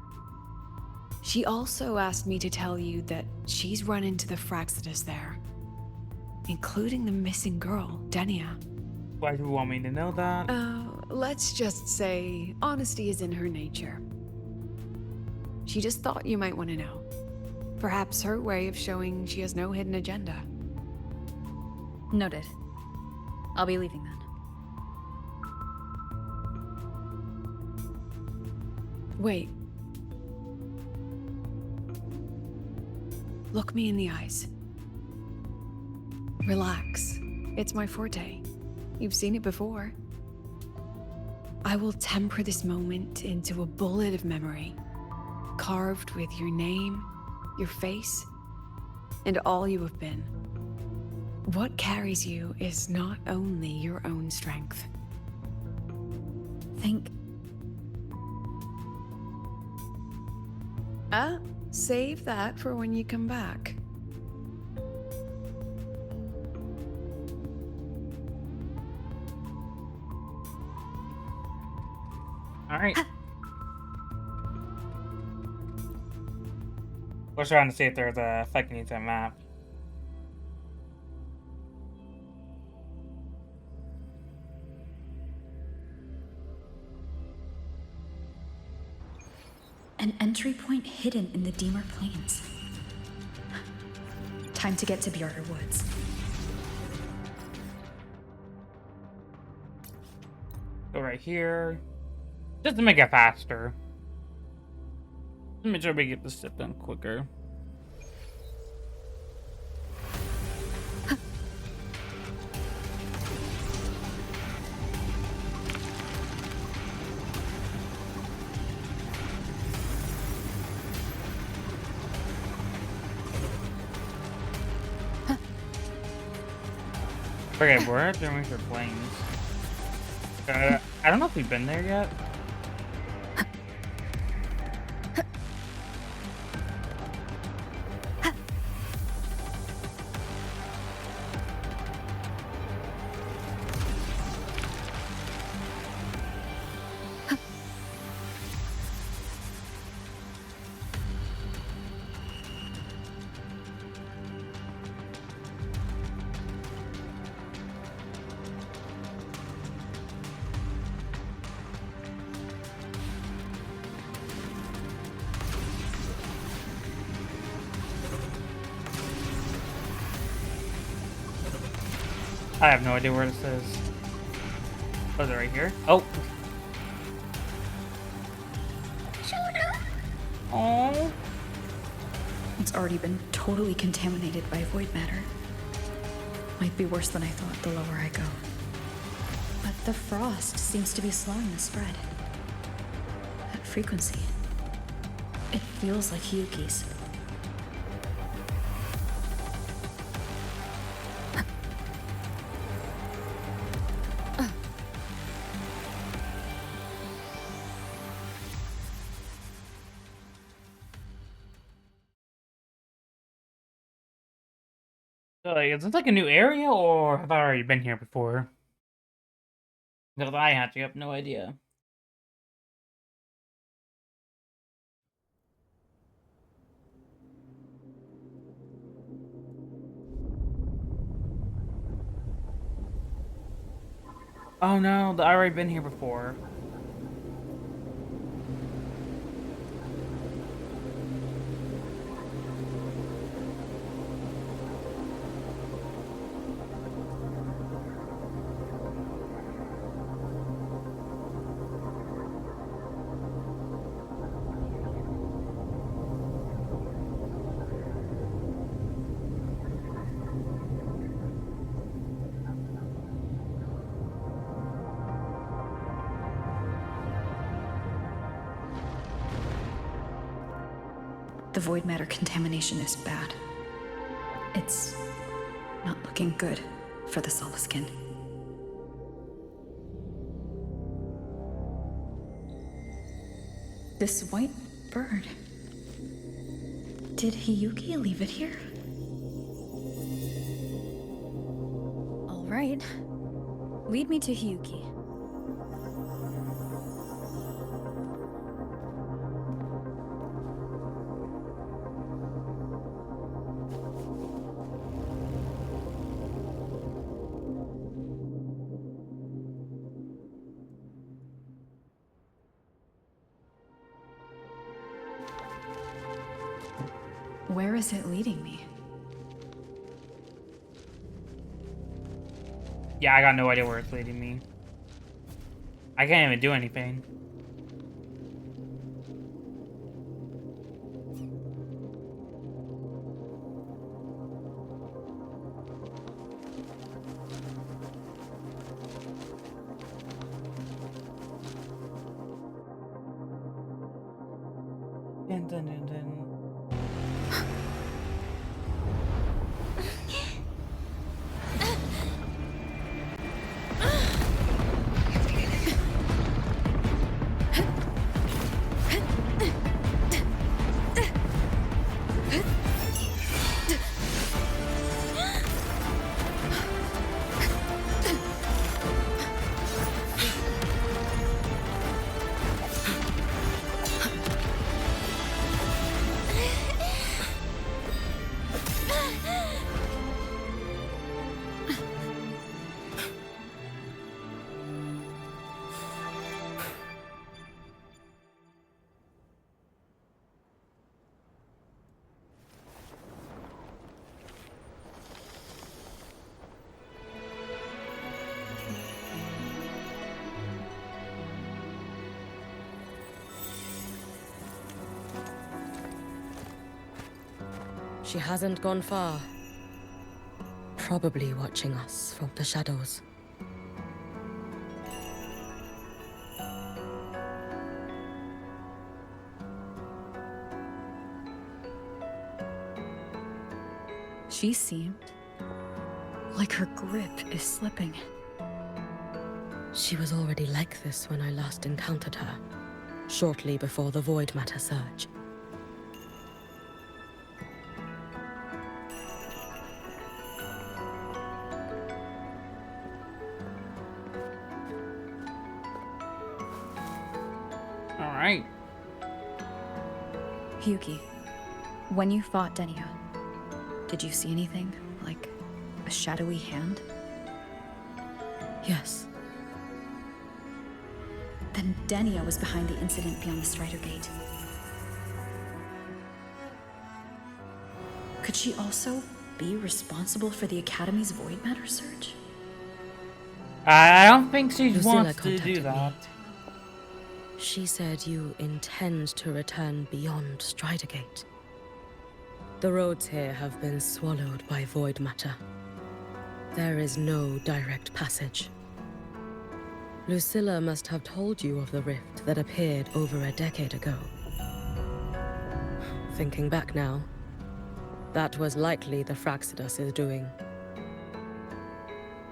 She also asked me to tell you that she's run into the Fraxidus there, including the missing girl, Denia. Why do you want me to know that? Let's just say honesty is in her nature. She just thought you might want to know. Perhaps her way of showing she has no hidden agenda. Noted. I'll be leaving then. Wait. Look me in the eyes. Relax. It's my forte. You've seen it before. I will temper this moment into a bullet of memory, carved with your name, your face, and all you have been. What carries you is not only your own strength. Think. Save that for when you come back. All right. We're trying to see if there's a fucking into map. An entry point hidden in the Deemer Plains. Time to get to Bjarter Woods. Go right here. Just to make it faster. Make sure we get this shit done quicker. Okay, we're doing for planes. I don't know if we've been there yet. I have no idea where this is. Oh, is it right here? Oh. Oh. It's already been totally contaminated by void matter. Might be worse than I thought the lower I go. But the frost seems to be slowing the spread. That frequency. It feels like Hyuki's. So, like, is this like a new area, or have I already been here before? Because I actually have no idea. Oh no, I already been here before. The void matter contamination is bad. It's not looking good for the Solaskin. This white bird. Did Hyuki leave it here? All right. Lead me to Hyuki. Where is it leading me? Yeah, I got no idea where it's leading me. I can't even do anything. Dun, dun, dun, dun. She hasn't gone far. Probably watching us from the shadows. She seemed like her grip is slipping. She was already like this when I last encountered her, shortly before the void matter surge. Alright. Hyuki, when you fought Denia, did you see anything? Like a shadowy hand? Yes. Then Denia was behind the incident beyond the Strider Gate. Could she also be responsible for the Academy's void matter surge? I don't think she Lucilla wants to do contacted that. me. She said you intend to return beyond Stridergate. The roads here have been swallowed by void matter. There is no direct passage. Lucilla must have told you of the rift that appeared over a decade ago. Thinking back now, that was likely the Fraxidus' doing.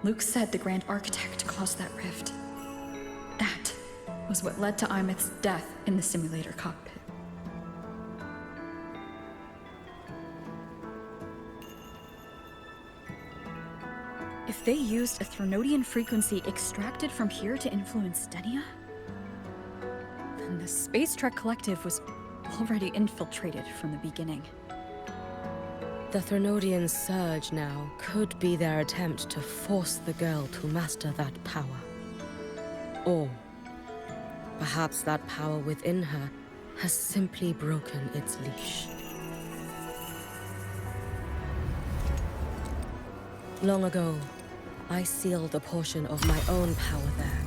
Luke said the Grand Architect caused that rift. That was what led to Imeth's death in the simulator cockpit. If they used a Threnodian frequency extracted from here to influence Stenia, then the Space Trek Collective was already infiltrated from the beginning. The Threnodian surge now could be their attempt to force the girl to master that power. Or perhaps that power within her has simply broken its leash. Long ago, I sealed a portion of my own power there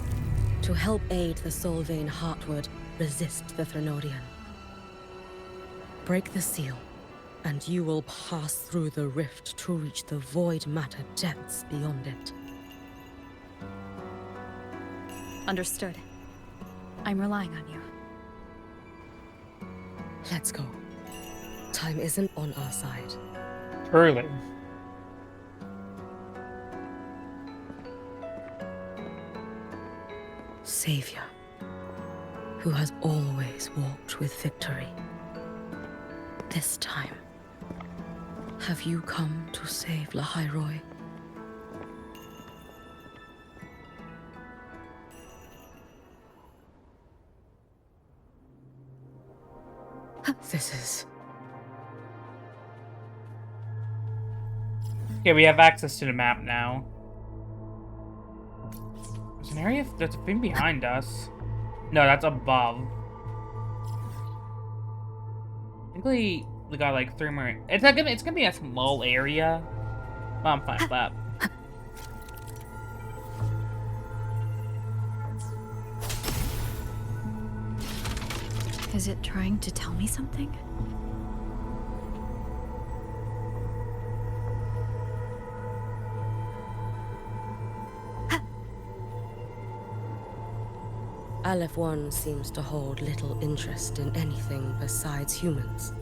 to help aid the Solvane Heartwood resist the Threnodian. Break the seal, and you will pass through the rift to reach the void matter depths beyond it. Understood. I'm relying on you. Let's go. Time isn't on our side. Truly. Savior, who has always walked with victory. This time, have you come to save LAHAI? This is... Okay, we have access to the map now. There's an area, there's a thing behind us. No, that's above. I think we got like 3 more. It's gonna be a small area. But I'm fine with that. Is it trying to tell me something? Aleph 1 seems to hold little interest in anything besides humans.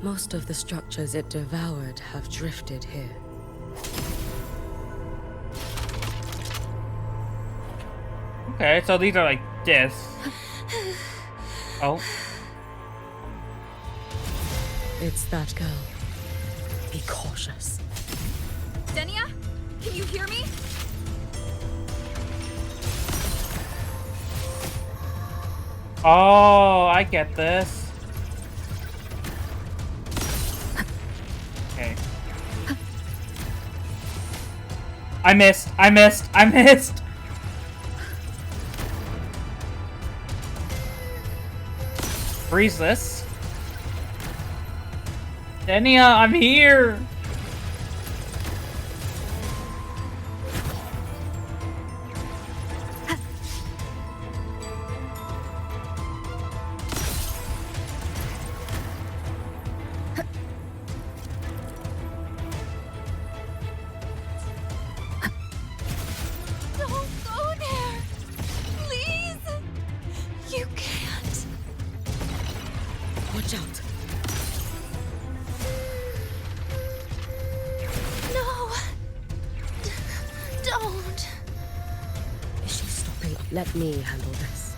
Most of the structures it devoured have drifted here. Okay, so these are like this. Oh. It's that girl. Be cautious. Stenia? Can you hear me? Oh, I get this. Okay. I missed! Freeze this. Stenia, I'm here! Don't go there! Please! You can't. Watch out. No! Don't! Is she stopping? Let me handle this.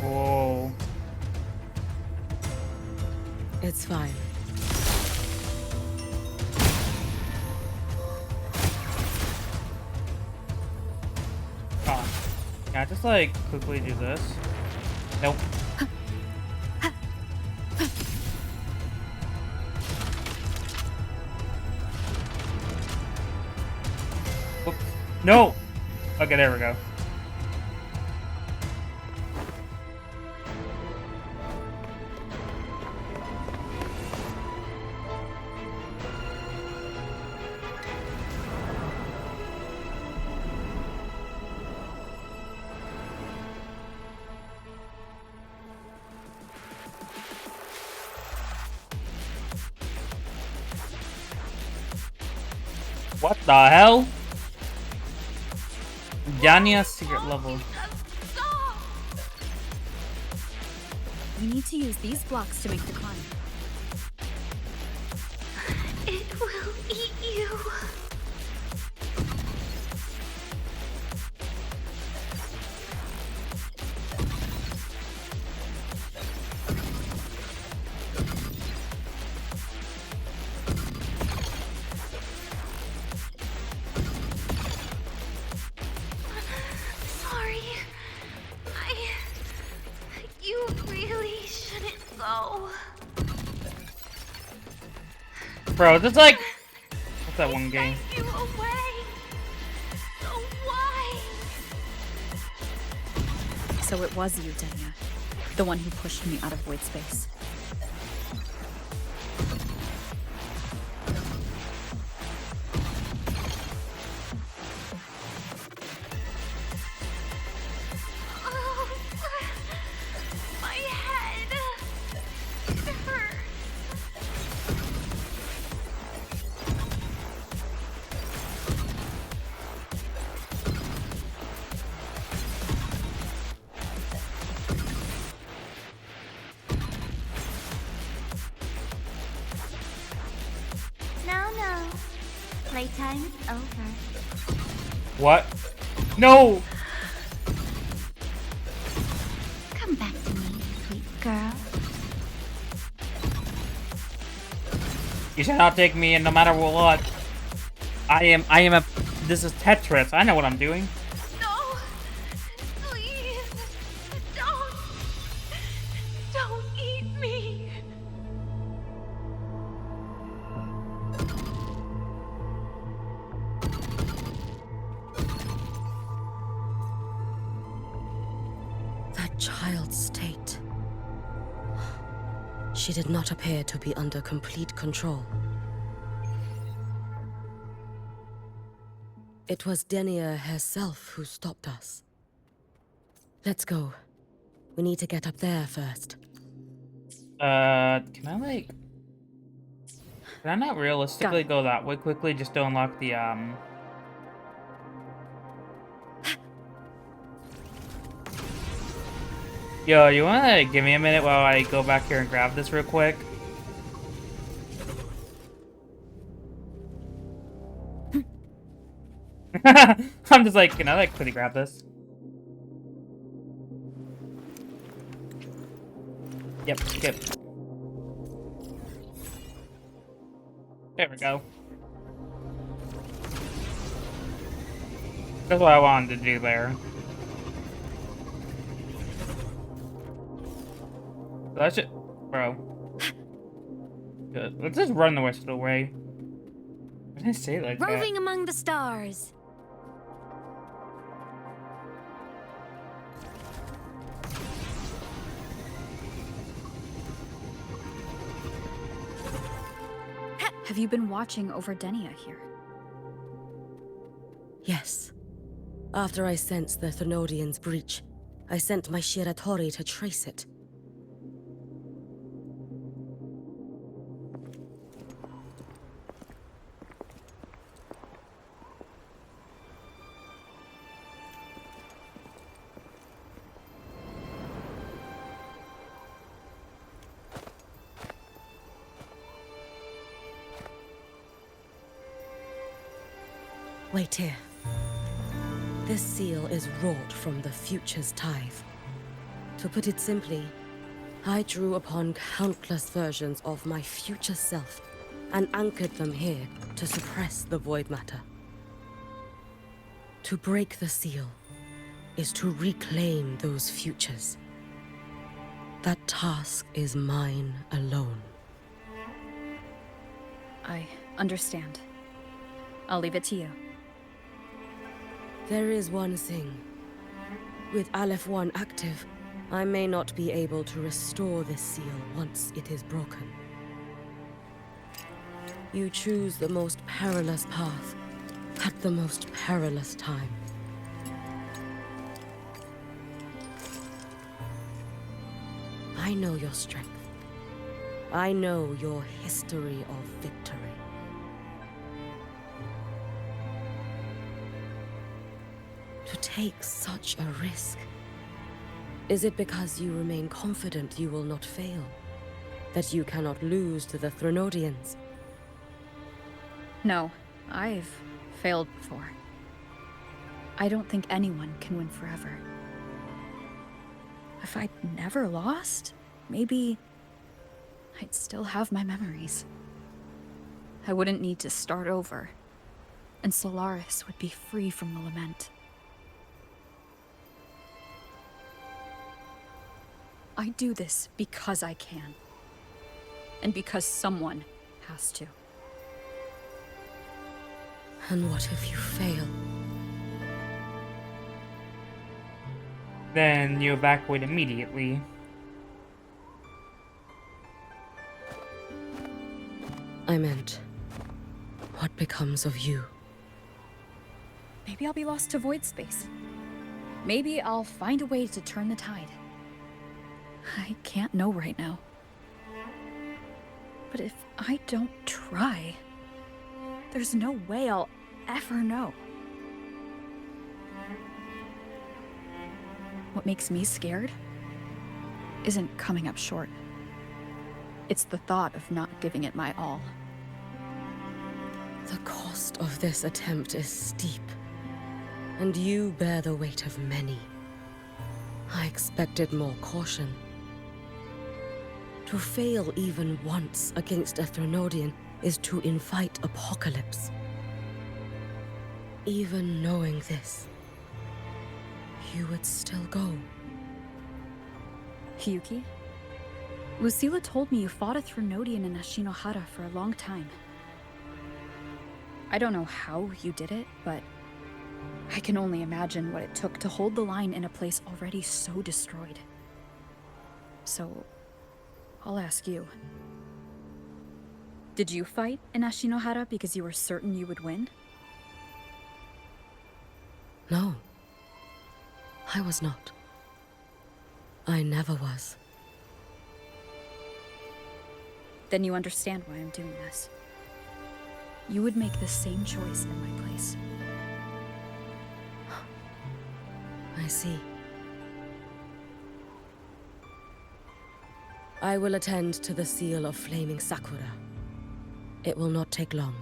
Whoa. It's fine. Oh. Can I just like quickly do this? Nope. Whoops. No! Okay, there we go. What the hell? Dania's secret level. We need to use these blocks to make the climb. It will eat you. Sorry. You really shouldn't go. Bro, this is like... What's that one game? You away. So why? So it was you, Denia. The one who pushed me out of void space. Oh, my head. It hurts. No. Playtime is over. What? No! Come back to me, sweet girl. You should not take me in no matter what. I am a... This is Tetris. I know what I'm doing. No! Please! Don't eat me! That child's state. She did not appear to be under complete control. It was Denia herself who stopped us. Let's go. We need to get up there first. Can I like... Can I not realistically go that way quickly just to unlock the, Yo, you wanna give me a minute while I go back here and grab this real quick? I'm just like, can I like quickly grab this? Yep, skip. There we go. That's what I wanted to do there. That shit, bro. Good. Let's just run the rest of the way. Why did I say it like that? Roving among the stars. Have you been watching over Denia here? Yes. After I sensed the Thenodian's breach, I sent my Shiratori to trace it. Wait here. This seal is wrought from the future's tithe. To put it simply, I drew upon countless versions of my future self and anchored them here to suppress the void matter. To break the seal is to reclaim those futures. That task is mine alone. I understand. I'll leave it to you. There is one thing. With Aleph 1 active, I may not be able to restore this seal once it is broken. You choose the most perilous path at the most perilous time. I know your strength. I know your history of victory. take such a risk? Is it because you remain confident you will not fail? That you cannot lose to the Threnodians? No, I've failed before. I don't think anyone can win forever. If I'd never lost, maybe I'd still have my memories. I wouldn't need to start over, and Solaris would be free from the lament. I do this because I can, and because someone has to. And what if you fail? Then you evacuate immediately. I meant, what becomes of you? Maybe I'll be lost to void space. Maybe I'll find a way to turn the tide. I can't know right now. But if I don't try, there's no way I'll ever know. What makes me scared isn't coming up short. It's the thought of not giving it my all. The cost of this attempt is steep, and you bear the weight of many. I expected more caution. To fail even once against a Threnodian is to invite apocalypse. Even knowing this, you would still go. Hiyuki? Lucilla told me you fought a Threnodian in Ashinohara for a long time. I don't know how you did it, but I can only imagine what it took to hold the line in a place already so destroyed. So, I'll ask you. Did you fight in Ashinohara because you were certain you would win? No. I was not. I never was. Then you understand why I'm doing this. You would make the same choice in my place. I see. I will attend to the seal of Flaming Sakura. It will not take long.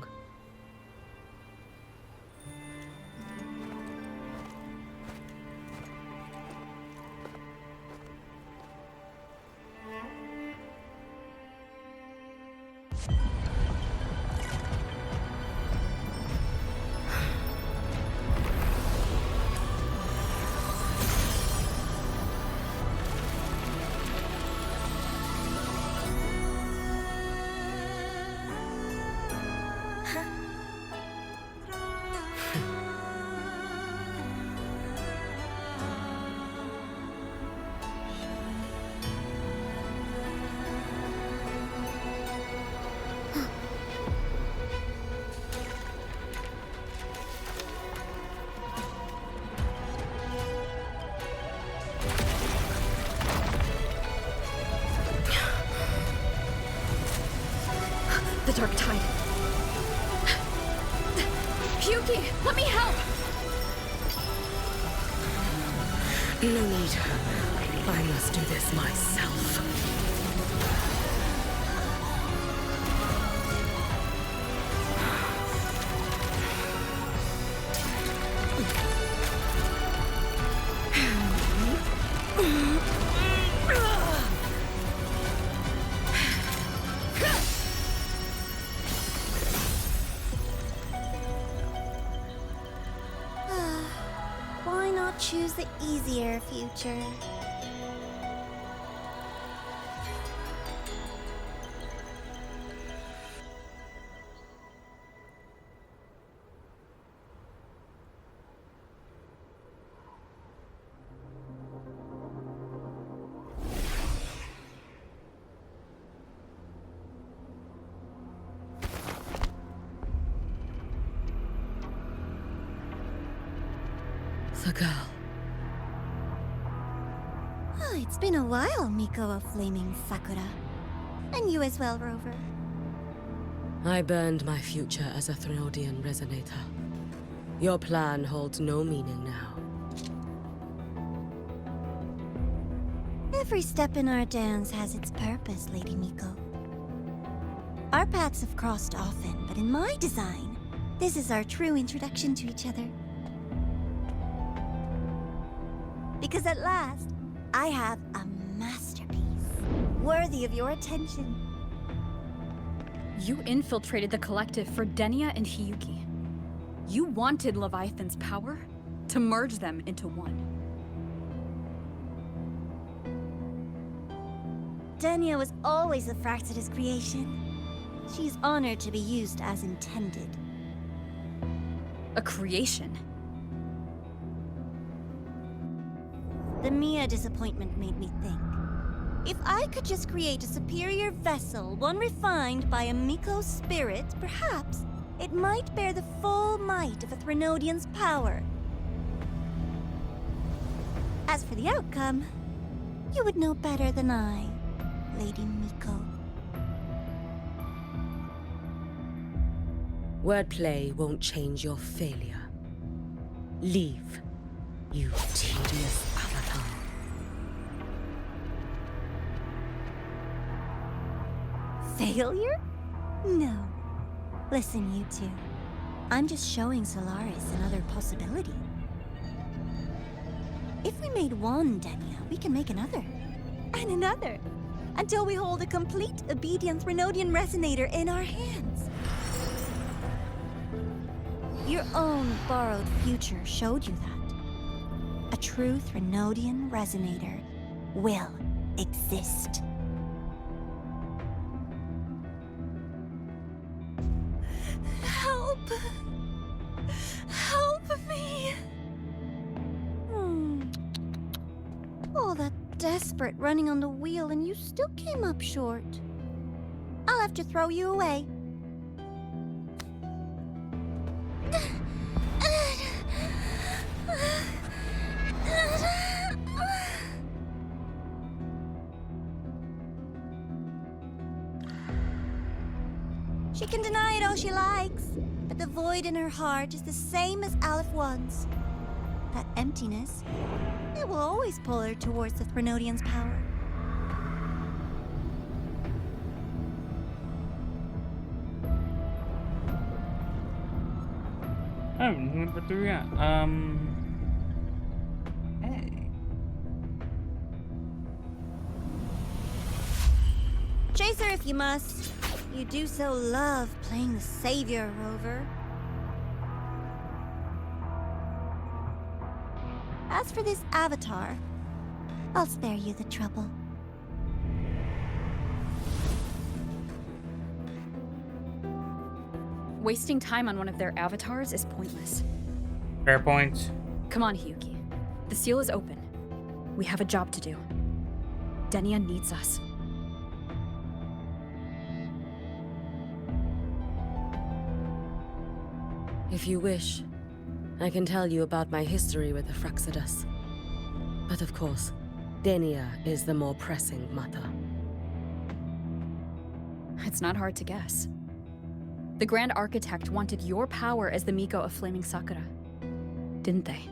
The Dark Tide. Hiyuki, let me help! No need. I must do this myself. Why not choose the easier future? The girl. Oh, it's been a while, Miko of Flaming Sakura. And you as well, Rover. I burned my future as a Threnodian resonator. Your plan holds no meaning now. Every step in our dance has its purpose, Lady Miko. Our paths have crossed often, but in my design, this is our true introduction to each other. Because at last, I have a masterpiece, worthy of your attention. You infiltrated the collective for Denia and Hiyuki. You wanted Leviathan's power to merge them into one. Denia was always a Fraxidus creation. She's honored to be used as intended. A creation? The Mia disappointment made me think. If I could just create a superior vessel, one refined by a Miko spirit, perhaps it might bear the full might of a Threnodian's power. As for the outcome, you would know better than I, Lady Miko. Wordplay won't change your failure. Leave, you tedious avatar. Failure? No. Listen, you two. I'm just showing Solaris another possibility. If we made one Denia, we can make another. And another. Until we hold a complete obedient Threnodian resonator in our hands. Your own borrowed future showed you that. A true Threnodian resonator will exist. Help! Help me! All that desperate running on the wheel and you still came up short. I'll have to throw you away. She can deny it all she likes, but the void in her heart is the same as Aleph One's. That emptiness, it will always pull her towards the Threnodian's power. Oh, number 3, yeah. Hey. Chase her if you must. You do so love playing the savior, Rover. As for this avatar, I'll spare you the trouble. Wasting time on one of their avatars is pointless. Fair point. Come on, Hiyuki. The seal is open. We have a job to do. Denia needs us. If you wish, I can tell you about my history with the Fraxidus. But of course, Denia is the more pressing matter. It's not hard to guess. The Grand Architect wanted your power as the Miko of Flaming Sakura, didn't they?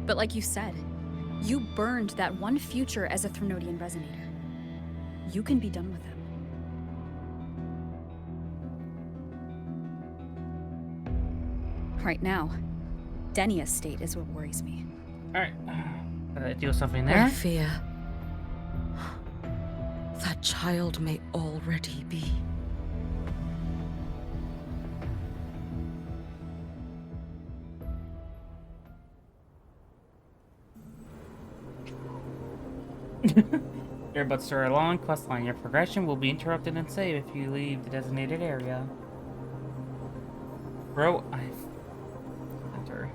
But like you said, you burned that one future as a Threnodian resonator. You can be done with them. Right now, Denia's state is what worries me. Alright. Gotta do something there. I fear that child may already be. You're about to start a long quest line. Your progression will be interrupted and saved if you leave the designated area. Bro, enter.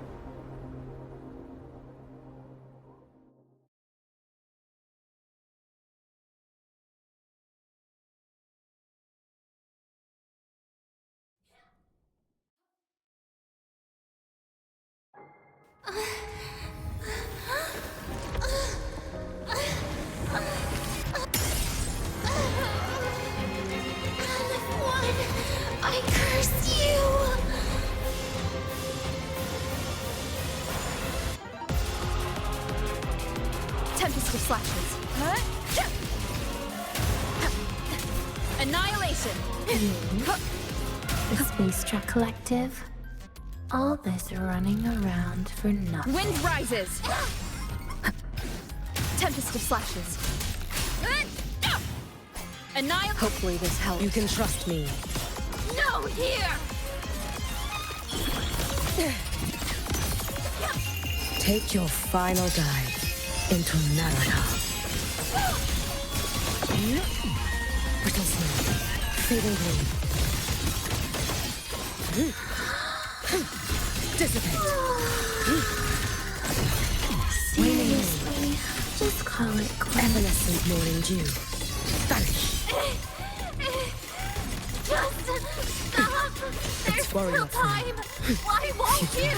I curse you! Tempest of slashes. Annihilation. The Space Truck Collective. All this running around for nothing. Wind rises. Tempest of slashes. Annihilate. Hopefully this helps. You can trust me. No, here. Take your final dive into Naraka. Brittle snow, fading gleam. Dissipate. Seriously, just call it quits. Evanescent morning dew. Vanish. Just stop. There's still time. Why won't you?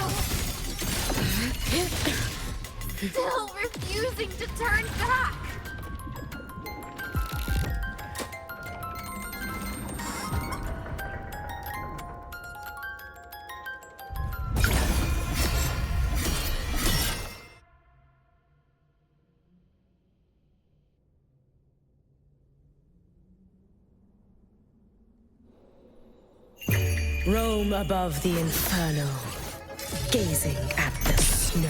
Still refusing to turn back. Roam above the inferno, gazing at the snow.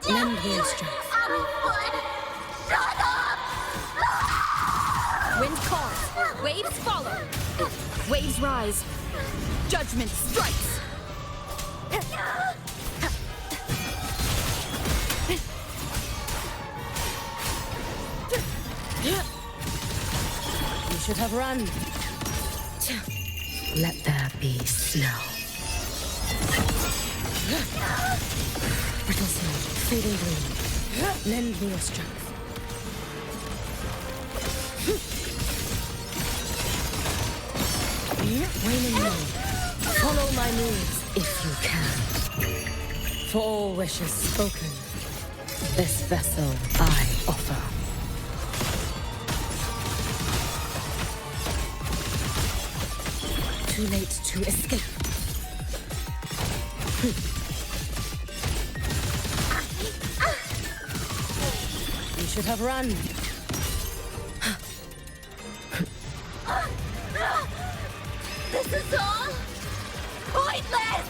Lend me your strength. Shut up! Wind calls. Waves follow. Waves rise. Judgment strikes. You should have run. Let there be snow. Brittle snow, fading gleam. Lend me your strength. Waning moon. Follow my moves if you can. For all wishes spoken, this vessel I offer. Too late to escape. You should have run. This is all pointless!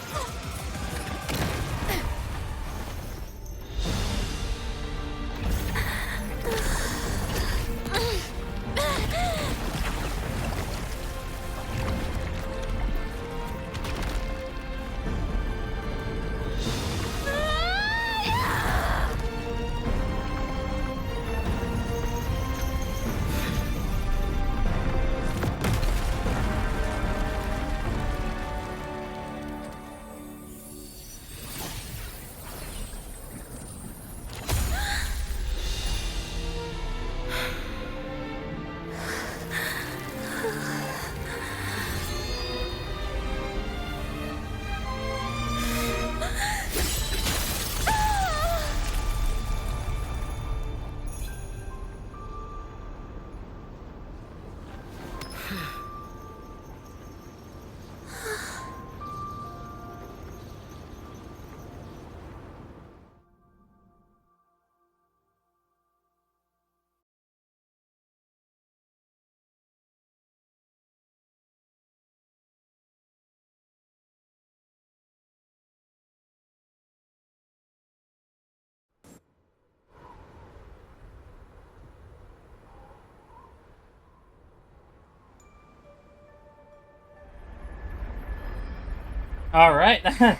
All right. That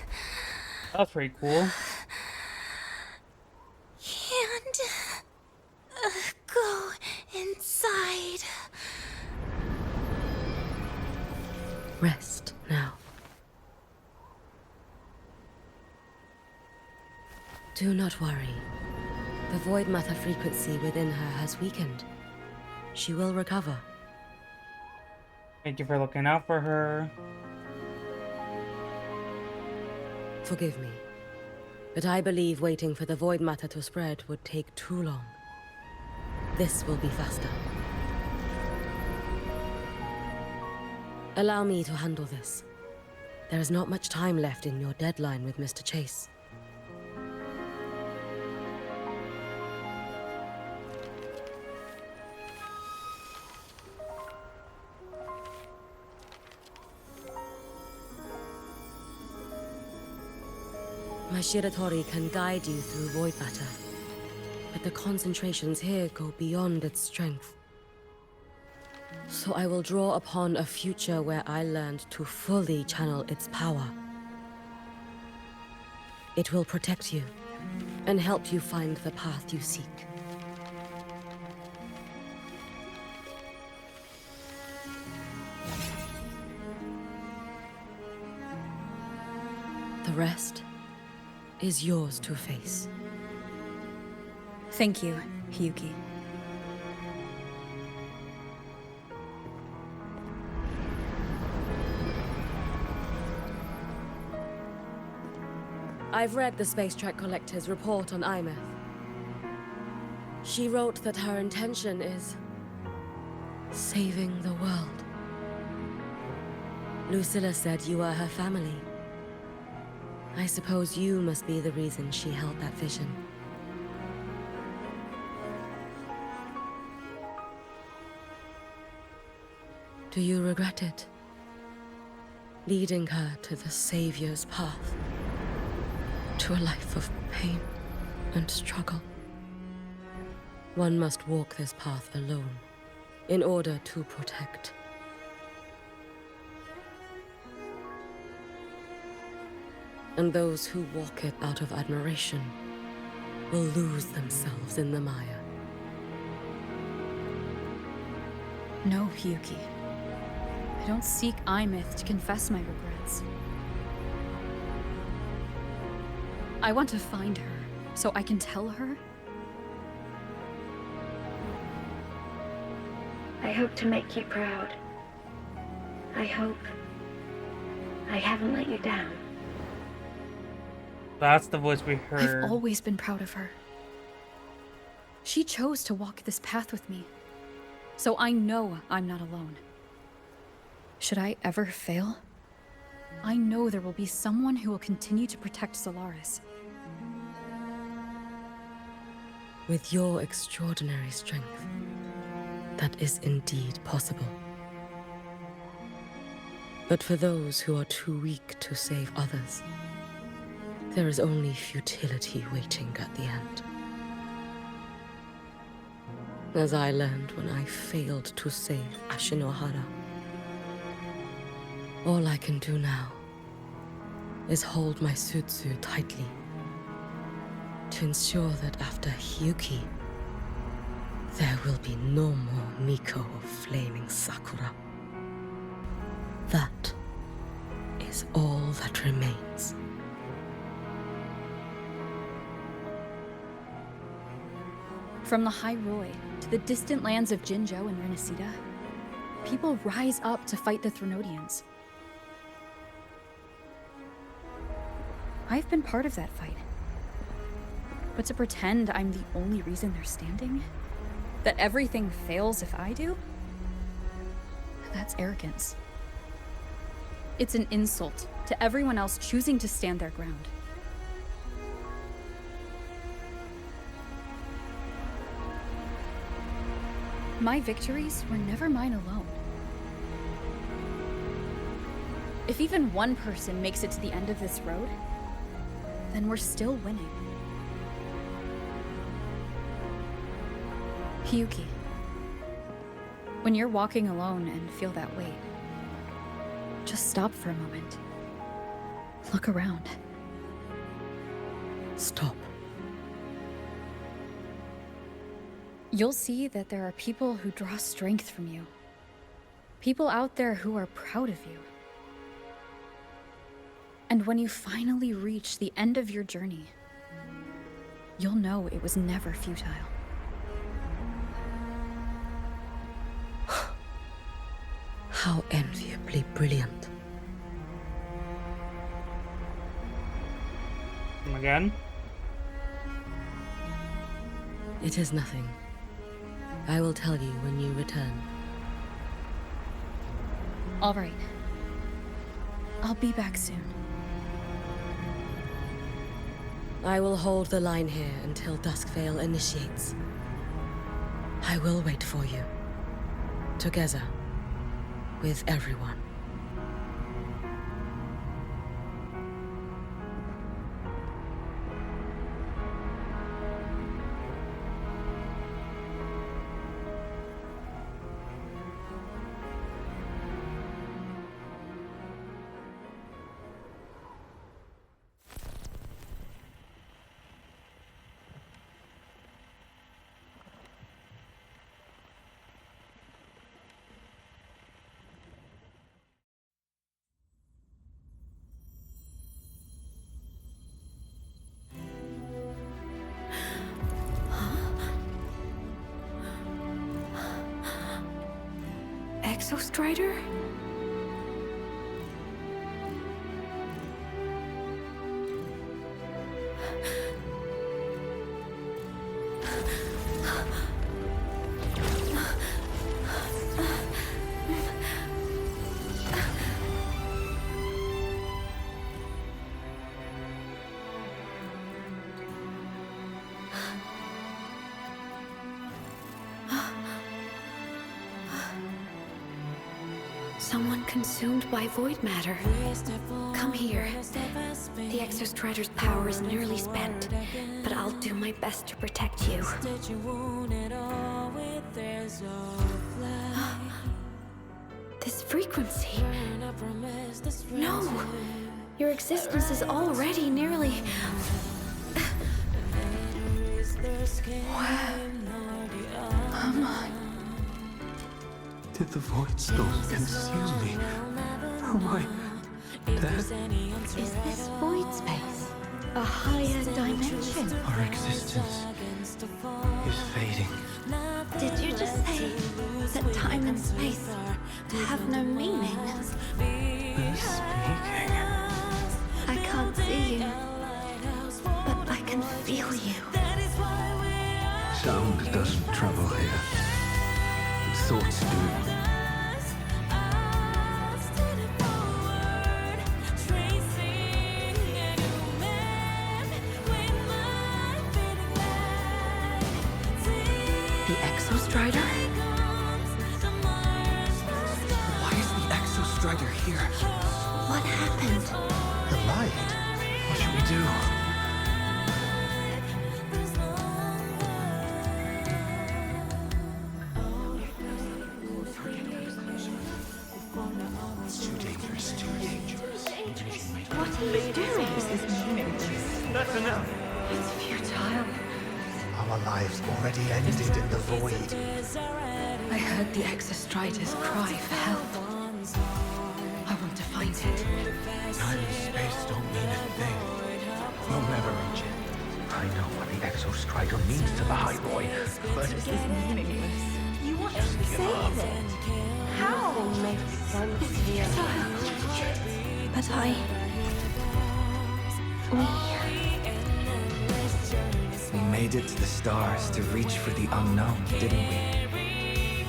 was pretty cool. Can't go inside. Rest now. Do not worry. The void matter frequency within her has weakened. She will recover. Thank you for looking out for her. Forgive me, but I believe waiting for the void matter to spread would take too long. This will be faster. Allow me to handle this. There is not much time left in your deadline with Mr. Chase. Shiratori can guide you through void matter, but the concentrations here go beyond its strength. So I will draw upon a future where I learned to fully channel its power. It will protect you and help you find the path you seek. The rest is yours to face. Thank you, Hiyuki. I've read the Space Trek Collector's report on Imeth. She wrote that her intention is saving the world. Lucilla said you are her family. I suppose you must be the reason she held that vision. Do you regret it? Leading her to the Savior's path? To a life of pain and struggle? One must walk this path alone in order to protect. And those who walk it out of admiration will lose themselves in the mire. No, Hiyuki. I don't seek Imeth to confess my regrets. I want to find her, so I can tell her. I hope to make you proud. I hope I haven't let you down. That's the voice we heard. I've always been proud of her. She chose to walk this path with me, so I know I'm not alone. Should I ever fail, I know there will be someone who will continue to protect Solaris. With your extraordinary strength, that is indeed possible. But for those who are too weak to save others, there is only futility waiting at the end. As I learned when I failed to save Ashinohara. All I can do now is hold my Sutsu tightly to ensure that after Hiyuki, there will be no more Miko of flaming Sakura. That is all that remains. From the ROI to the distant lands of Jinzhou and Renesita, people rise up to fight the Threnodians. I've been part of that fight. But to pretend I'm the only reason they're standing? That everything fails if I do? That's arrogance. It's an insult to everyone else choosing to stand their ground. My victories were never mine alone. If even one person makes it to the end of this road, then we're still winning. Hiyuki, when you're walking alone and feel that weight, just stop for a moment. Look around. Stop. You'll see that there are people who draw strength from you. People out there who are proud of you. And when you finally reach the end of your journey, you'll know it was never futile. How enviably brilliant. Again? It is nothing. I will tell you when you return. All right. I'll be back soon. I will hold the line here until Duskvale initiates. I will wait for you. Together. With everyone. Exostrider? Someone consumed by void matter. Come here. The Exostrider's power is nearly spent, but I'll do my best to protect you. This frequency. No! Your existence is already nearly... Where am I? Did the Void Storm consume me? Am I dead? Is this void space a higher dimension? Our existence is fading. Did you just say that time and space have no meaning? Who's speaking? I can't see you, but I can feel you. Sound doesn't travel here. Thoughts do. The Exostrider? Why is the Exostrider here? What happened? The light. What should we do? What are you doing? This is meaningless. That's enough. It's futile. Our lives already ended in the void. I heard the Exostrider's cry for help. I want to find it. Time and space don't mean a thing. You'll never reach it. I know what the Exostrider means to the High Roy, but This is meaningless. You want to save it? How? It's futile. But we made it to the stars to reach for the unknown, didn't we?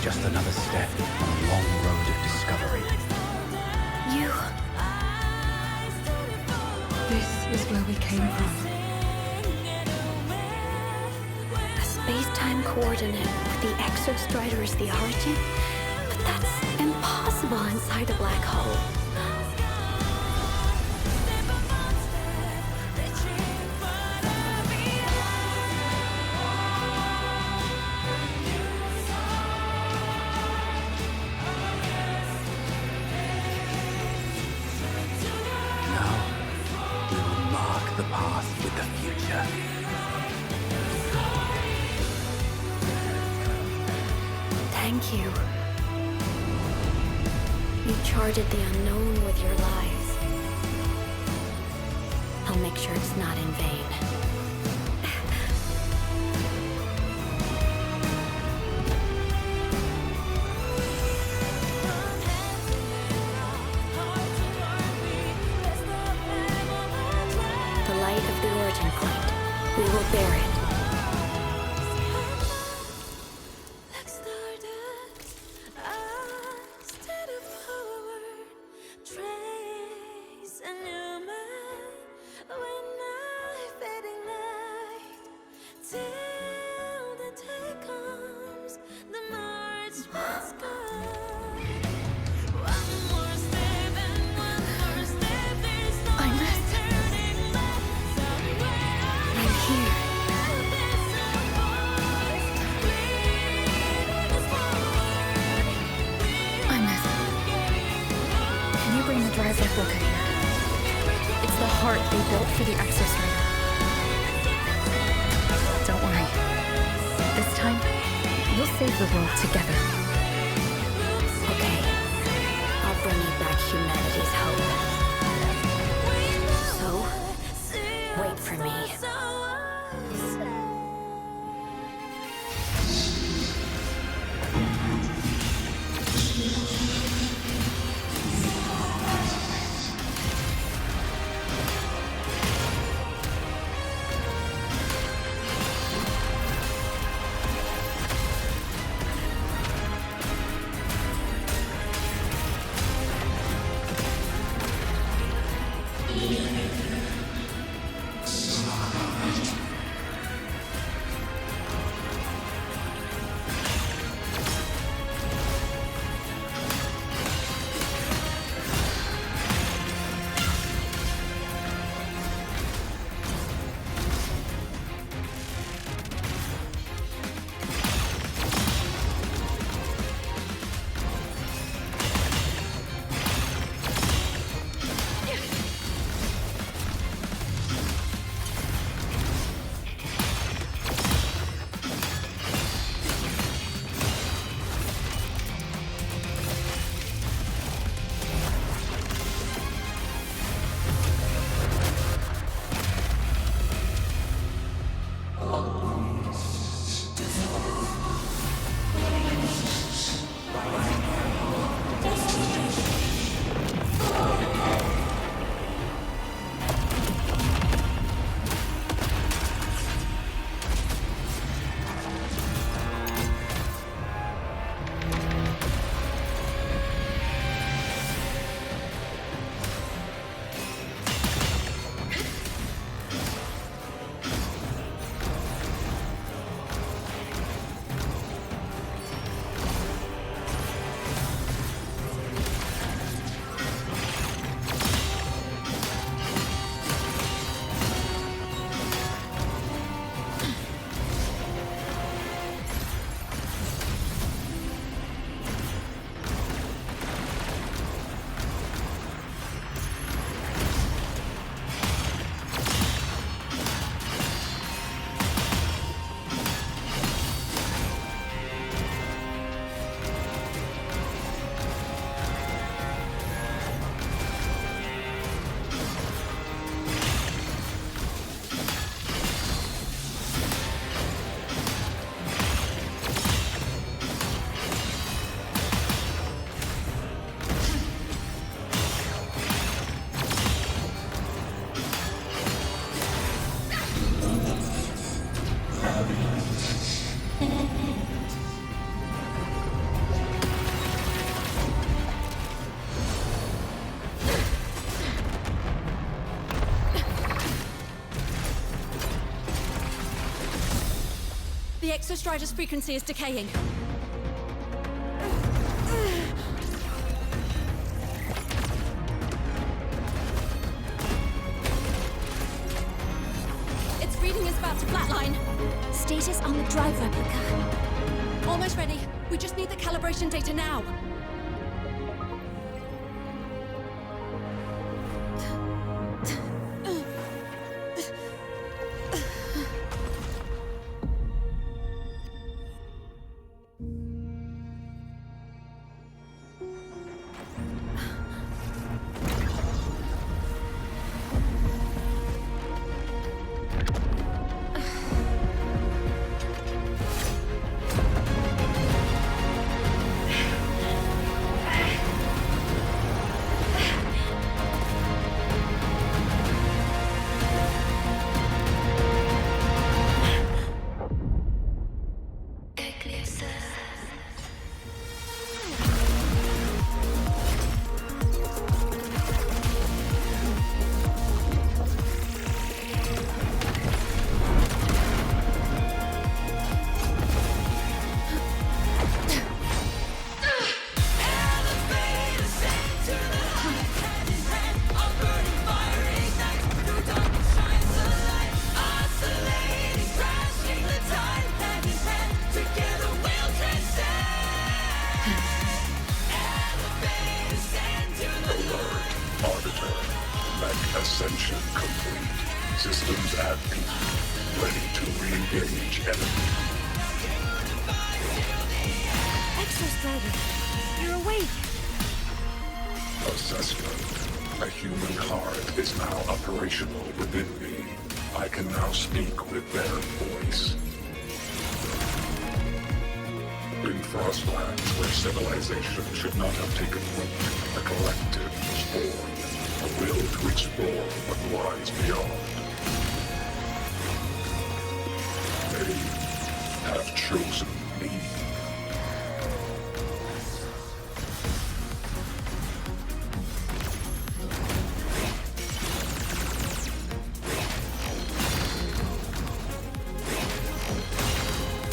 Just another step on a long road of discovery. You. This is where we came from. A space-time coordinate with the Exostrider as the origin? But that's impossible inside a black hole. Now, we will mark the path with the future. Thank you. You charted the unknown with your lies. I'll make sure it's not in vain. The light of the origin point. We will bear it. It's the heart they built for the Exostrider. Don't worry. This time, we'll save the world together. Okay. I'll bring you back humanity's hope. So, wait for me. The Exostrider's frequency is decaying. Its reading is about to flatline. Status on the drive replica. Almost ready. We just need the calibration data now. Ascension complete. Systems at peak. Ready to re-engage enemy. Exostrider, you're awake. Assessment. A human heart is now operational within me. I can now speak with their voice. In Frostland, where civilization should not have taken root, a collective was born. A will to explore what lies beyond. They have chosen me.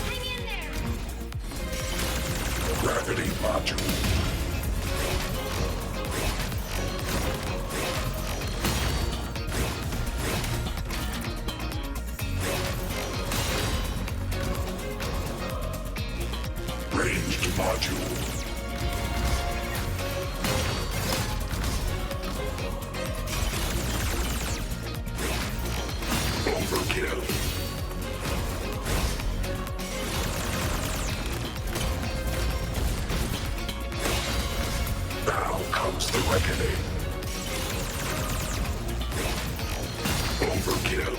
Hang in there! Gravity module. Ranged module. Overkill. Now comes the reckoning. Overkill.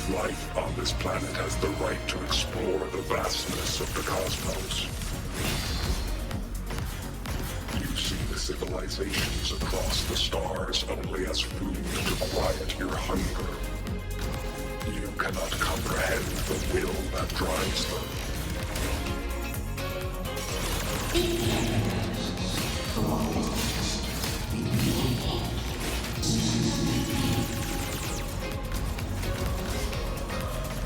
Life on this planet has the right to explore the vastness of the cosmos. You see the civilizations across the stars only as food to quiet your hunger. You cannot comprehend the will that drives them.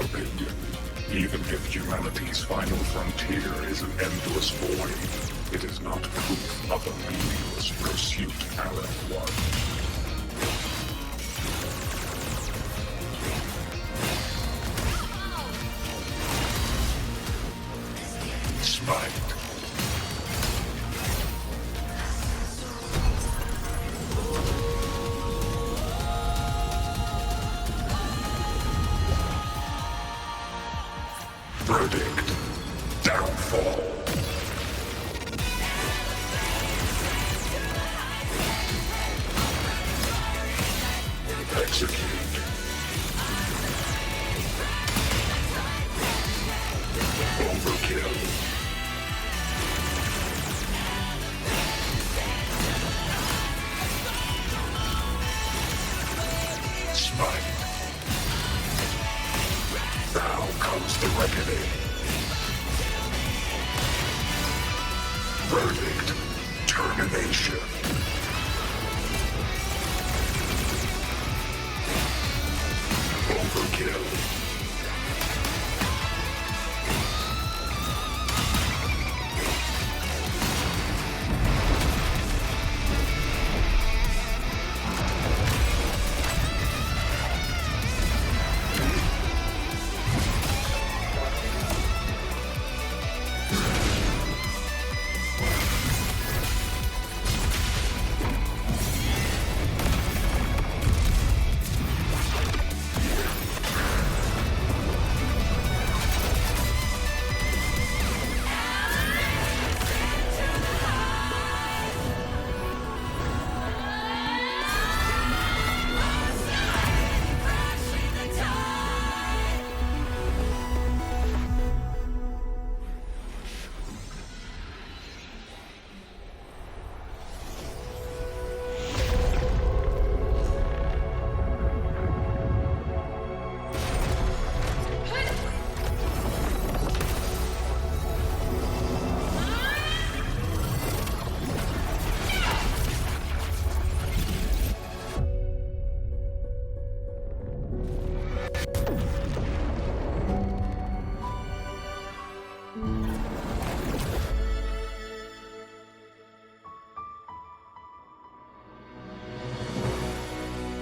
Opinion. Even if humanity's final frontier is an endless void, it is not proof of a meaningless pursuit, Alan One. Smite. Verdict. Downfall. Execute. reckoning. Verdict. Termination. Overkill.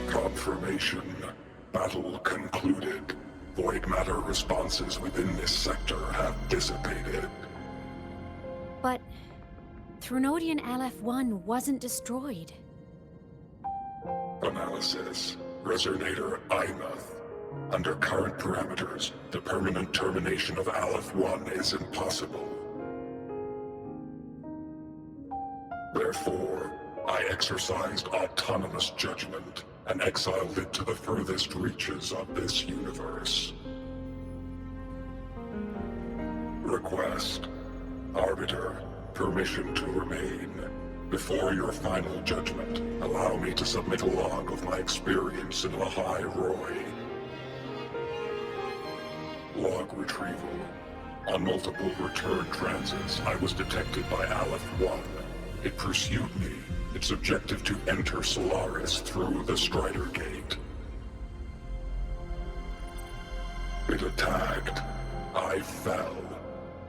Confirmation. Battle concluded. Void matter responses within this sector have dissipated. But Threnodian LF-1 wasn't destroyed. Analysis. Resonator Imuth. Under current parameters, the permanent termination of Aleph-1 is impossible. Therefore, I exercised autonomous judgment and exiled it to the furthest reaches of this universe. Request. Arbiter, permission to remain. Before your final judgment, allow me to submit a log of my experience in LAHAI, ROI. Log retrieval. On multiple return transits, I was detected by Aleph-1. It pursued me, its objective to enter Solaris through the Strider Gate. It attacked. I fell.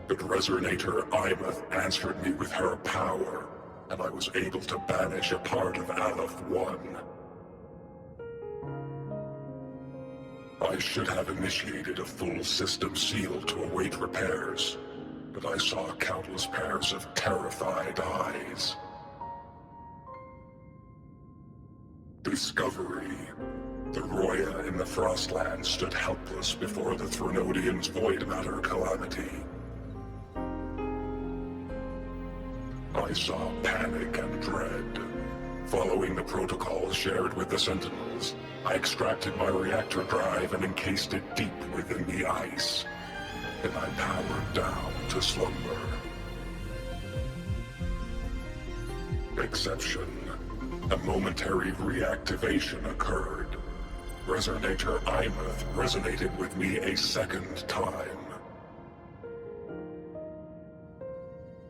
But Resonator Imuth answered me with her power, and I was able to banish a part of Aleph-1. I should have initiated a full system seal to await repairs, but I saw countless pairs of terrified eyes. Discovery. The Roya in the Frostland stood helpless before the Threnodians' void matter calamity. I saw panic and dread. Following the protocols shared with the Sentinels, I extracted my reactor drive and encased it deep within the ice. Then I powered down to slumber. Exception. A momentary reactivation occurred. Resonator Imuth resonated with me a second time.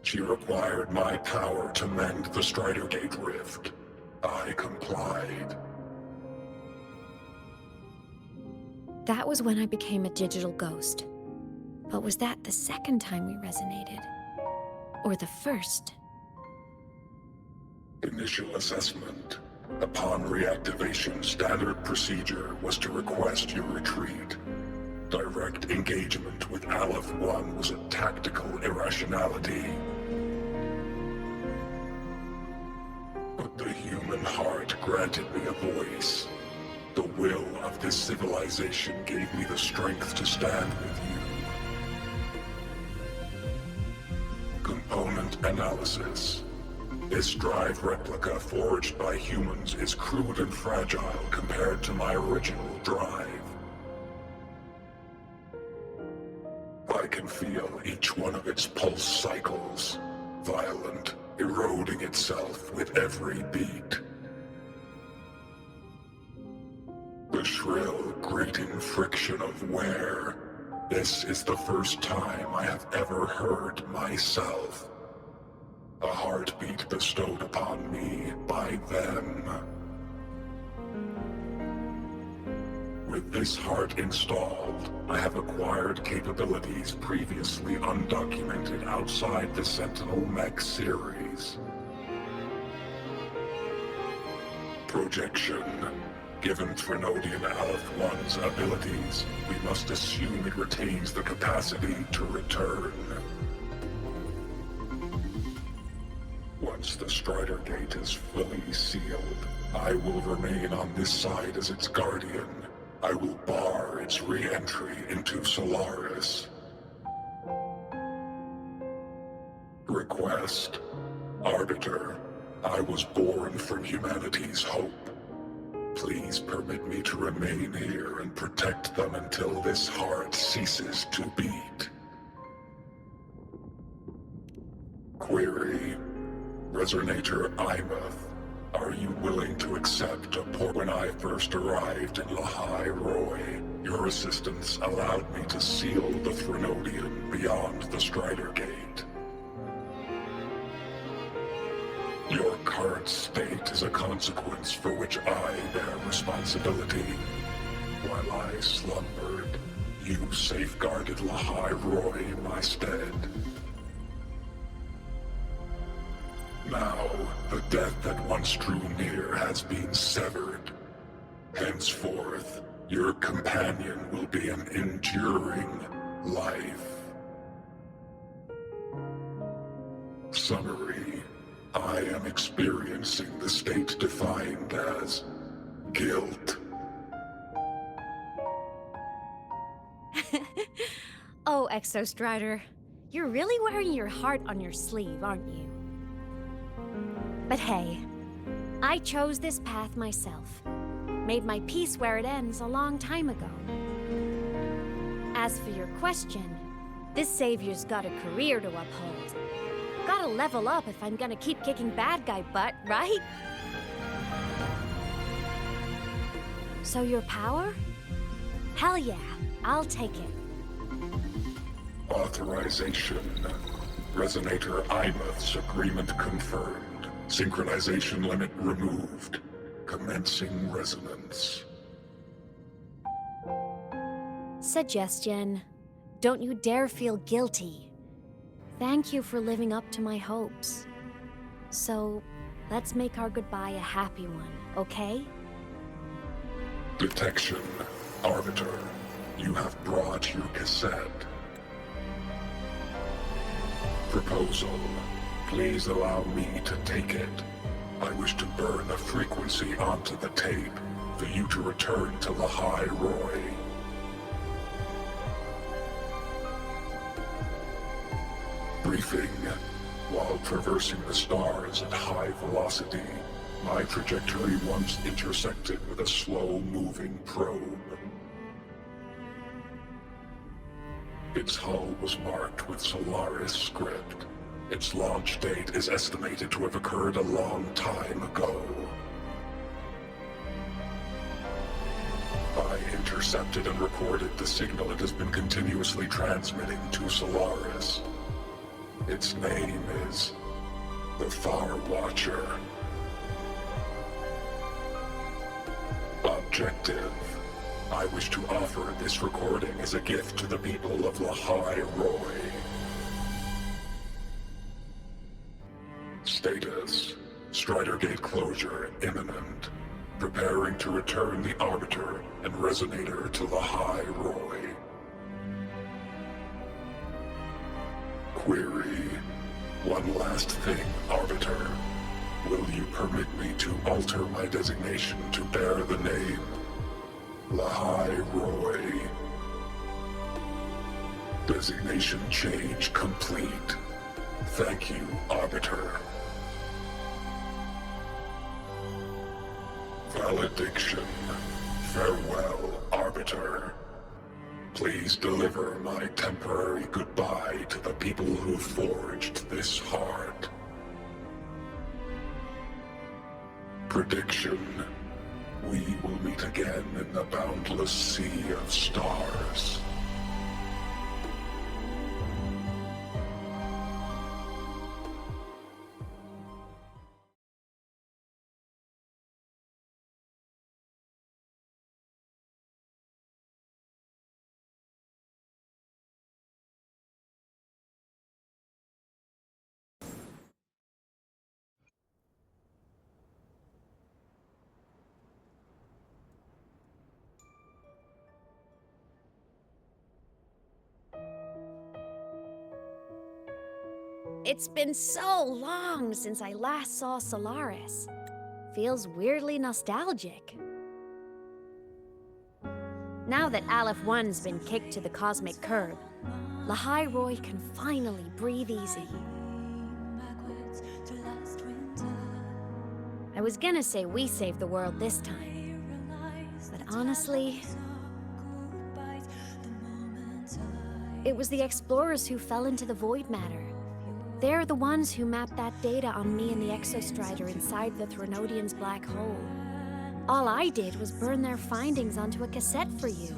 She required my power to mend the Strider Gate rift. I complied. That was when I became a digital ghost. But was that the second time we resonated? Or the first? Initial assessment. Upon reactivation, standard procedure was to request your retreat. Direct engagement with Aleph-1 was a tactical irrationality. But the human heart granted me a voice. The will of this civilization gave me the strength to stand with you. Component analysis. This drive replica forged by humans is crude and fragile compared to my original drive. I can feel each one of its pulse cycles, violent, eroding itself with every beat. The shrill, grating friction of wear, This is the first time I have ever heard myself. A heartbeat bestowed upon me by them. With this heart installed, I have acquired capabilities previously undocumented outside the Sentinel Mech series. Projection. Given Trinodian Aleph 1's abilities, we must assume it retains the capacity to return. Once the Strider Gate is fully sealed, I will remain on this side as its guardian. I will bar its re-entry into Solaris. Request. Arbiter, I was born from humanity's hope. Please permit me to remain here and protect them until this heart ceases to beat. Query. Resonator Imuth, are you willing to accept a port? When I first arrived in LAHAI, ROI, your assistance allowed me to seal the Trinodian beyond the Strider Gate. Your current state is a consequence for which I bear responsibility. While I slumbered, you safeguarded LAHAI ROI in my stead. Now, the death that once drew near has been severed. Henceforth, your companion will be an enduring life. Summary. I am experiencing the state defined as guilt. Oh, Exostrider, you're really wearing your heart on your sleeve, aren't you? But hey, I chose this path myself. Made my peace where it ends a long time ago. As for your question, this savior's got a career to uphold. Gotta level up if I'm gonna keep kicking bad guy butt, right? So your power? Hell yeah, I'll take it. Authorization. Resonator Imuth's agreement confirmed. Synchronization limit removed. Commencing resonance. Suggestion. Don't you dare feel guilty. Thank you for living up to my hopes. So, let's make our goodbye a happy one, okay? Detection. Arbiter, you have brought your cassette. Proposal. Please allow me to take it. I wish to burn a frequency onto the tape for you to return to LAHAI ROI. Briefing. While traversing the stars at high velocity, my trajectory once intersected with a slow-moving probe. Its hull was marked with Solaris script. Its launch date is estimated to have occurred a long time ago. I intercepted and recorded the signal it has been continuously transmitting to Solaris. Its name is the Far Watcher. Objective. I wish to offer this recording as a gift to the people of LAHAI ROI. Status. Strider Gate closure imminent. Preparing to return the Arbiter and Resonator to LAHAI ROI. Query. One last thing, Arbiter. Will you permit me to alter my designation to bear the name LAHAI ROI? Designation change complete. Thank you, Arbiter. Valediction. Farewell, Arbiter. Please deliver my temporary goodbye to the people who forged this heart. Prediction. We will meet again in the boundless sea of stars. It's been so long since I last saw Solaris. Feels weirdly nostalgic. Now that Aleph 1's been kicked to the cosmic curb, LAHAI ROI can finally breathe easy. I was gonna say we saved the world this time, but honestly, it was the explorers who fell into the void matter. They're the ones who mapped that data on me and the Exostrider inside the Threnodian's black hole. All I did was burn their findings onto a cassette for you.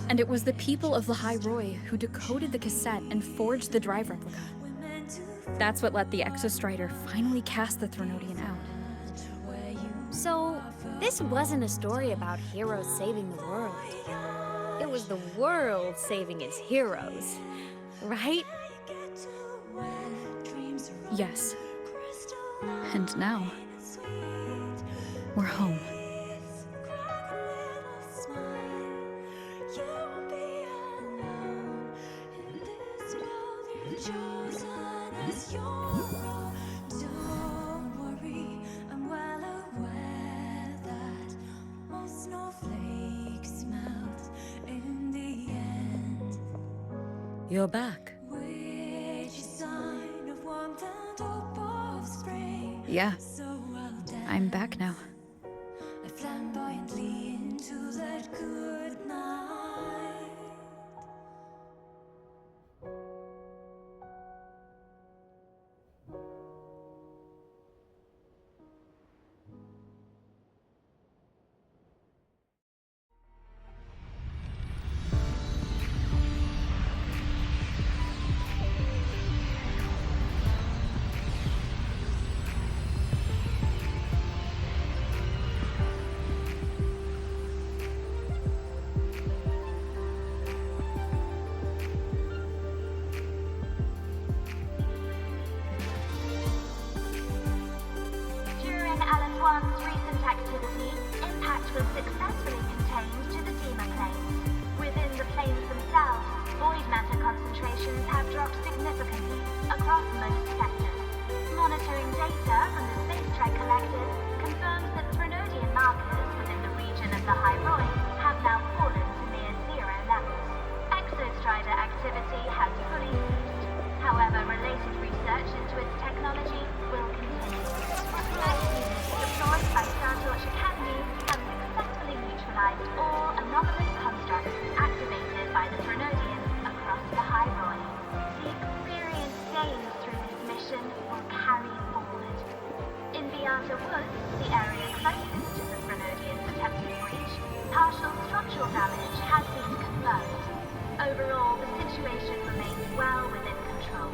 And it was the people of LAHAI ROI who decoded the cassette and forged the drive replica. That's what let the Exostrider finally cast the Threnodian out. So, this wasn't a story about heroes saving the world. It was the world saving its heroes, right? Yes. And now, we're home. You're back. Yeah. I'm back now. During Aleph 1's recent activity, impact was successfully contained to the Dema planes. Within the planes themselves, void matter concentrations have dropped significantly across most sectors. Monitoring data from the space track collected confirms that Threnodian markers within the region of LAHAI ROI have now fallen to near zero levels. Exostrider activity has fully ceased. However, related research into its technology will continue. Deployed by Startorch Academy have successfully neutralized all anomalous constructs activated by the Threnodians across LAHAI ROI. The experience gained through this mission will carry forward. In Beata Woods, the area closest to the Threnodians' attempted breach, partial structural damage has been confirmed. Overall, the situation remains well within control.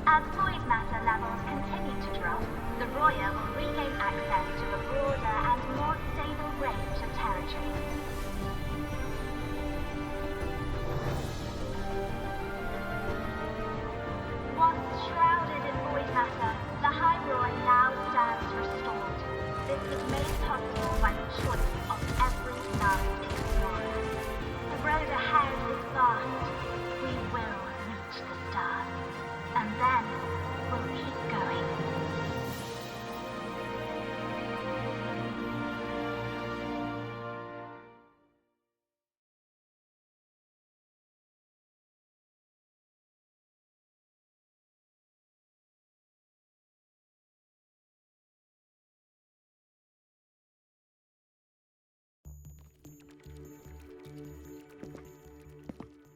As void matter levels continue to drop, the Roya will regain access to a broader and more stable range of territory. Once shrouded in void matter, LAHAI ROI now stands restored. This was made possible by the choice of every last explorer. The road ahead is vast. We will reach the stars. And then we'll keep going.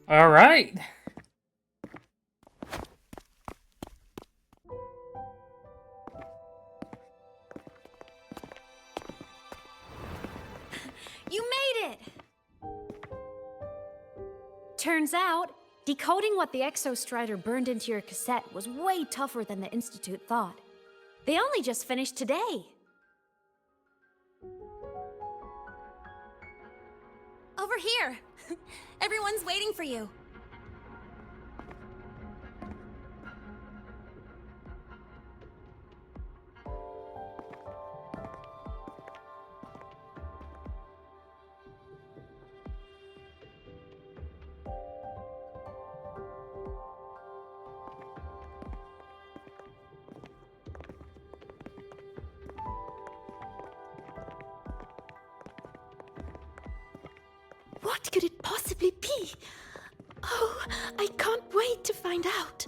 All right. You made it! Turns out, decoding what the Exostrider burned into your cassette was way tougher than the Institute thought. They only just finished today. Over here! Everyone's waiting for you. What could it possibly be? Oh, I can't wait to find out.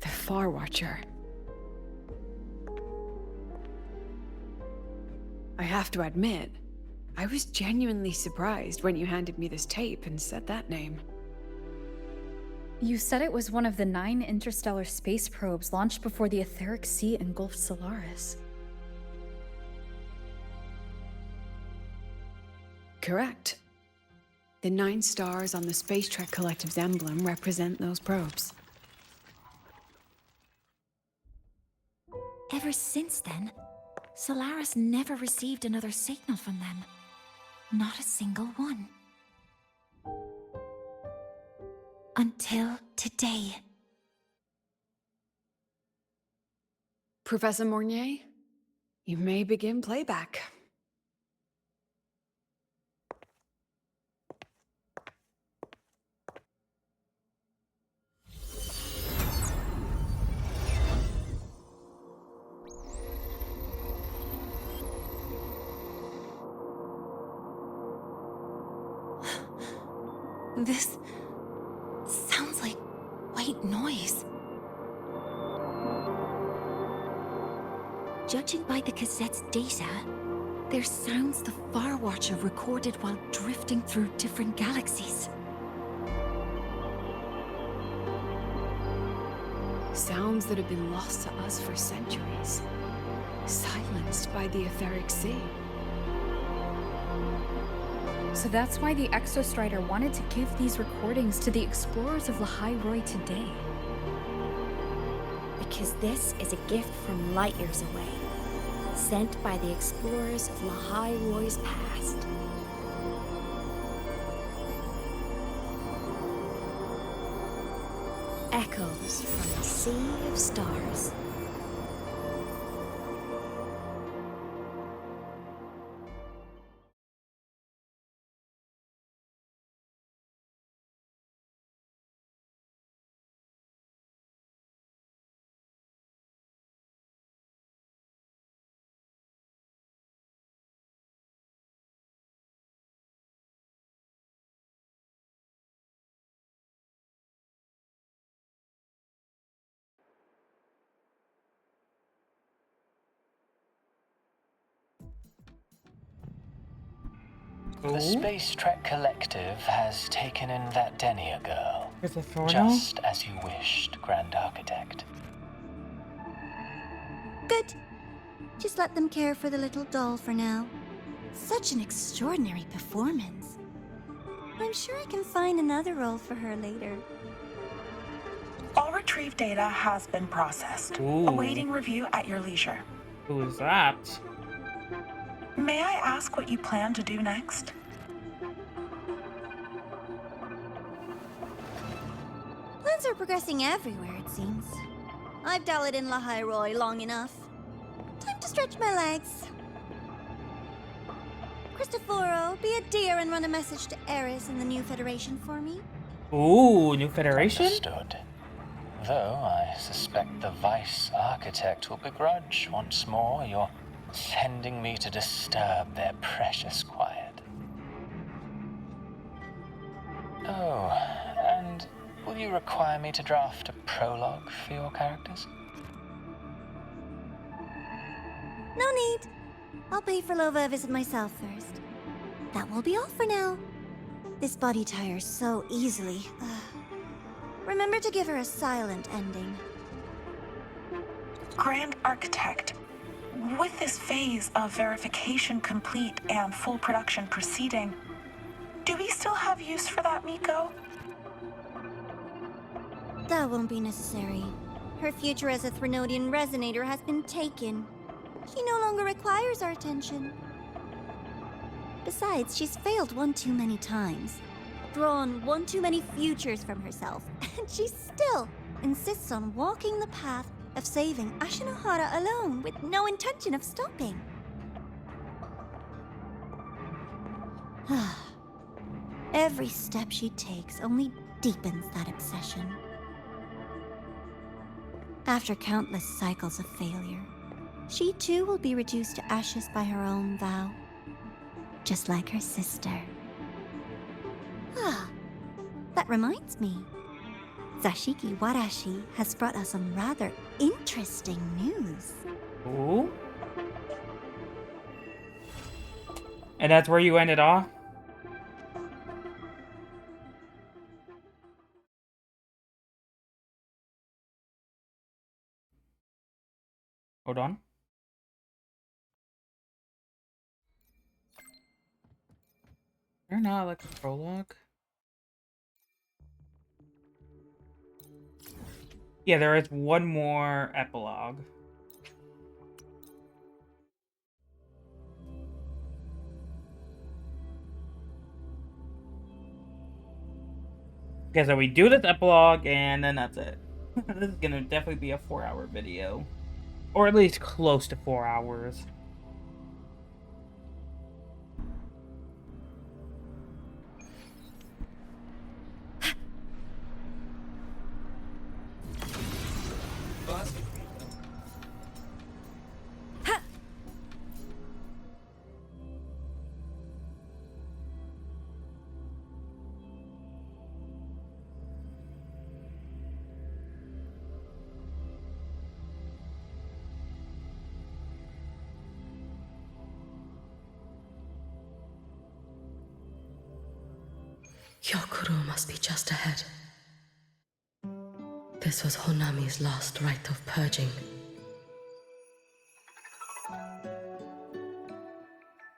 The Far Watcher. I have to admit, I was genuinely surprised when you handed me this tape and said that name. You said it was one of the 9 interstellar space probes launched before the etheric sea engulfed Solaris. Correct. The 9 stars on the Space Trek Collective's emblem represent those probes. Ever since then, Solaris never received another signal from them. Not a single one. Until today. Professor Mornier, you may begin playback. This sounds like white noise. Judging by the cassette's data, they're sounds the Far Watcher recorded while drifting through different galaxies. Sounds that have been lost to us for centuries. Silenced by the etheric sea. So that's why the Exostrider wanted to give these recordings to the explorers of LAHAI today. Because this is a gift from light years away, sent by the explorers of LAHAI's past. Echoes from a sea of stars. The Space Trek Collective has taken in that Denia girl. Just as you wished, Grand Architect. Good. Just let them care for the little doll for now. Such an extraordinary performance. I'm sure I can find another role for her later. All retrieved data has been processed. Ooh. Awaiting review at your leisure. Who is that? May I ask what you plan to do next? Plans are progressing everywhere, it seems. I've dallied in LAHAI long enough. Time to stretch my legs. Cristoforo, be a dear and run a message to Eris and the new Federation for me. Ooh, new Federation? Understood. Though I suspect the Vice Architect will begrudge once more your sending me to disturb their precious quiet. Oh, and will you require me to draft a prologue for your characters? No need. I'll pay for Lova a visit myself first. That will be all for now. This body tires so easily. Remember to give her a silent ending. Grand Architect, with this phase of verification complete and full production proceeding, do we still have use for that Miko? That won't be necessary. Her future as a Threnodian resonator has been taken. She no longer requires our attention. Besides, she's failed one too many times. Drawn one too many futures from herself, and she still insists on walking the path of saving Ashinohara alone with no intention of stopping. Every step she takes only deepens that obsession. After countless cycles of failure, she too will be reduced to ashes by her own vow, just like her sister. Ah, that reminds me. Zashiki Warashi has brought us some rather interesting news. Ooh. And that's where you ended off? Hold on. Or not like a prologue? Yeah, there is one more epilogue. Okay, so we do this epilogue, and then that's it. This is gonna definitely be a 4-hour video. Or at least close to 4 hours. Hyokuro must be just ahead. This was Honami's last rite of purging.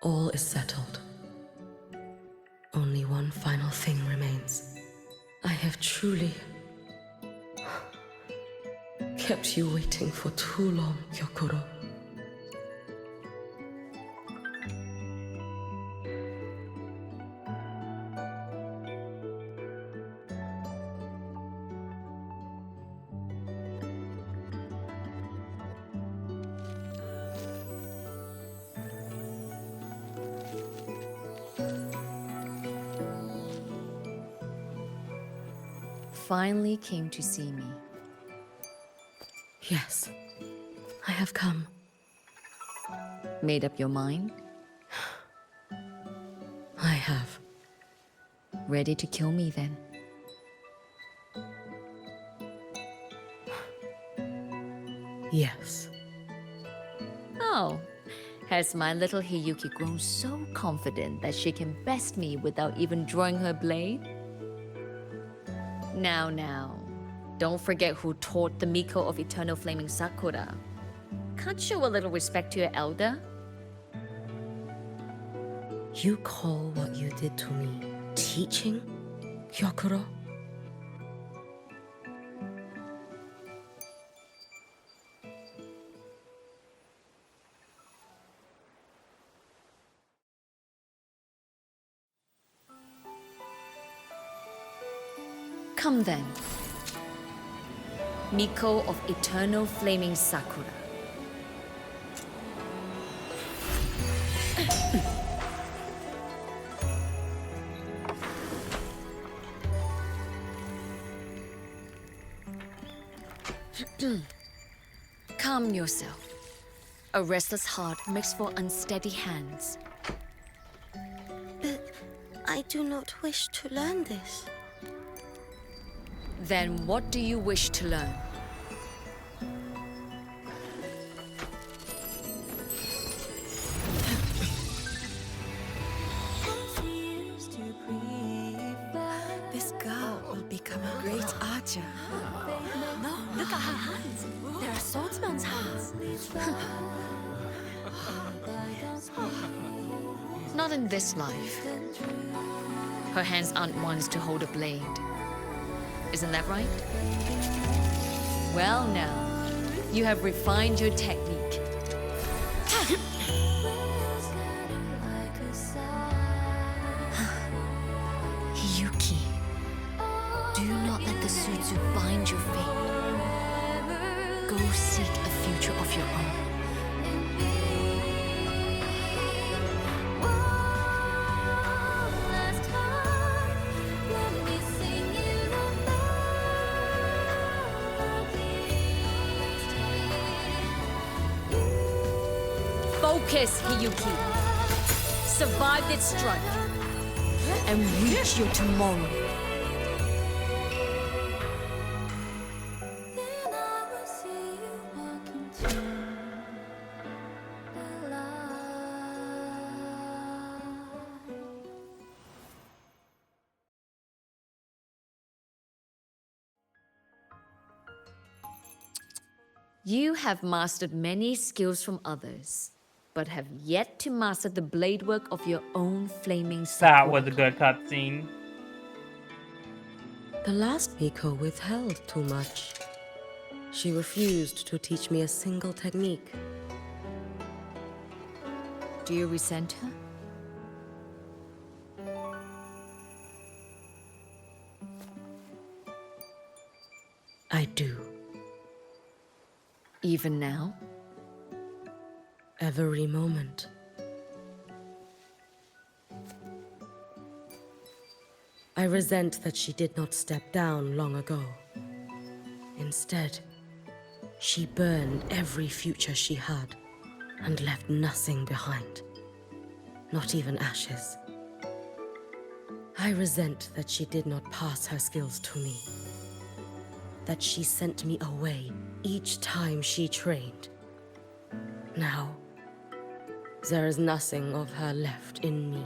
All is settled. Only one final thing remains. I have truly kept you waiting for too long, Hyokuro. Finally came to see me. Yes, I have come. Made up your mind? I have. Ready to kill me then? Yes. Oh, has my little Hiyuki grown so confident that she can best me without even drawing her blade? Now, don't forget who taught the Miko of Eternal Flaming Sakura. Can't show a little respect to your elder? You call what you did to me teaching, Hyokuro? Come then. Miko of Eternal Flaming Sakura. Calm yourself. A restless heart makes for unsteady hands. But I do not wish to learn this. Then what do you wish to learn? This girl will become a great archer. No, look at her hands. They are swordsman's hands. Not in this life. Her hands aren't ones to hold a blade. Isn't that right? Well now, you have refined your technique. Hiyuki, do not let the Sutsu bind your fate. Go seek a future of your own. Focus, Hiyuki. Survive this strike and reach your tomorrow. You have mastered many skills from others, but have yet to master the blade work of your own flaming sakura. That was a good cutscene. The last Miko withheld too much. She refused to teach me a single technique. Do you resent her? I do. Even now? Every moment. I resent that she did not step down long ago. Instead, she burned every future she had and left nothing behind. Not even ashes. I resent that she did not pass her skills to me. That she sent me away each time she trained. Now, there is nothing of her left in me.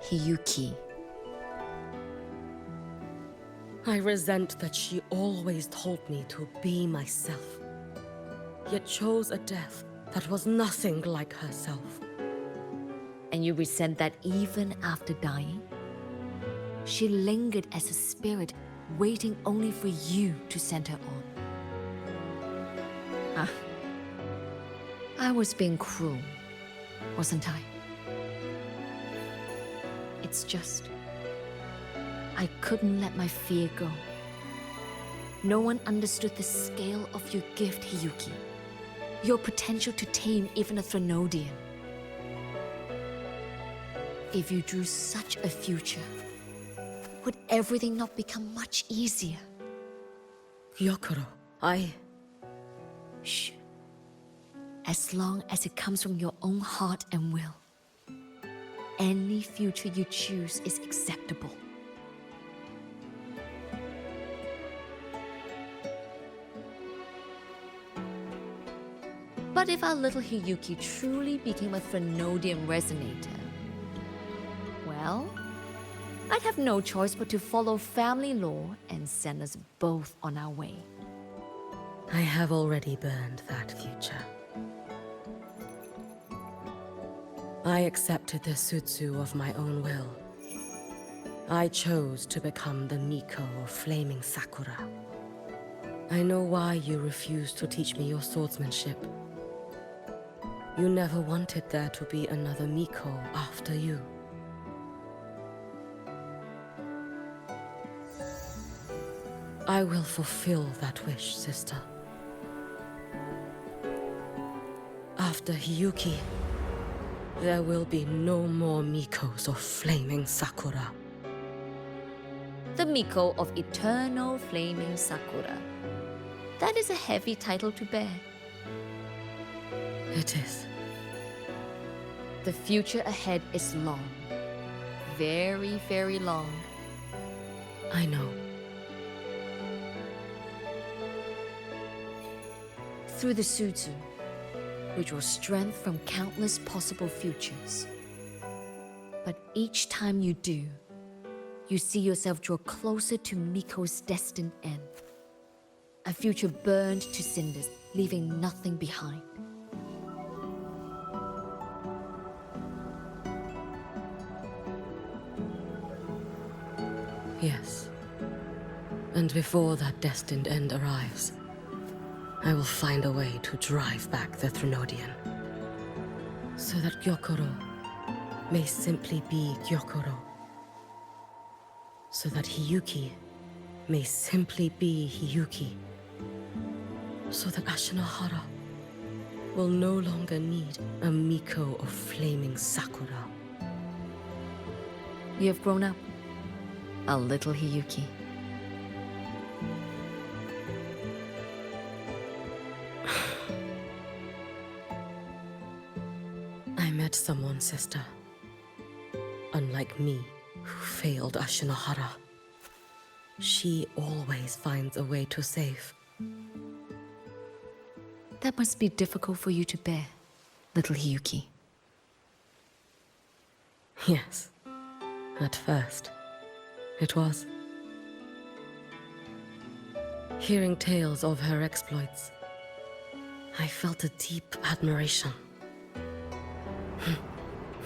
Hiyuki. I resent that she always told me to be myself, yet chose a death that was nothing like herself. And you resent that even after dying? She lingered as a spirit, waiting only for you to send her on. I was being cruel, wasn't I? It's just, I couldn't let my fear go. No one understood the scale of your gift, Hiyuki. Your potential to tame even a Threnodian. If you drew such a future, would everything not become much easier? Gyokuro, Shh. As long as it comes from your own heart and will, any future you choose is acceptable. But if our little Hiyuki truly became a Threnodian resonator, well, I'd have no choice but to follow family law and send us both on our way. I have already burned that future. I accepted the Sutsu of my own will. I chose to become the Miko of Flaming Sakura. I know why you refused to teach me your swordsmanship. You never wanted there to be another Miko after you. I will fulfill that wish, sister. After Hiyuki, there will be no more Mikos of Flaming Sakura. The Miko of Eternal Flaming Sakura. That is a heavy title to bear. It is. The future ahead is long. Very, very long. I know. Through the Sutsu, we draw strength from countless possible futures. But each time you do, you see yourself draw closer to Miko's destined end. A future burned to cinders, leaving nothing behind. Yes. And before that destined end arrives, I will find a way to drive back the Threnodian. So that Gyokuro may simply be Gyokuro. So that Hiyuki may simply be Hiyuki. So that Ashinahara will no longer need a Miko of Flaming Sakura. You have grown up, a little Hiyuki. met someone, sister. Unlike me, who failed Ashinohara. She always finds a way to save. That must be difficult for you to bear, little Hiyuki. Yes. At first, it was. Hearing tales of her exploits, I felt a deep admiration.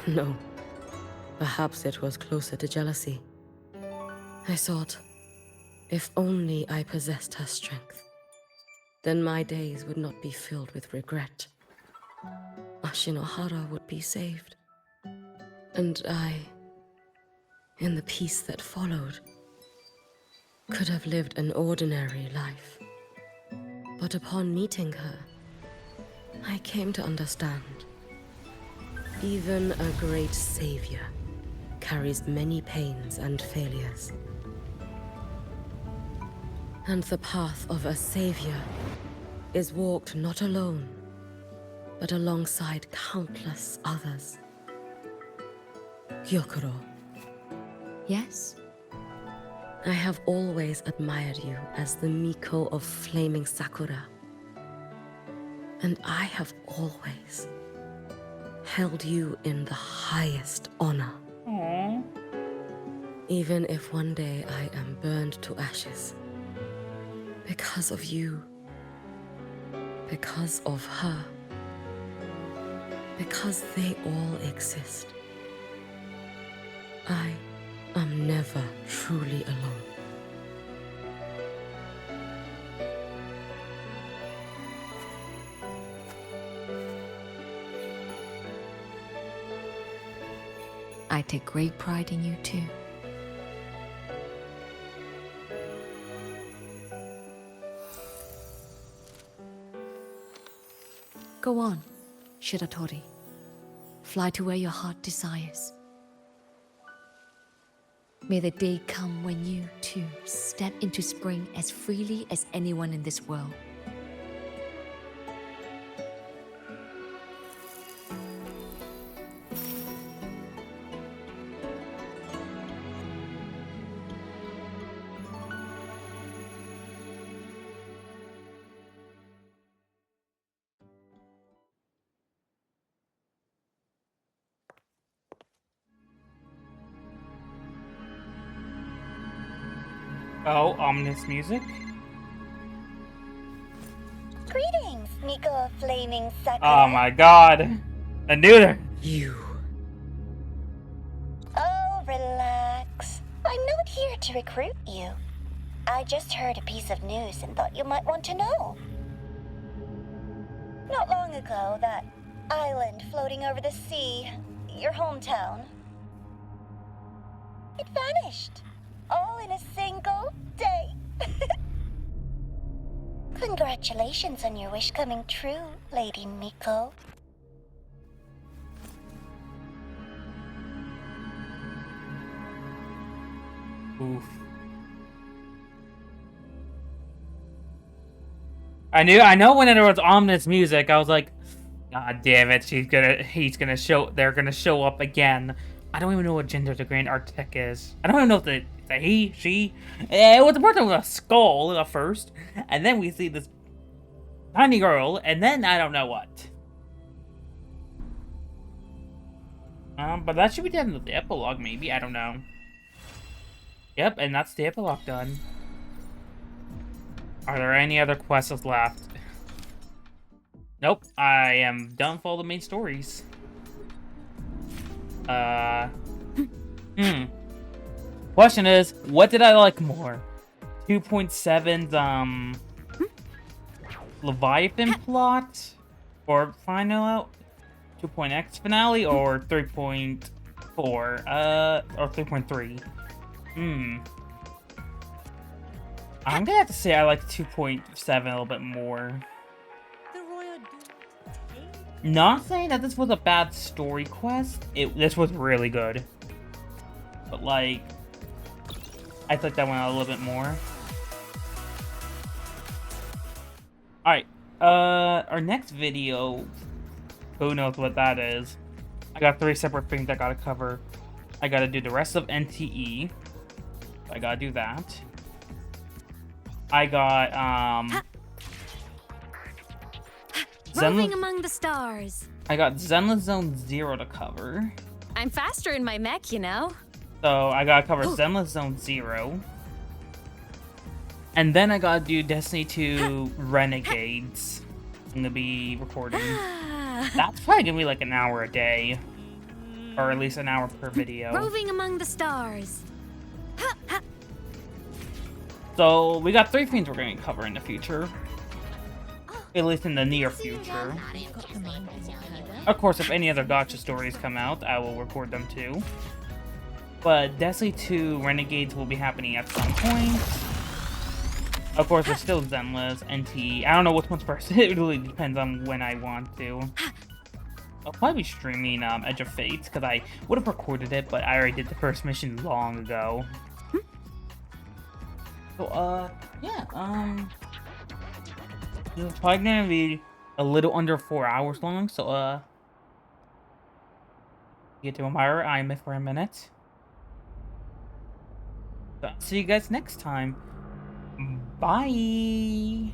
No, perhaps it was closer to jealousy. I thought, if only I possessed her strength, then my days would not be filled with regret. Ashinohara would be saved. And I, in the peace that followed, could have lived an ordinary life. But upon meeting her, I came to understand. Even a great savior carries many pains and failures. And the path of a savior is walked not alone, but alongside countless others. Gyokuro. Yes? I have always admired you as the Miko of flaming Sakura. And I have always held you in the highest honor. Aww. Even if one day I am burned to ashes. Because of you. Because of her. Because they all exist. I am never truly alone. I take great pride in you too. Go on, Shiratori. Fly to where your heart desires. May the day come when you, too, step into spring as freely as anyone in this world. Oh, ominous music. Greetings, Miko of Flaming Sakura. Oh my god. I knew that. You. Oh, relax. I'm not here to recruit you. I just heard a piece of news and thought you might want to know. Not long ago, that island floating over the sea, your hometown, it vanished. All in a single day. Congratulations on your wish coming true, Lady Miko. Oof. I know when there was ominous music, I was like, God damn it, they're gonna show up again. I don't even know what gender the Grand Architect is. I don't even know if it's a he, she. It was a person with a skull at first, and then we see this tiny girl, and then I don't know what. But that should be done with the epilogue, maybe. I don't know. Yep, and that's the epilogue done. Are there any other quests left? Nope, I am done for all the main stories. Question is, what did I like more? 2.7's, Leviathan plot? Or final 2.x finale? Or 3.4? Or 3.3? I'm gonna have to say I like 2.7 a little bit more. Not saying that this was a bad story quest. This was really good. But like, I thought that went out a little bit more. Alright, our next video, who knows what that is. I got 3 separate things I gotta cover. I gotta do the rest of NTE. I gotta do that. I got, Moving among the stars. I got Zenless Zone 0 to cover. I'm faster in my mech, you know? So I gotta cover Zenless Zone 0. And then I gotta do Destiny 2 Renegades. I'm gonna be recording. That's probably gonna be like an hour a day. Or at least an hour per video. Roving among the stars. So we got 3 things we're gonna cover in the future. At least in the near future. Of course, if any other gacha stories come out, I will record them too. But Destiny 2 Renegades will be happening at some point. Of course, there's still Zenless, NT. I don't know which one's first. It really depends on when I want to. I'll probably be streaming Edge of Fate, because I would have recorded it, but I already did the first mission long ago. So, yeah, it's probably gonna be a little under 4 hours long, so, get to admire I'm it for a minute. So, see you guys next time. Bye!